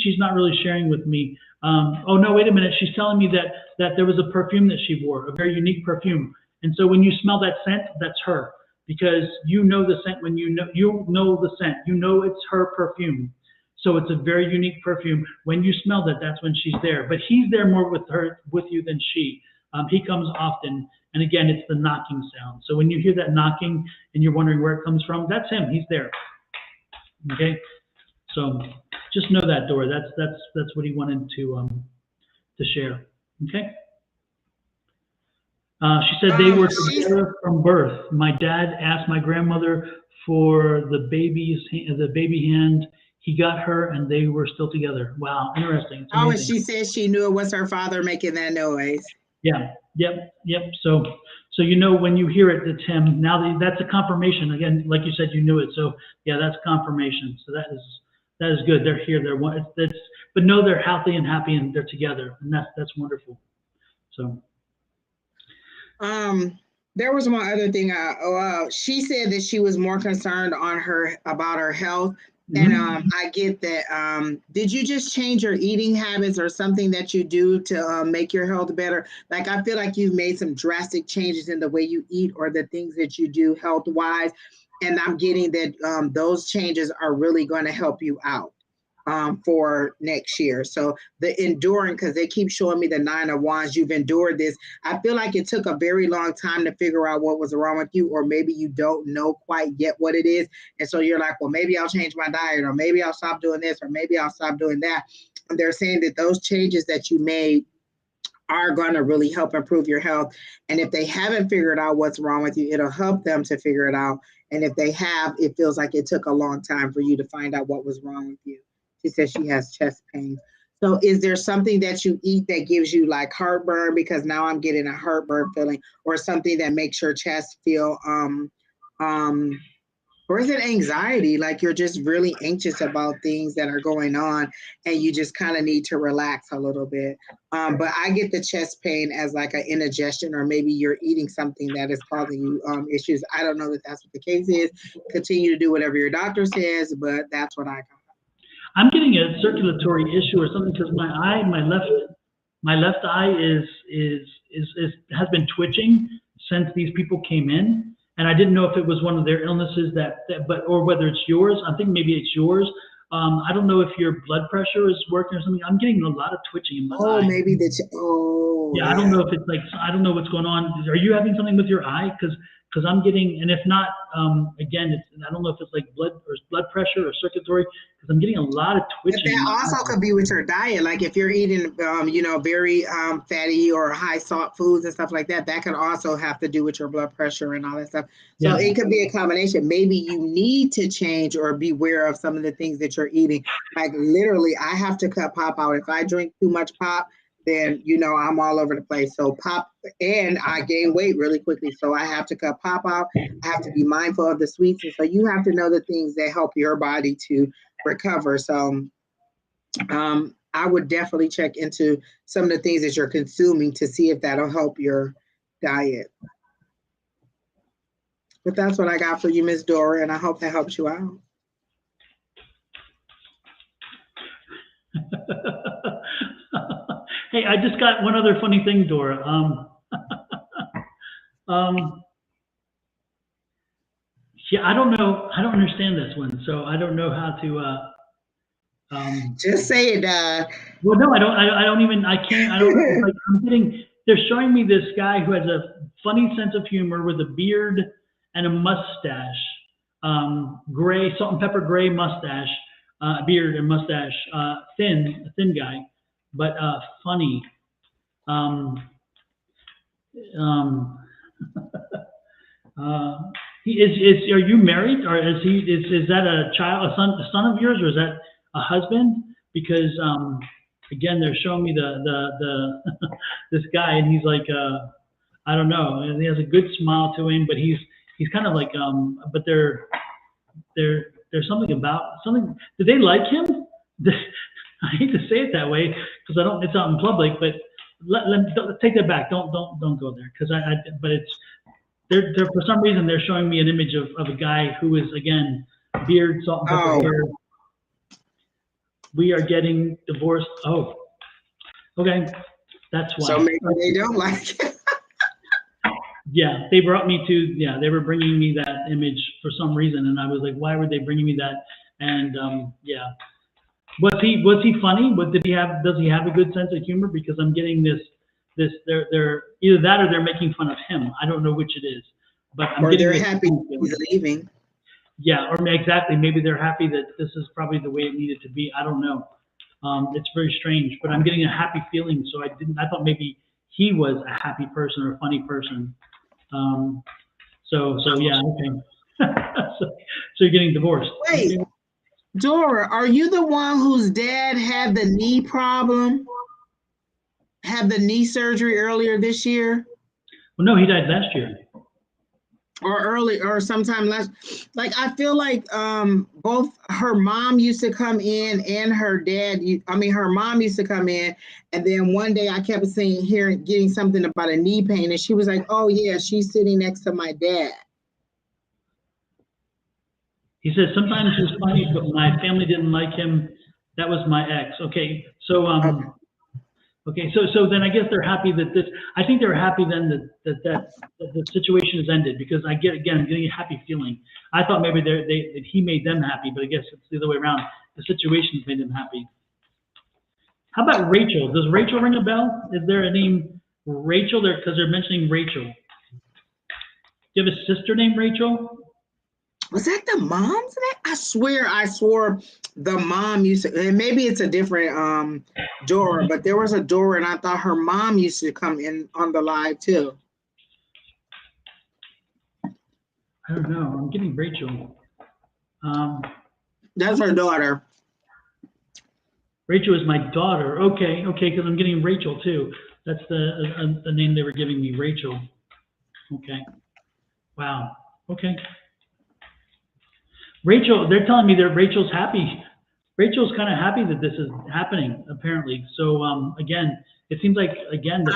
she's not really sharing with me. Oh no, wait a minute. She's telling me that there was a perfume that she wore, a very unique perfume. And so when you smell that scent, that's her, because you know the scent when you know the scent. You know it's her perfume. So it's a very unique perfume. When you smell that, that's when she's there. But he's there more with you than she. He comes often. And again, it's the knocking sound. So when you hear that knocking and you're wondering where it comes from, that's him. He's there. Okay. So just know that, Dora. That's what he wanted to share. Okay. She said they were together from birth. My dad asked my grandmother for the baby hand. He got her, and they were still together. Wow, interesting. Oh, and she said she knew it was her father making that noise. Yeah. Yep. So you know when you hear it, it's him. Now that's a confirmation. Again, like you said, you knew it. So yeah, that's confirmation. So that is good. They're here. They're one. But know they're healthy and happy, and they're together, and that's wonderful. So. There was one other thing. She said that she was more concerned about her health. And I get that. Did you just change your eating habits or something that you do to make your health better? Like, I feel like you've made some drastic changes in the way you eat or the things that you do health-wise. And I'm getting that those changes are really going to help you out for next year. So the enduring, because they keep showing me the 9 of Wands, you've endured this. I feel like it took a very long time to figure out what was wrong with you, or maybe you don't know quite yet what it is. And so you're like, well, maybe I'll change my diet, or maybe I'll stop doing this, or maybe I'll stop doing that. And they're saying that those changes that you made are going to really help improve your health. And if they haven't figured out what's wrong with you, it'll help them to figure it out. And if they have, it feels like it took a long time for you to find out what was wrong with you. She says she has chest pain. So is there something that you eat that gives you like heartburn? Because now I'm getting a heartburn feeling, or something that makes your chest feel, or is it anxiety? Like you're just really anxious about things that are going on and you just kind of need to relax a little bit. But I get the chest pain as like an indigestion, or maybe you're eating something that is causing you issues. I don't know that that's what the case is. Continue to do whatever your doctor says, but that's what I got. I'm getting a circulatory issue or something, because my left eye has been twitching since these people came in, and I didn't know if it was one of their illnesses or whether it's yours. I think maybe it's yours. I don't know if your blood pressure is working or something. I'm getting a lot of twitching in my eye. Maybe yeah. I don't know if it's like, I don't know what's going on. Are you having something with your eye? Because I'm getting, and if not, again, I don't know if it's like blood pressure or circulatory, because I'm getting a lot of twitching. But that also could be with your diet. Like if you're eating, very fatty or high salt foods and stuff like that, that could also have to do with your blood pressure and all that stuff. So It could be a combination. Maybe you need to change or be aware of some of the things that you're eating. Like literally, I have to cut pop out. If I drink too much pop, then, I'm all over the place. So pop, and I gain weight really quickly. So I have to cut pop out. I have to be mindful of the sweets. And so you have to know the things that help your body to recover. So I would definitely check into some of the things that you're consuming to see if that'll help your diet. But that's what I got for you, Miss Dora, and I hope that helps you out. Hey, I just got one other funny thing, Dora. Yeah, I don't know. I don't understand this one, so I don't know how to. Just say it. Well, no, I don't. I don't even. I can't. I don't. Like, I'm getting. They're showing me this guy who has a funny sense of humor with a beard and a mustache, gray, salt and pepper gray mustache, beard and mustache, a thin guy. But funny. Are you married, or is that a child, a son of yours, or is that a husband? Because again, they're showing me this guy, and he's like, I don't know, and he has a good smile to him, but he's kind of like, but there's something about something. Did they like him? I hate to say it that way because I don't. It's out in public, but take that back. Don't go there because But it's they're for some reason they're showing me an image of a guy who is again beard, salt and pepper hair. We are getting divorced. Oh, okay, that's why. So maybe they don't like it. Yeah, they brought me to. Yeah, they were bringing me that image for some reason, and I was like, why were they bringing me that? And yeah. Was he funny? Does he have a good sense of humor? Because I'm getting they're either that or they're making fun of him. I don't know which it is, but I'm getting they're happy he's leaving. Yeah, or exactly. Maybe they're happy that this is probably the way it needed to be. I don't know. It's very strange, but I'm getting a happy feeling. So I thought maybe he was a happy person or a funny person. So yeah, okay. so you're getting divorced. Wait. Okay. Dora, are you the one whose dad had the knee problem? Had the knee surgery earlier this year? Well, no, he died last year. Or sometime last. Like, I feel like both her mom used to come in and her dad. Her mom used to come in, and then one day I kept getting something about a knee pain, and she was like, "Oh yeah, she's sitting next to my dad." He said, sometimes he's funny, but my family didn't like him. That was my ex. Okay. So, so then I guess they're happy I think they're happy then that the situation is ended because I'm getting a happy feeling. I thought maybe that he made them happy, but I guess it's the other way around. The situation's made them happy. How about Rachel? Does Rachel ring a bell? Is there a name Rachel there? Because they're mentioning Rachel. Do you have a sister named Rachel? Was that the mom's name? I swore the mom used to, and maybe it's a different Dora, but there was a Dora, and I thought her mom used to come in on the live too. I don't know. I'm getting Rachel. That's her daughter. Rachel is my daughter. Okay, because I'm getting Rachel too. That's the name they were giving me, Rachel. Okay. Wow. Okay. Rachel, they're telling me that Rachel's happy. Rachel's kind of happy that this is happening, apparently. So again, it seems like the family.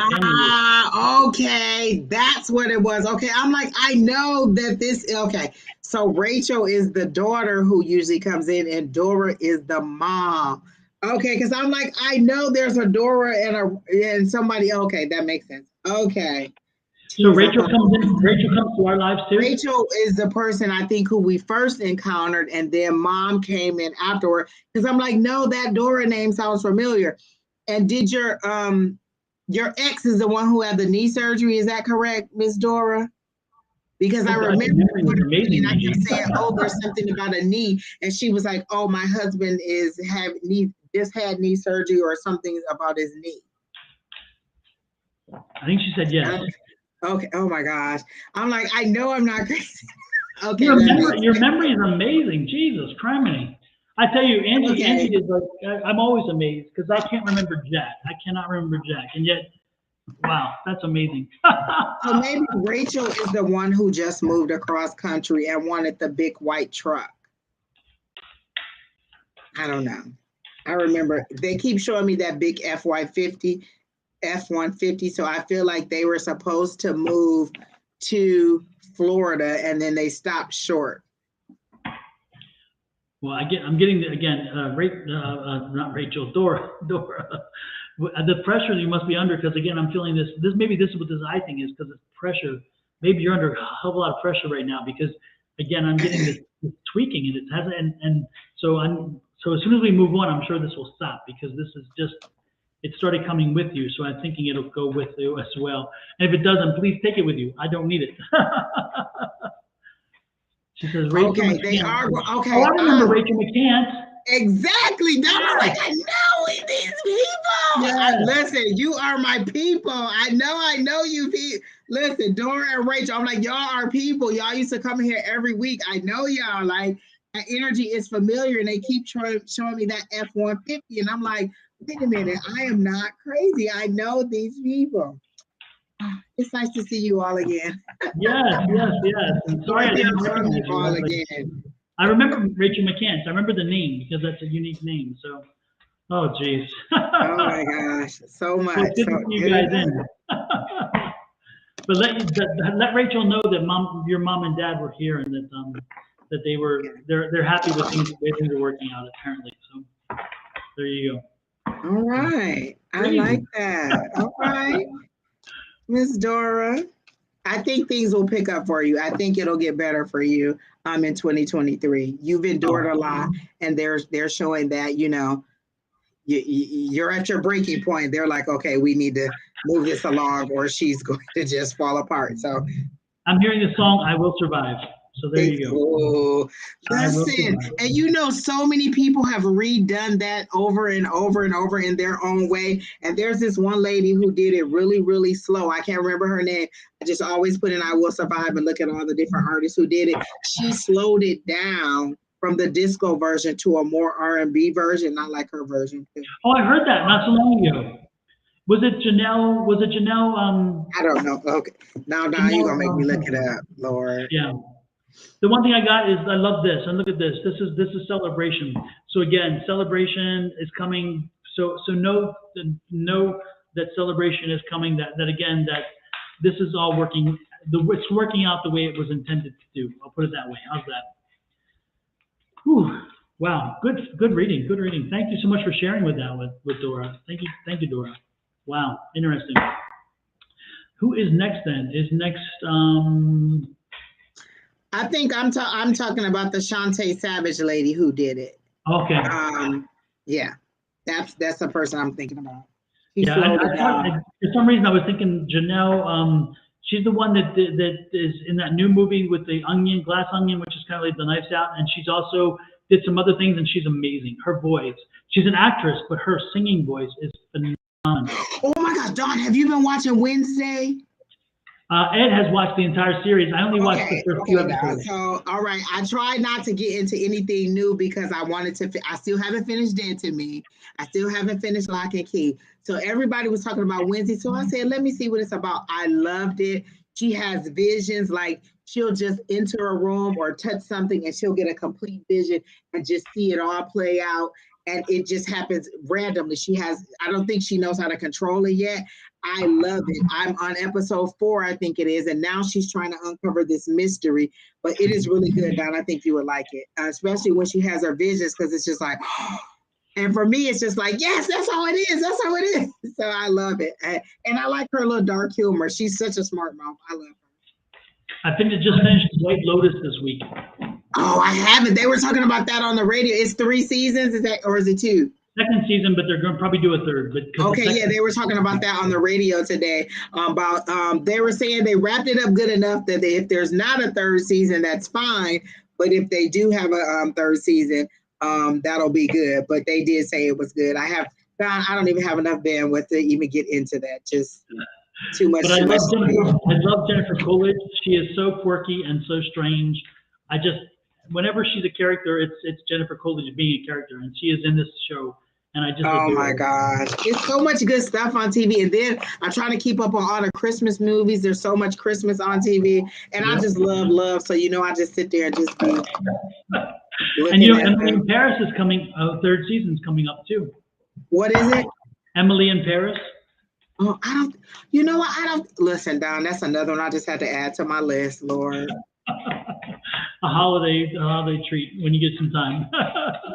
Okay, that's what it was. Okay, I'm like, I know that this. Okay, so Rachel is the daughter who usually comes in, and Dora is the mom. Okay, because I'm like, I know there's a Dora and somebody. Okay, that makes sense. Okay. So Rachel comes to our lives too? Rachel is the person I think who we first encountered, and then mom came in afterward. Because I'm like, no, that Dora name sounds familiar. And did your ex is the one who had the knee surgery? Is that correct, Miss Dora? Because I remember and I kept saying, oh, there's something about a knee, and she was like, oh, my husband just had knee surgery or something about his knee. I think she said yes. Okay. Oh my gosh. I'm like, I know I'm not crazy. Okay. Your memory is amazing. Jesus Christ. I tell you, Angie is like, I'm always amazed because I can't remember Jack. I cannot remember Jack. And yet, wow, that's amazing. So maybe Rachel is the one who just moved across country and wanted the big white truck. I don't know. I remember they keep showing me that big F-150, so I feel like they were supposed to move to Florida and then they stopped short. Well, I'm getting again, not Rachel, Dora. The pressure you must be under, because again, I'm feeling this. Maybe this is what this eye thing is, because it's pressure. Maybe you're under a hell of a lot of pressure right now, because again, I'm getting this tweaking, and it hasn't. And so as soon as we move on, I'm sure this will stop, because this is just. It started coming with you, so I'm thinking it'll go with you as well. And if it doesn't, please take it with you. I don't need it. She says, Rachel okay, McCants. they are okay. Oh, I remember Rachel McCants. Exactly. That was like, I know these people. Yes. Listen, you are my people. I know you people. Listen, Dora and Rachel, I'm like, y'all are people. Y'all used to come here every week. I know y'all. Like, that energy is familiar, and they keep showing me that F-150, and I'm like, wait a minute, I am not crazy. I know these people. It's nice to see you all again. Yes. I'm sorry I didn't recognize you all you. But again. I remember Rachel McCants. I remember the name because that's a unique name. So, oh geez. Oh my gosh, so much. Well, it's good to see you guys in. But let Rachel know that your mom and dad were here and that they're happy with things the way things are working out apparently. So there you go. All right, I like that. All right, Miss Dora. I think things will pick up for you. I think it'll get better for you in 2023. You've endured a lot, and they're showing that, you're at your breaking point. They're like, okay, we need to move this along or she's going to just fall apart. So I'm hearing the song "I Will Survive." So there you go. Oh, listen, and so many people have redone that over and over and over in their own way. And there's this one lady who did it really, really slow. I can't remember her name. I just always put in "I Will Survive" and look at all the different artists who did it. She slowed it down from the disco version to a more R&B version, not like her version. Oh, I heard that not so long ago. Was it Janelle? I don't know. Okay, now you're gonna make me look it up, Lord. Yeah. The one thing I got is I love this, and look at this. This is Celebration. So again, Celebration is coming. So know that Celebration is coming. That this is all working. It's working out the way it was intended to do. I'll put it that way. How's that? Whew. Wow. Good reading. Good reading. Thank you so much for sharing with Dora. Thank you, Dora. Wow. Interesting. Who is next then? I think I'm talking about the Shantae Savage lady who did it. Okay. Yeah, that's the person I'm thinking about. For some reason I was thinking Janelle. She's the one that is in that new movie with the glass onion, which is kind of like the Knives Out, and she's also did some other things, and she's amazing. Her voice. She's an actress, but her singing voice is phenomenal. Oh my God, Don, have you been watching Wednesday? Ed has watched the entire series. I only watched the first few episodes. So, all right. I tried not to get into anything new because I wanted to. I still haven't finished Dead to Me. I still haven't finished Lock and Key. So everybody was talking about Wednesday. So I said, let me see what it's about. I loved it. She has visions, like she'll just enter a room or touch something and she'll get a complete vision and just see it all play out. And it just happens randomly. I don't think she knows how to control it yet. I love it. I'm on episode 4, I think it is. And now she's trying to uncover this mystery, but it is really good, Don. I think you would like it, especially when she has her visions, because it's just like, and for me, it's just like, yes, that's how it is. That's how it is. So I love it. And I like her little dark humor. She's such a smart mom. I love her. I think it just finished White Lotus this week. Oh, I haven't. They were talking about that on the radio. It's 3 seasons, or is it 2? Second season, but they're going to probably do a third. Okay, yeah, they were talking about that on the radio today. They were saying they wrapped it up good enough that if there's not a 3rd season, that's fine. But if they do have a 3rd season, that'll be good. But they did say it was good. I don't even have enough bandwidth to even get into that. Just too much. But I love Jennifer Coolidge. She is so quirky and so strange. Whenever she's a character, it's Jennifer Coolidge being a character, and she is in this show. And I just my gosh, it's so much good stuff on TV. And then I'm trying to keep up on all the Christmas movies. There's so much Christmas on TV, and I just love. So I just sit there and just be. And Emily in Paris is coming. 3rd season's coming up too. What is it? Emily in Paris. Oh, I don't. You know what? I don't listen, Don. That's another one I just had to add to my list, Lord. A holiday treat when you get some time.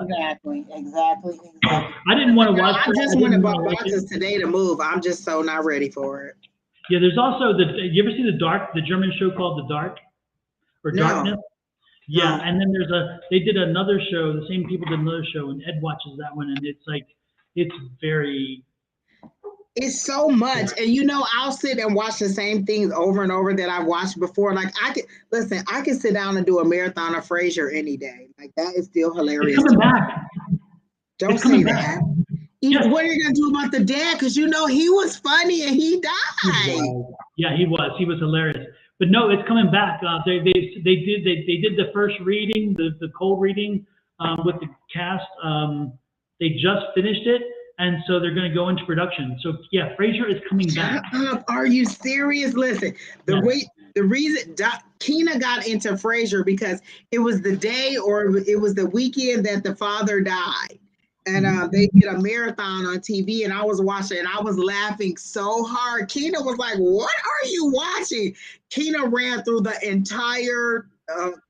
Exactly. I didn't want to watch. I just went and bought boxes today to move. I'm just so not ready for it. Yeah, there's also you ever see the German show called The Dark or Darkness? Yeah, and then they did another show. The same people did another show, and Ed watches that one, and it's very. It's so much. And I'll sit and watch the same things over and over that I've watched before. Like I can sit down and do a marathon of Frasier any day. Like that is still hilarious. It's coming back. Don't say that. What are you gonna do about the dad? Because he was funny and he died. Yeah, he was. He was hilarious. But no, it's coming back. They did the first reading, the cold reading with the cast. They just finished it, and so they're going to go into production. So yeah, Frasier is coming back. Are you serious? Listen, the reason Keena got into Frasier because it was the day or it was the weekend that the father died. And they did a marathon on TV, and I was watching, and I was laughing so hard. Keena was like, "What are you watching?" Keena ran through the entire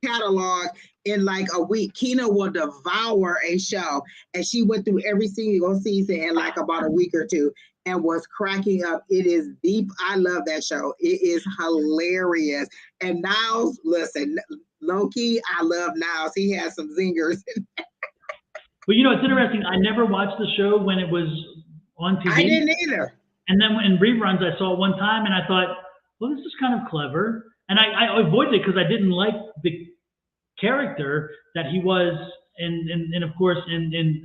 catalog in like a week. Keena will devour a show, and she went through every single season in like about a week or two, and was cracking up. It is deep. I love that show. It is hilarious. And Niles, listen, low key, I love Niles. He has some zingers. Well, you know, it's interesting. I never watched the show when it was on TV. I didn't either. And then in reruns, I saw it one time, and I thought, well, this is kind of clever. And I avoided it because I didn't like the character that he was in of course, in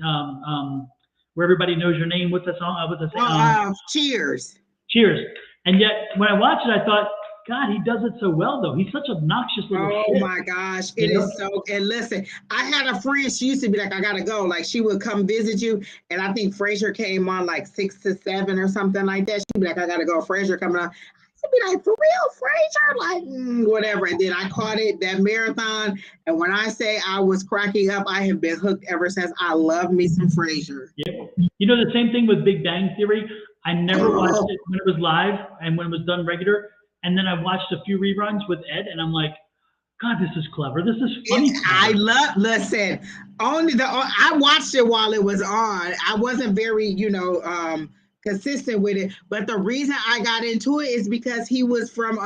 Where Everybody Knows Your Name. What's that song? What's that song? Cheers. Cheers. And yet, when I watched it, I thought, God, he does it so well, though. He's such a obnoxious little shit. My gosh. It is so, and listen, I had a friend, she used to be like, I gotta go. Like, she would come visit you, and I think Frasier came on like 6 to 7 or something like that. She'd be like, I gotta go, Frasier coming on. I'd be like, for real, Frasier? Like, whatever. And then I caught it, that marathon, and when I say I was cracking up, I have been hooked ever since. I love me some Frasier. Yeah. You know, the same thing with Big Bang Theory. I never watched it when it was live and when it was done regular. And then I watched a few reruns with Ed, and I'm like, God, this is clever. This is funny. Listen, I watched it while it was on. I wasn't very, consistent with it. But the reason I got into it is because he was from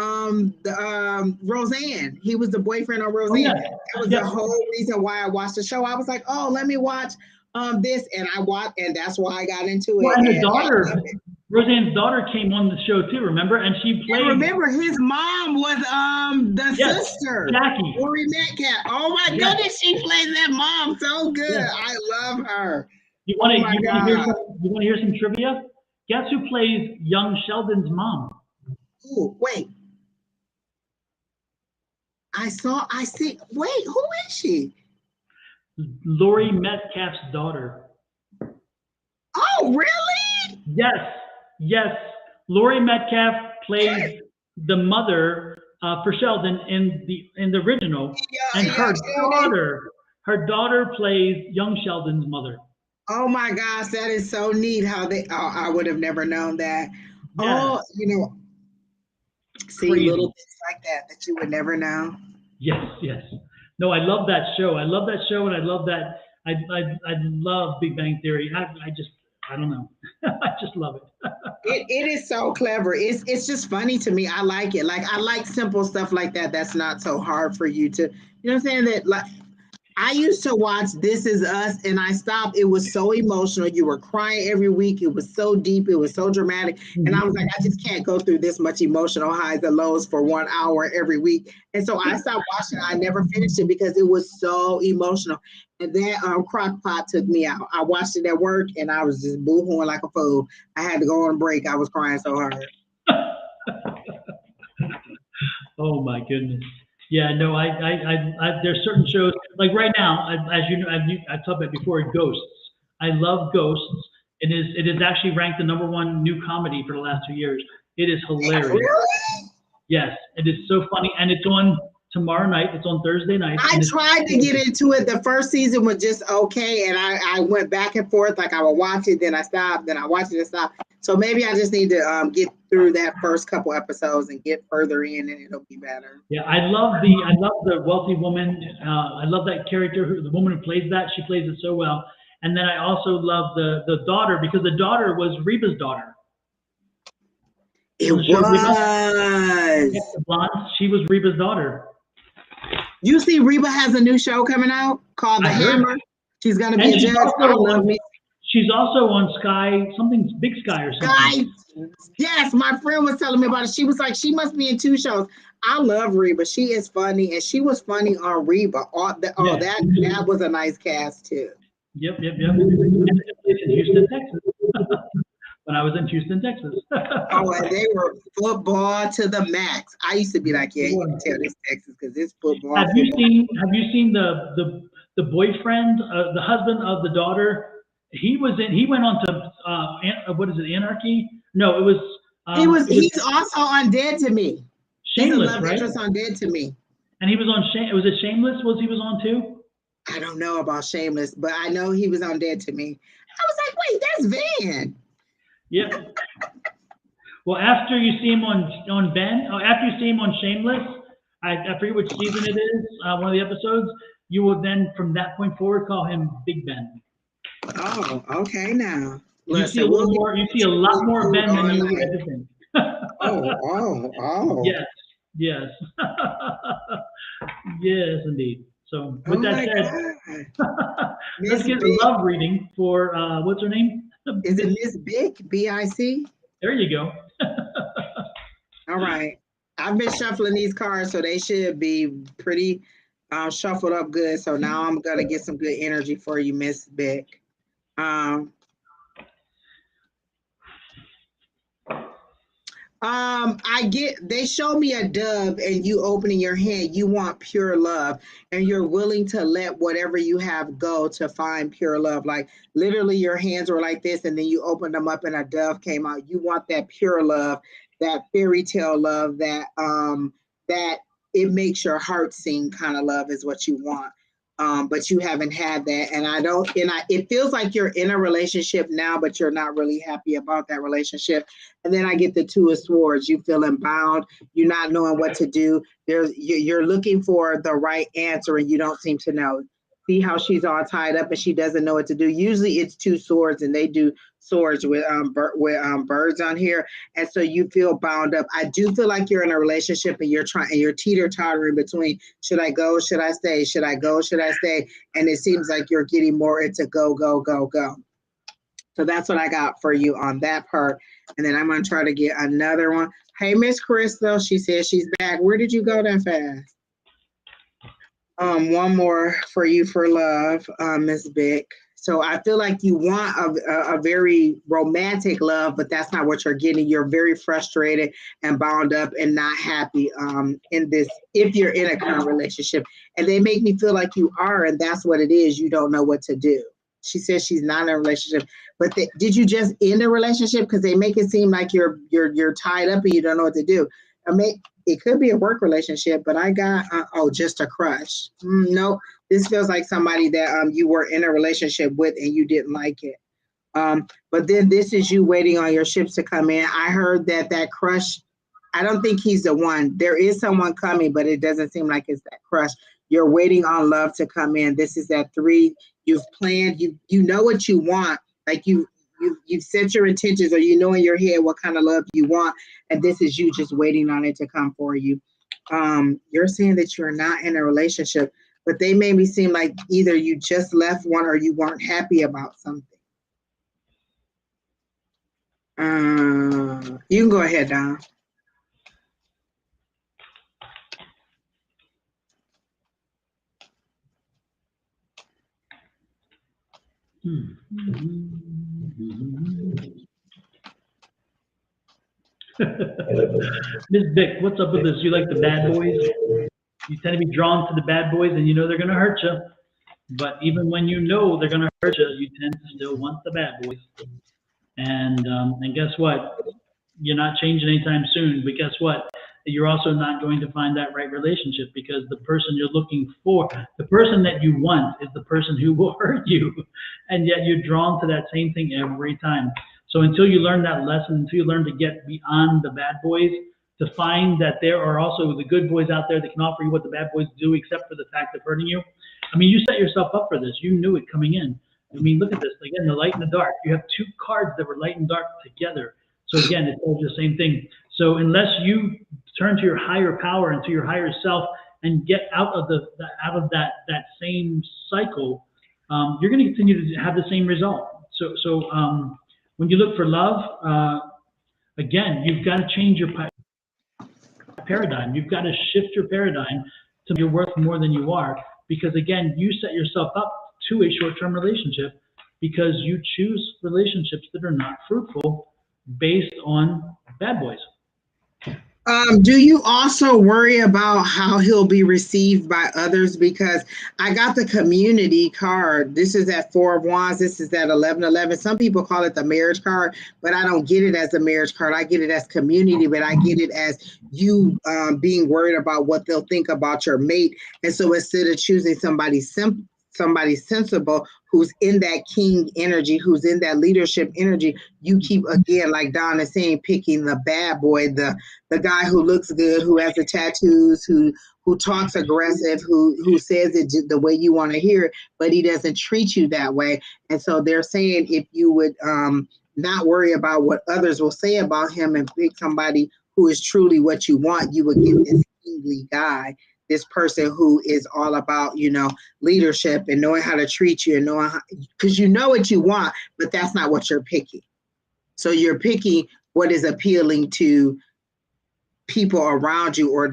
Roseanne. He was the boyfriend of Roseanne. Yeah. That was the whole reason why I watched the show. I was like, oh, let me watch this, and I watched, and that's why I got into it. Well, and the daughter, Roseanne's daughter, came on the show too. Remember, and she played. I remember his mom was the sister, Jackie. Lori Metcalf. Oh my goodness, she plays that mom so good. Yes. I love her. You want to hear some trivia? Guess who plays young Sheldon's mom? Ooh, wait. I see. Wait, who is she? Lori Metcalf's daughter. Oh, really? Yes. Lori Metcalf plays the mother for Sheldon in the original, and her daughter plays young Sheldon's mother. Oh my gosh, that is so neat how I would have never known that. Yeah. Oh, see Crazy. Little things like that you would never know. Yes. No, I love that show. And I love that. I love Big Bang Theory. I don't know. I just love it. It is so clever. It's just funny to me. I like it. Like, I like simple stuff like that. That's not so hard for you to, you know what I'm saying? That, like, I used to watch This Is Us, and I stopped. It was so emotional. You were crying every week. It was so deep. It was so dramatic. And I was like, I just can't go through this much emotional highs and lows for 1 hour every week. And so I stopped watching it. I never finished it because it was so emotional. And then Crock Pot took me out. I watched it at work, and I was just boo-hooing like a fool. I had to go on a break. I was crying so hard. Oh my goodness. Yeah, no, I there's certain shows like right now, as you know, I talked about before, Ghosts. I love Ghosts. It is actually ranked the #1 new comedy for the last 2 years. It is hilarious. Really? Yes, it is so funny, and it's on tomorrow night. It's on Thursday night. I tried to get into it. The first season was just okay, and I went back and forth. Like, I would watch it, then I stopped, then I watched it and stopped. So maybe I just need to get through that first couple episodes and get further in, and it'll be better. Yeah, I love the wealthy woman. I love that character, the woman who plays that. She plays it so well. And then I also love the daughter, because the daughter was Reba's daughter. It was. The blonde, she was Reba's daughter. You see, Reba has a new show coming out called The Hammer. She's gonna be a judge. She's also on Sky, something Big Sky or something. Yes, my friend was telling me about it. She was like, she must be in 2 shows. I love Reba. She is funny, and she was funny on Reba. That was a nice cast too. Yep. And it's in Houston, Texas. when I was in Houston, Texas. Oh, and they were football to the max. I used to be like, yeah, you can tell this Texas because it's football. Have you seen the boyfriend, the husband of the daughter? He went on to what is it, Anarchy? No, it was. He's also on Dead to Me. Shameless, he's a love right? interest on Dead to Me. And he was on was it Shameless? He was on too? I don't know about Shameless, but I know he was on Dead to Me. I was like, wait, that's Van. Yep. Well, after you see him on Ben, after you see him on Shameless, I forget which season it is, one of the episodes, you will then, from that point forward, call him Big Ben. Oh, okay now. You see a lot more Ben than you ever think. Oh. Yes. Yes, indeed. So with that said, let's get a love reading for, what's her name? Is it Miss Bic, B-I-C? There you go. All right. I've been shuffling these cards, so they should be pretty shuffled up good. So now I'm going to get some good energy for you, Miss Bic. They show me a dove and you opening your hand, you want pure love and you're willing to let whatever you have go to find pure love. Like literally your hands were like this and then you opened them up and a dove came out. You want that pure love, that fairy tale love, that it makes your heart sing kind of love is what you want. But you haven't had that. And it feels like you're in a relationship now, but you're not really happy about that relationship. And then I get the Two of Swords. You feeling bound. You're not knowing what to do. You're looking for the right answer and you don't seem to know. See how she's all tied up and she doesn't know what to do. Usually it's two swords and they do swords with birds on here. And so you feel bound up. I do feel like you're in a relationship and you're teeter-tottering between should I go, should I stay, should I go, should I stay? And it seems like you're getting more into go, go, go, go. So that's what I got for you on that part. And then I'm going to try to get another one. Hey, Miss Crystal, she says she's back. Where did you go that fast? One more for you for love, Miss Bic. So I feel like you want a very romantic love, but that's not what you're getting. You're very frustrated and bound up and not happy in this, if you're in a current relationship. And they make me feel like you are, and that's what it is. You don't know what to do. She says she's not in a relationship, but did you just end a relationship? Because they make it seem like you're tied up and you don't know what to do. It could be a work relationship, but I got, just a crush. Nope. This feels like somebody that you were in a relationship with and you didn't like it. But then this is you waiting on your ships to come in. I heard that crush, I don't think he's the one. There is someone coming, but it doesn't seem like it's that crush. You're waiting on love to come in. This is that 3. You've planned, you know what you want. Like you've set your intentions or you know in your head what kind of love you want. And this is you just waiting on it to come for you. You're saying that you're not in a relationship, but they made me seem like either you just left one or you weren't happy about something. You can go ahead, Don. Miss Vic, what's up with this? You like the bad boys? You tend to be drawn to the bad boys and you know they're going to hurt you. But even when you know they're going to hurt you, you tend to still want the bad boys. And guess what? You're not changing anytime soon. But guess what? You're also not going to find that right relationship because the person you're looking for, the person that you want is the person who will hurt you. And yet you're drawn to that same thing every time. So until you learn that lesson, until you learn to get beyond the bad boys, to find that there are also the good boys out there that can offer you what the bad boys do, except for the fact of hurting you. I mean, you set yourself up for this. You knew it coming in. I mean, look at this. Again, the light and the dark. You have 2 cards that were light and dark together. So again, it tells you the same thing. So unless you turn to your higher power and to your higher self and get out of that same cycle, you're going to continue to have the same result. So when you look for love, again, you've got to change your paradigm. You've got to shift your paradigm to you're worth more than you are. Because again, you set yourself up to a short-term relationship because you choose relationships that are not fruitful based on bad boys. Do you also worry about how he'll be received by others? Because I got the community card. This is at 4 of Wands. This is at 1111. Some people call it the marriage card, but I don't get it as a marriage card. I get it as community, but I get it as you being worried about what they'll think about your mate. And so instead of choosing somebody sensible who's in that king energy, who's in that leadership energy, you keep, again, like Don is saying, picking the bad boy, the guy who looks good, who has the tattoos, who talks aggressive, who says it the way you want to hear it, but he doesn't treat you that way. And so they're saying if you would not worry about what others will say about him and pick somebody who is truly what you want, you would get this kingly guy, this person who is all about, leadership and knowing how to treat you and knowing how, because you know what you want, but that's not what you're picking. So you're picking what is appealing to people around you, or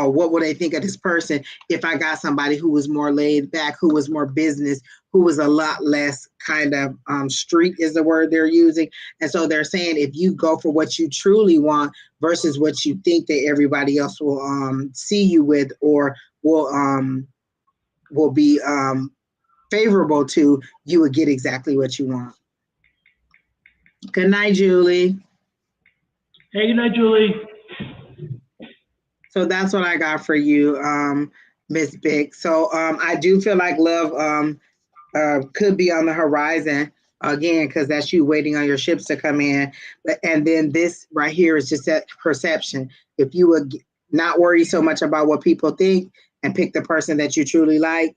what would they think of this person if I got somebody who was more laid back, who was more business, who was a lot less kind of street is the word they're using. And so they're saying if you go for what you truly want versus what you think that everybody else will see you with or will be favorable to, you would get exactly what you want. Good night, Julie. Hey, good night, Julie. So that's what I got for you, Miss Big. So I do feel like love could be on the horizon again, because that's you waiting on your ships to come in. And then this right here is just that perception. If you would not worry so much about what people think and pick the person that you truly like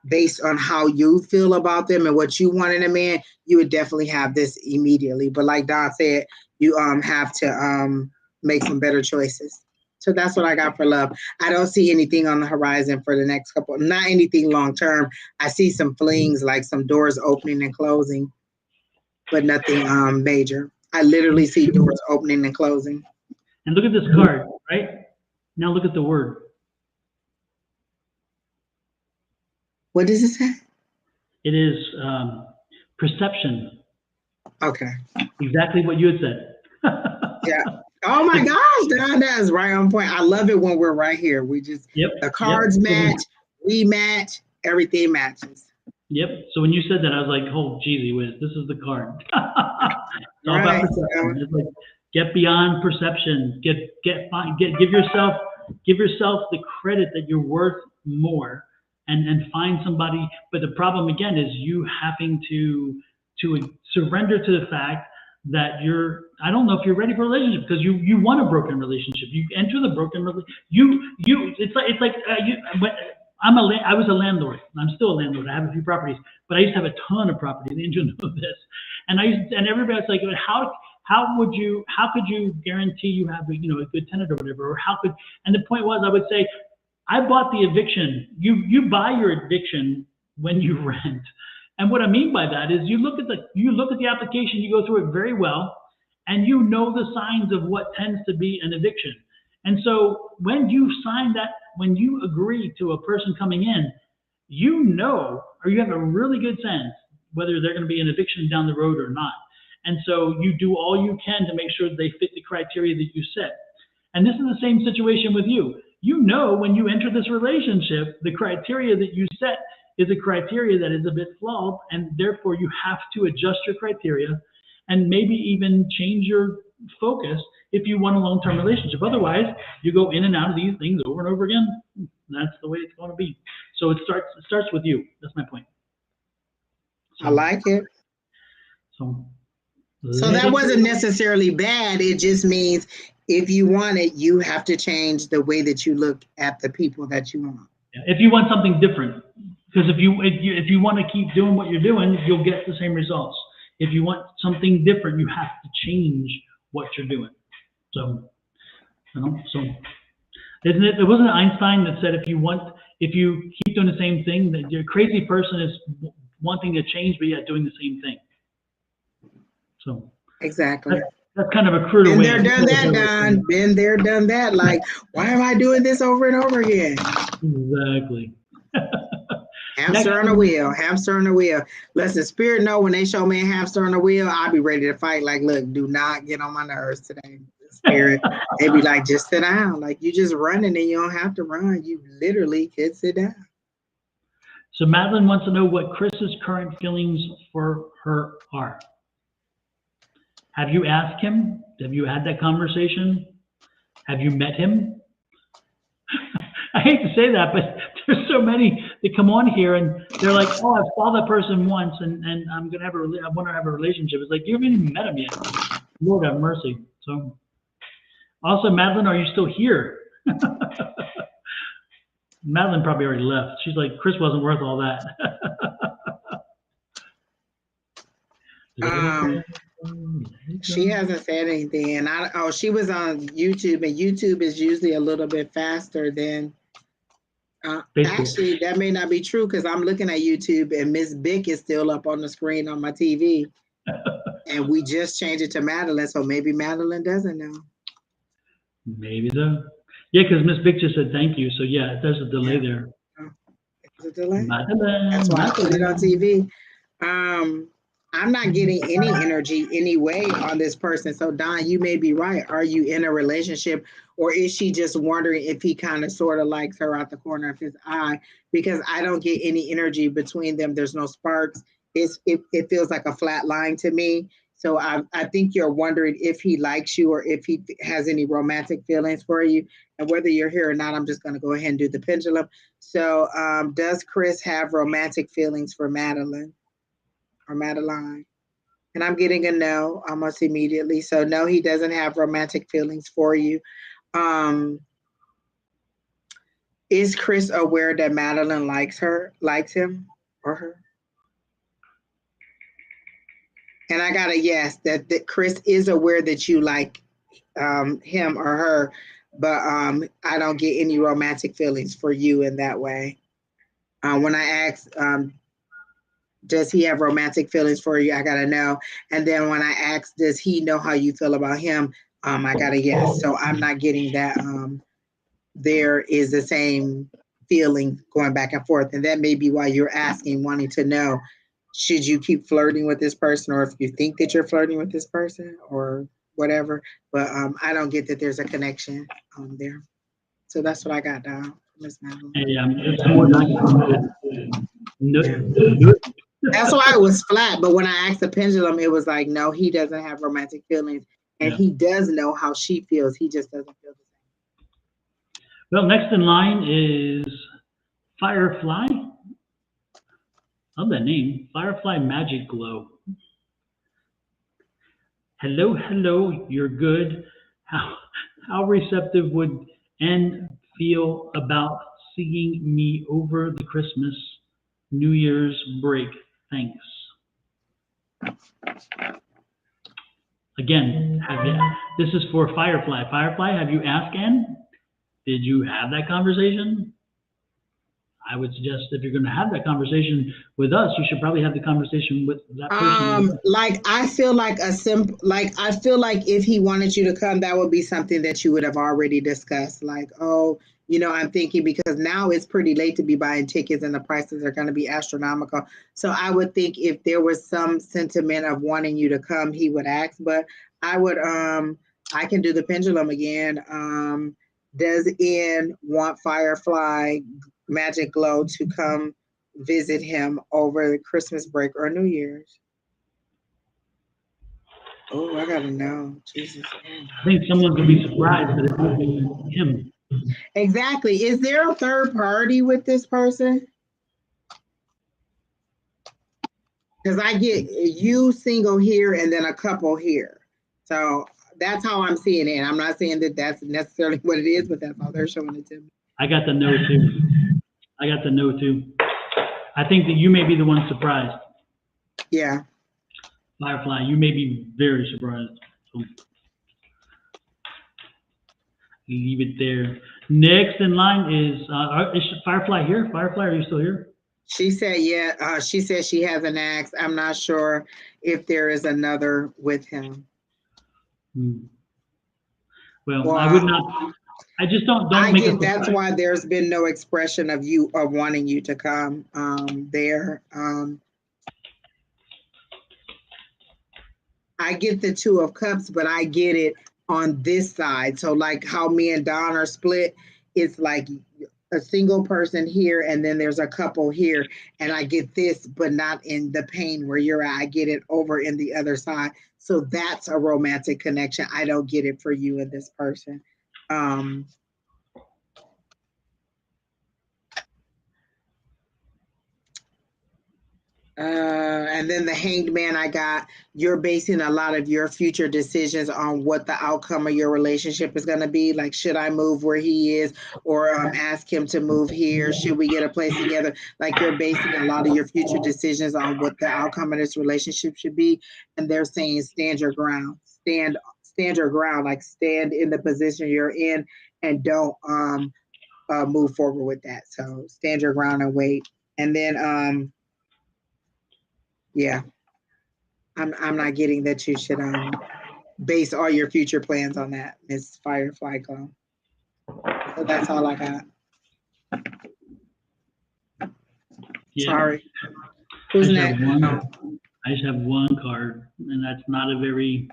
based on how you feel about them and what you want in a man, you would definitely have this immediately. But like Don said, you have to make some better choices. So that's what I got for love. I don't see anything on the horizon for the next couple, not anything long term. I see some flings, like some doors opening and closing, but nothing major. I literally see doors opening and closing. And look at this card, right? Now look at the word. What does it say? It is perception. Okay. Exactly what you had said. Yeah. Oh my gosh, Don, that is right on point. I love it when we're right here. We just, the cards match, we match, everything matches. Yep. So when you said that, I was like, "Oh, geez, whiz, this is the card." It's all about perception. It's like, get beyond perception. Give yourself the credit that you're worth more, and find somebody. But the problem again is you having to surrender to the fact that I don't know if you're ready for a relationship, because you want a broken relationship. You enter the broken relationship. I was a landlord. I'm still a landlord. I have a few properties, but I used to have a ton of properties. Angel knows this. And everybody's like, how could you guarantee you have a good tenant or whatever? Or and the point was, I would say, I bought the eviction. You buy your eviction when you rent. And what I mean by that is you look at the application, you go through it very well, and you know the signs of what tends to be an eviction. And so when you sign that, when you agree to a person coming in, or you have a really good sense whether they're going to be an eviction down the road or not. And so you do all you can to make sure they fit the criteria that you set. And this is the same situation with you. When you enter this relationship, the criteria that you set is a criteria that is a bit flawed, and therefore you have to adjust your criteria and maybe even change your focus if you want a long-term relationship. Otherwise, you go in and out of these things over and over again. That's the way it's going to be. So it starts with you. That's my point. So, I like it. So that wasn't necessarily bad. It just means if you want it, you have to change the way that you look at the people that you want. If you want something different, because if you want to keep doing what you're doing, you'll get the same results. If you want something different, you have to change what you're doing. So isn't it? It wasn't Einstein that said if you keep doing the same thing, that your crazy person is wanting to change, but yet doing the same thing. So exactly. That's kind of a crude way. Been there, done that, Don. Been there, done that. Like, why am I doing this over and over again? Exactly. Hamster on a wheel, hamster on a wheel. Listen, spirit know when they show me a hamster on a wheel, I'll be ready to fight. Like, look, do not get on my nerves today. Spirit, they be like, just sit down. Like, you just running and you don't have to run. You literally could sit down. So Madeline wants to know what Chris's current feelings for her are. Have you asked him? Have you had that conversation? Have you met him? I hate to say that, but there's so many that come on here and they're like, oh, I saw that person once and I'm gonna have I want to have a relationship. It's like you haven't even met him yet. Lord have mercy. So also, Madeline, are you still here? Madeline probably already left. She's like, Chris wasn't worth all that. She hasn't said anything, and she was on YouTube, and YouTube is usually a little bit faster than. Actually, that may not be true because I'm looking at YouTube, and Miss Bick is still up on the screen on my TV, and we just changed it to Madeline, so maybe Madeline doesn't know. Maybe so. Yeah, because Miss Bick just said thank you, so yeah, there's a delay there. There's a delay. Madeline, That's why I put it on TV. I'm not getting any energy anyway on this person. So Don, you may be right. Are you in a relationship or is she just wondering if he kind of sort of likes her out the corner of his eye? Because I don't get any energy between them. There's no sparks. It feels like a flat line to me. So I think you're wondering if he likes you or if he has any romantic feelings for you. And whether you're here or not, I'm just going to go ahead and do the pendulum. So does Chris have romantic feelings for Madeline? Or Madeline? And I'm getting a no almost immediately. So no, he doesn't have romantic feelings for you. Is Chris aware that Madeline likes him or her? And I got a yes, that Chris is aware that you like him or her, but I don't get any romantic feelings for you in that way. When I asked, does he have romantic feelings for you? I got to know. And then when I asked, does he know how you feel about him? I got a yes. So I'm not getting that there is the same feeling going back and forth. And that may be why you're asking, wanting to know, should you keep flirting with this person or if you think that you're flirting with this person or whatever. But I don't get that there's a connection there. So that's what I got down, Miss Madeline. It's more Yeah. That's why it was flat. But when I asked the pendulum, it was like, no, he doesn't have romantic feelings. And he does know how she feels. He just doesn't feel the same. Well, next in line is Firefly. Love that name. Firefly Magic Glow. Hello, hello, you're good. How receptive would N feel about seeing me over the Christmas, New Year's break? Thanks. Again, this is for Firefly. Firefly, have you asked N? Did you have that conversation? I would suggest if you're going to have that conversation with us, you should probably have the conversation with that person. I feel like if he wanted you to come, that would be something that you would have already discussed. Like, oh, I'm thinking because now it's pretty late to be buying tickets and the prices are going to be astronomical. So I would think if there was some sentiment of wanting you to come, he would ask. But I would, I can do the pendulum again. Does N want Firefly Magic Glow to come visit him over the Christmas break or New Year's? Oh, I gotta know. Jesus. I think someone's gonna be surprised that it's not him. Exactly. Is there a third party with this person? Because I get you single here and then a couple here. So that's how I'm seeing it. I'm not saying that that's necessarily what it is, but that's how they're showing it to me. I got the no too. I think that you may be the one surprised. Yeah. Firefly, you may be very surprised. So leave it there. Next in line is Firefly here? Firefly, are you still here? She said, yeah. She said she hasn't asked. I'm not sure if there is another with him. Well, I would not. I just don't I make get a that's why there's been no expression of you of wanting you to come there. I get the Two of Cups, but I get it on this side. So like how me and Don are split, it's like a single person here and then there's a couple here, and I get this, but not in the pain where you're at. I get it over in the other side. So that's a romantic connection. I don't get it for you and this person. And then the Hanged Man, I got, you're basing a lot of your future decisions on what the outcome of your relationship is going to be. Like, should I move where he is, or ask him to move here? Should we get a place together? Like, you're basing a lot of your future decisions on what the outcome of this relationship should be. And they're saying stand your ground, stand your ground, like stand in the position you're in and don't move forward with that. So stand your ground and wait. And then yeah, I'm not getting that you should base all your future plans on that, Miss Firefly Glow. So that's all I got. Yeah. Sorry. Who's next? I just have one card, and that's not a very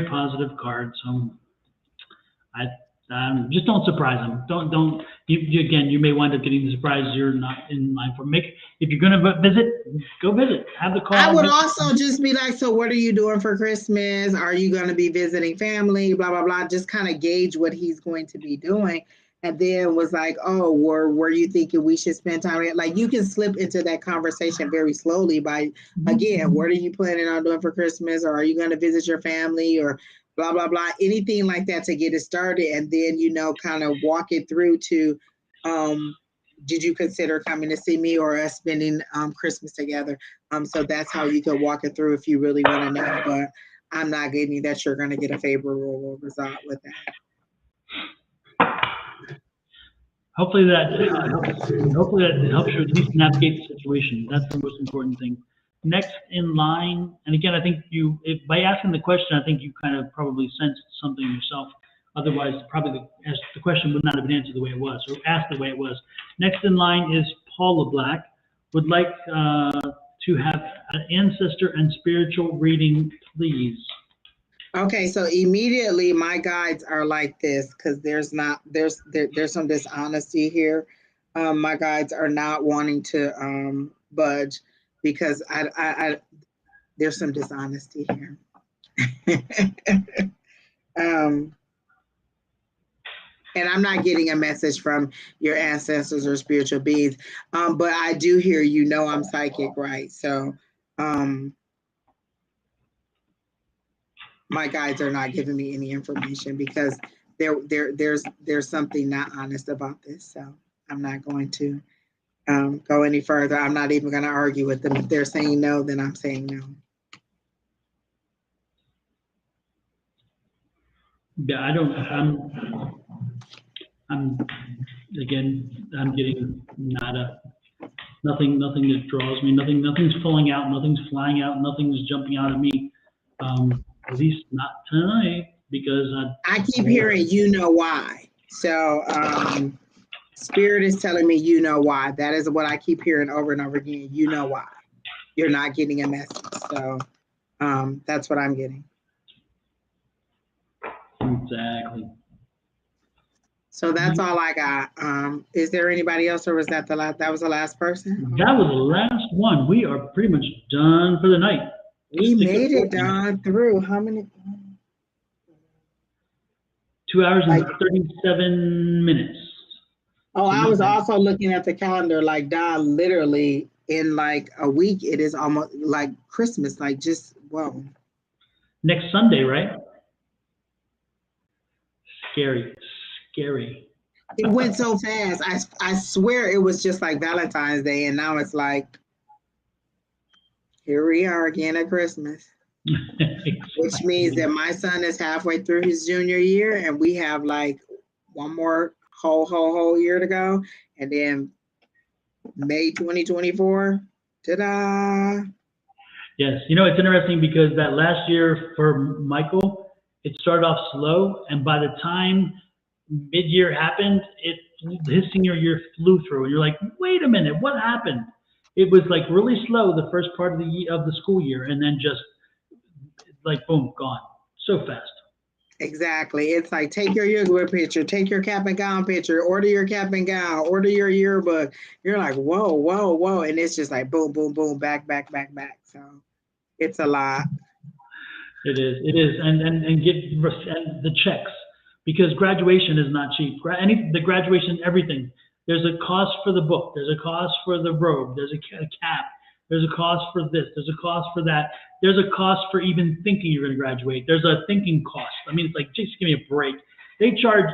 positive card. So I just don't surprise them. Don't again. You may wind up getting the surprise you're not in line for. If you're gonna visit, go visit. Have the call. I would also just be like, so what are you doing for Christmas? Are you going to be visiting family? Blah blah blah. Just kind of gauge what he's going to be doing, and then was like, oh, were you thinking we should spend time? Like, you can slip into that conversation very slowly by, again, what are you planning on doing for Christmas, or are you going to visit your family, or blah, blah, blah, anything like that to get it started. And then, kind of walk it through to, did you consider coming to see me or us spending Christmas together? So that's how you could walk it through if you really want to know. But I'm not getting that you're going to get a favorable result with that. Hopefully that helps you at least navigate the situation. That's the most important thing. Next in line, and again, I think by asking the question, I think you kind of probably sensed something yourself. Otherwise, probably the question would not have been answered the way it was, or asked the way it was. Next in line is Paula Black. Would like to have an ancestor and spiritual reading, please. Okay, so immediately my guides are like this, because there's some dishonesty here. My guides are not wanting to budge, because I there's some dishonesty here. And I'm not getting a message from your ancestors or spiritual beings, but I do hear, I'm psychic, right? So my guides are not giving me any information, because there's something not honest about this. So I'm not going to go any further. I'm not even going to argue with them. If they're saying no, then I'm saying no. Yeah, I'm getting nothing that draws me, nothing's pulling out, nothing's flying out, nothing's jumping out at me. At least not tonight, because I keep hearing why. So Spirit is telling me why. That is what I keep hearing over and over again. Why. You're not getting a message. So that's what I'm getting. Exactly. So that's all I got. Is there anybody else, or was that the last? That was the last person? That was the last one. We are pretty much done for the night. We made it, Don, through. How many? 2 hours and 37 minutes. Oh, I was also looking at the calendar, like, Don, literally in like a week, it is almost like Christmas, like just, whoa. Next Sunday, right? Scary. It went so fast. I swear it was just like Valentine's Day, and now it's like, here we are again at Christmas. Which means that my son is halfway through his junior year, and we have like one more whole year to go, and then May 2024, ta-da! Yes, it's interesting, because that last year for Michael, it started off slow, and by the time mid-year happened, his senior year flew through, and you're like, wait a minute, what happened? It was like really slow the first part of the school year, and then just like boom, gone so fast. Exactly. It's like take your yearbook picture, take your cap and gown picture, order your cap and gown, order your yearbook. You're like, whoa, whoa, whoa. And it's just like boom, boom, boom, back. So it's a lot. It is, and get and the checks, because graduation is not cheap. The graduation, everything. There's a cost for the book. There's a cost for the robe. There's a cap. There's a cost for this. There's a cost for that. There's a cost for even thinking you're going to graduate. There's a thinking cost. I mean, it's like, just give me a break. They charge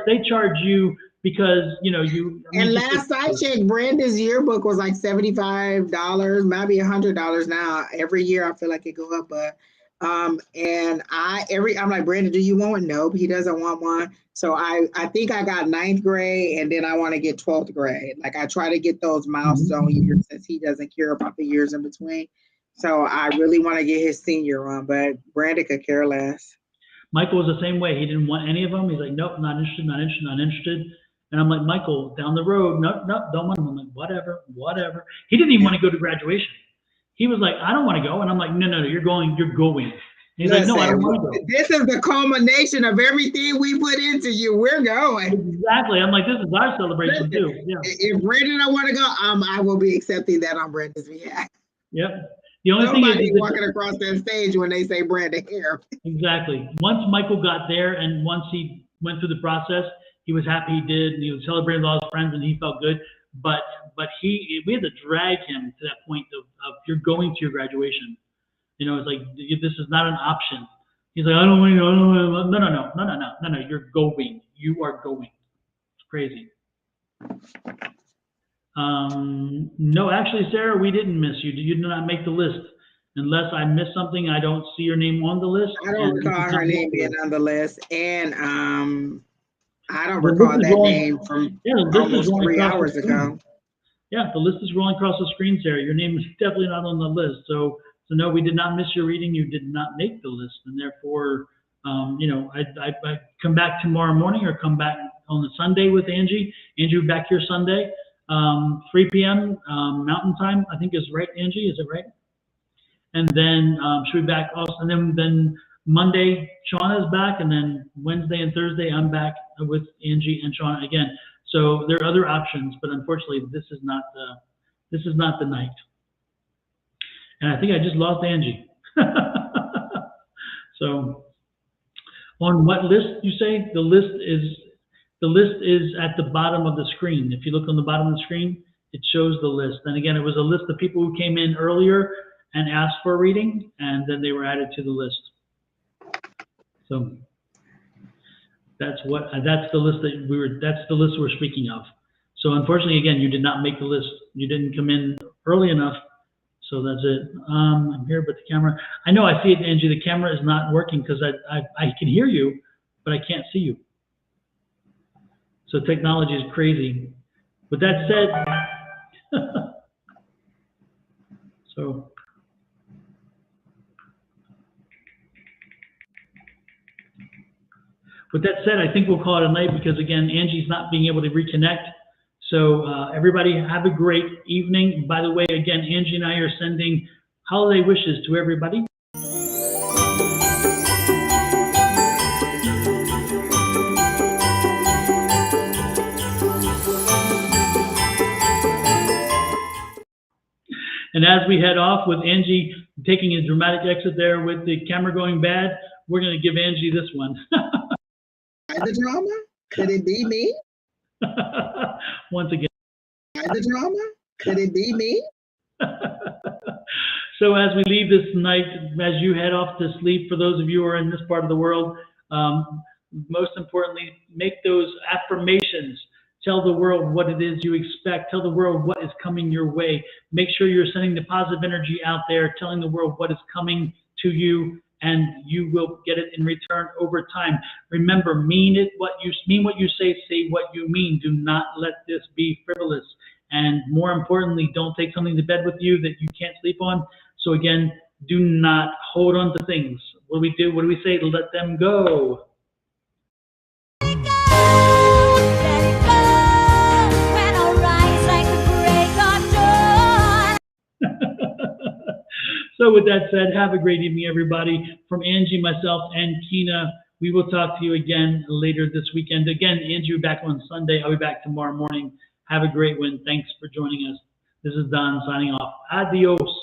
you because And last I checked, Brandon's yearbook was like $75, maybe $100 now. Every year I feel like it go up, but and I'm like, Brandon, do you want one? Nope, he doesn't want one. So I think I got 9th grade, and then I want to get 12th grade. Like I try to get those milestone years since he doesn't care about the years in between. So I really want to get his senior one, but Brandon could care less. Michael was the same way. He didn't want any of them. He's like, nope, not interested. And I'm like, Michael, down the road, nope, don't want them. I'm like, whatever. He didn't even want to go to graduation. He was like, I don't want to go. And I'm like, no, you're going. He's like, no, I don't want to go. This is the culmination of everything we put into you. We're going. Exactly. I'm like, this is our celebration too. Yeah. If Brandon don't want to go, I will be accepting that on Brandon's behalf. Yep. The only thing is walking across that stage when they say Brandon here. Exactly. Once Michael got there, and once he went through the process, he was happy he did, and he was celebrating with all his friends, and he felt good. But we had to drag him to that point of you're going to your graduation. It's like, this is not an option. He's like, I don't want to go. No. You're going. You are going. It's crazy. No, actually, Sarah, we didn't miss you. You did not make the list. Unless I missed something, I don't see your name on the list. I don't recall her name being on the list. And I don't recall that name from almost 3 hours ago. Yeah, the list is rolling across the screen, Sarah. Your name is definitely not on the list. So no, we did not miss your reading. You did not make the list. And therefore, I come back tomorrow morning or come back on the Sunday with Angie. Angie, will be back here Sunday. 3 p.m. Mountain Time, I think is right, Angie, is it right? And then she'll be back also, and then Monday, Shauna's back, and then Wednesday and Thursday, I'm back with Angie and Shauna again. So there are other options, but unfortunately, this is not the night. And I think I just lost Angie. So on what list you say? The list is at the bottom of the screen. If you look on the bottom of the screen, it shows the list. And again, it was a list of people who came in earlier and asked for a reading, and then they were added to the list. So that's the list that's the list we're speaking of. So unfortunately, again, you did not make the list. You didn't come in early enough. So that's it. I'm here, but the camera, I know I see it, Angie. The camera is not working because I can hear you, but I can't see you. So technology is crazy. With that said, so with that said, I think we'll call it a night because again, Angie's not being able to reconnect. So everybody have a great evening. By the way, again, Angie and I are sending holiday wishes to everybody. And as we head off with Angie taking a dramatic exit there with the camera going bad, we're going to give Angie this one. The drama? Could it be me? Once again. The drama? Could it be me? So as we leave this night, as you head off to sleep, for those of you who are in this part of the world, most importantly, make those affirmations. Tell the world what it is you expect. Tell the world what is coming your way. Make sure you're sending the positive energy out there, telling the world what is coming to you, and you will get it in return over time. Remember, mean what you say what you mean. Do not let this be frivolous. And more importantly, don't take something to bed with you that you can't sleep on. So again, do not hold on to things. What do we do? What do we say? Let them go. Let it go. So with that said, have a great evening, everybody. From Angie, myself, and Kina, we will talk to you again later this weekend. Again, Angie will be back on Sunday. I'll be back tomorrow morning. Have a great one. Thanks for joining us. This is Don signing off. Adios.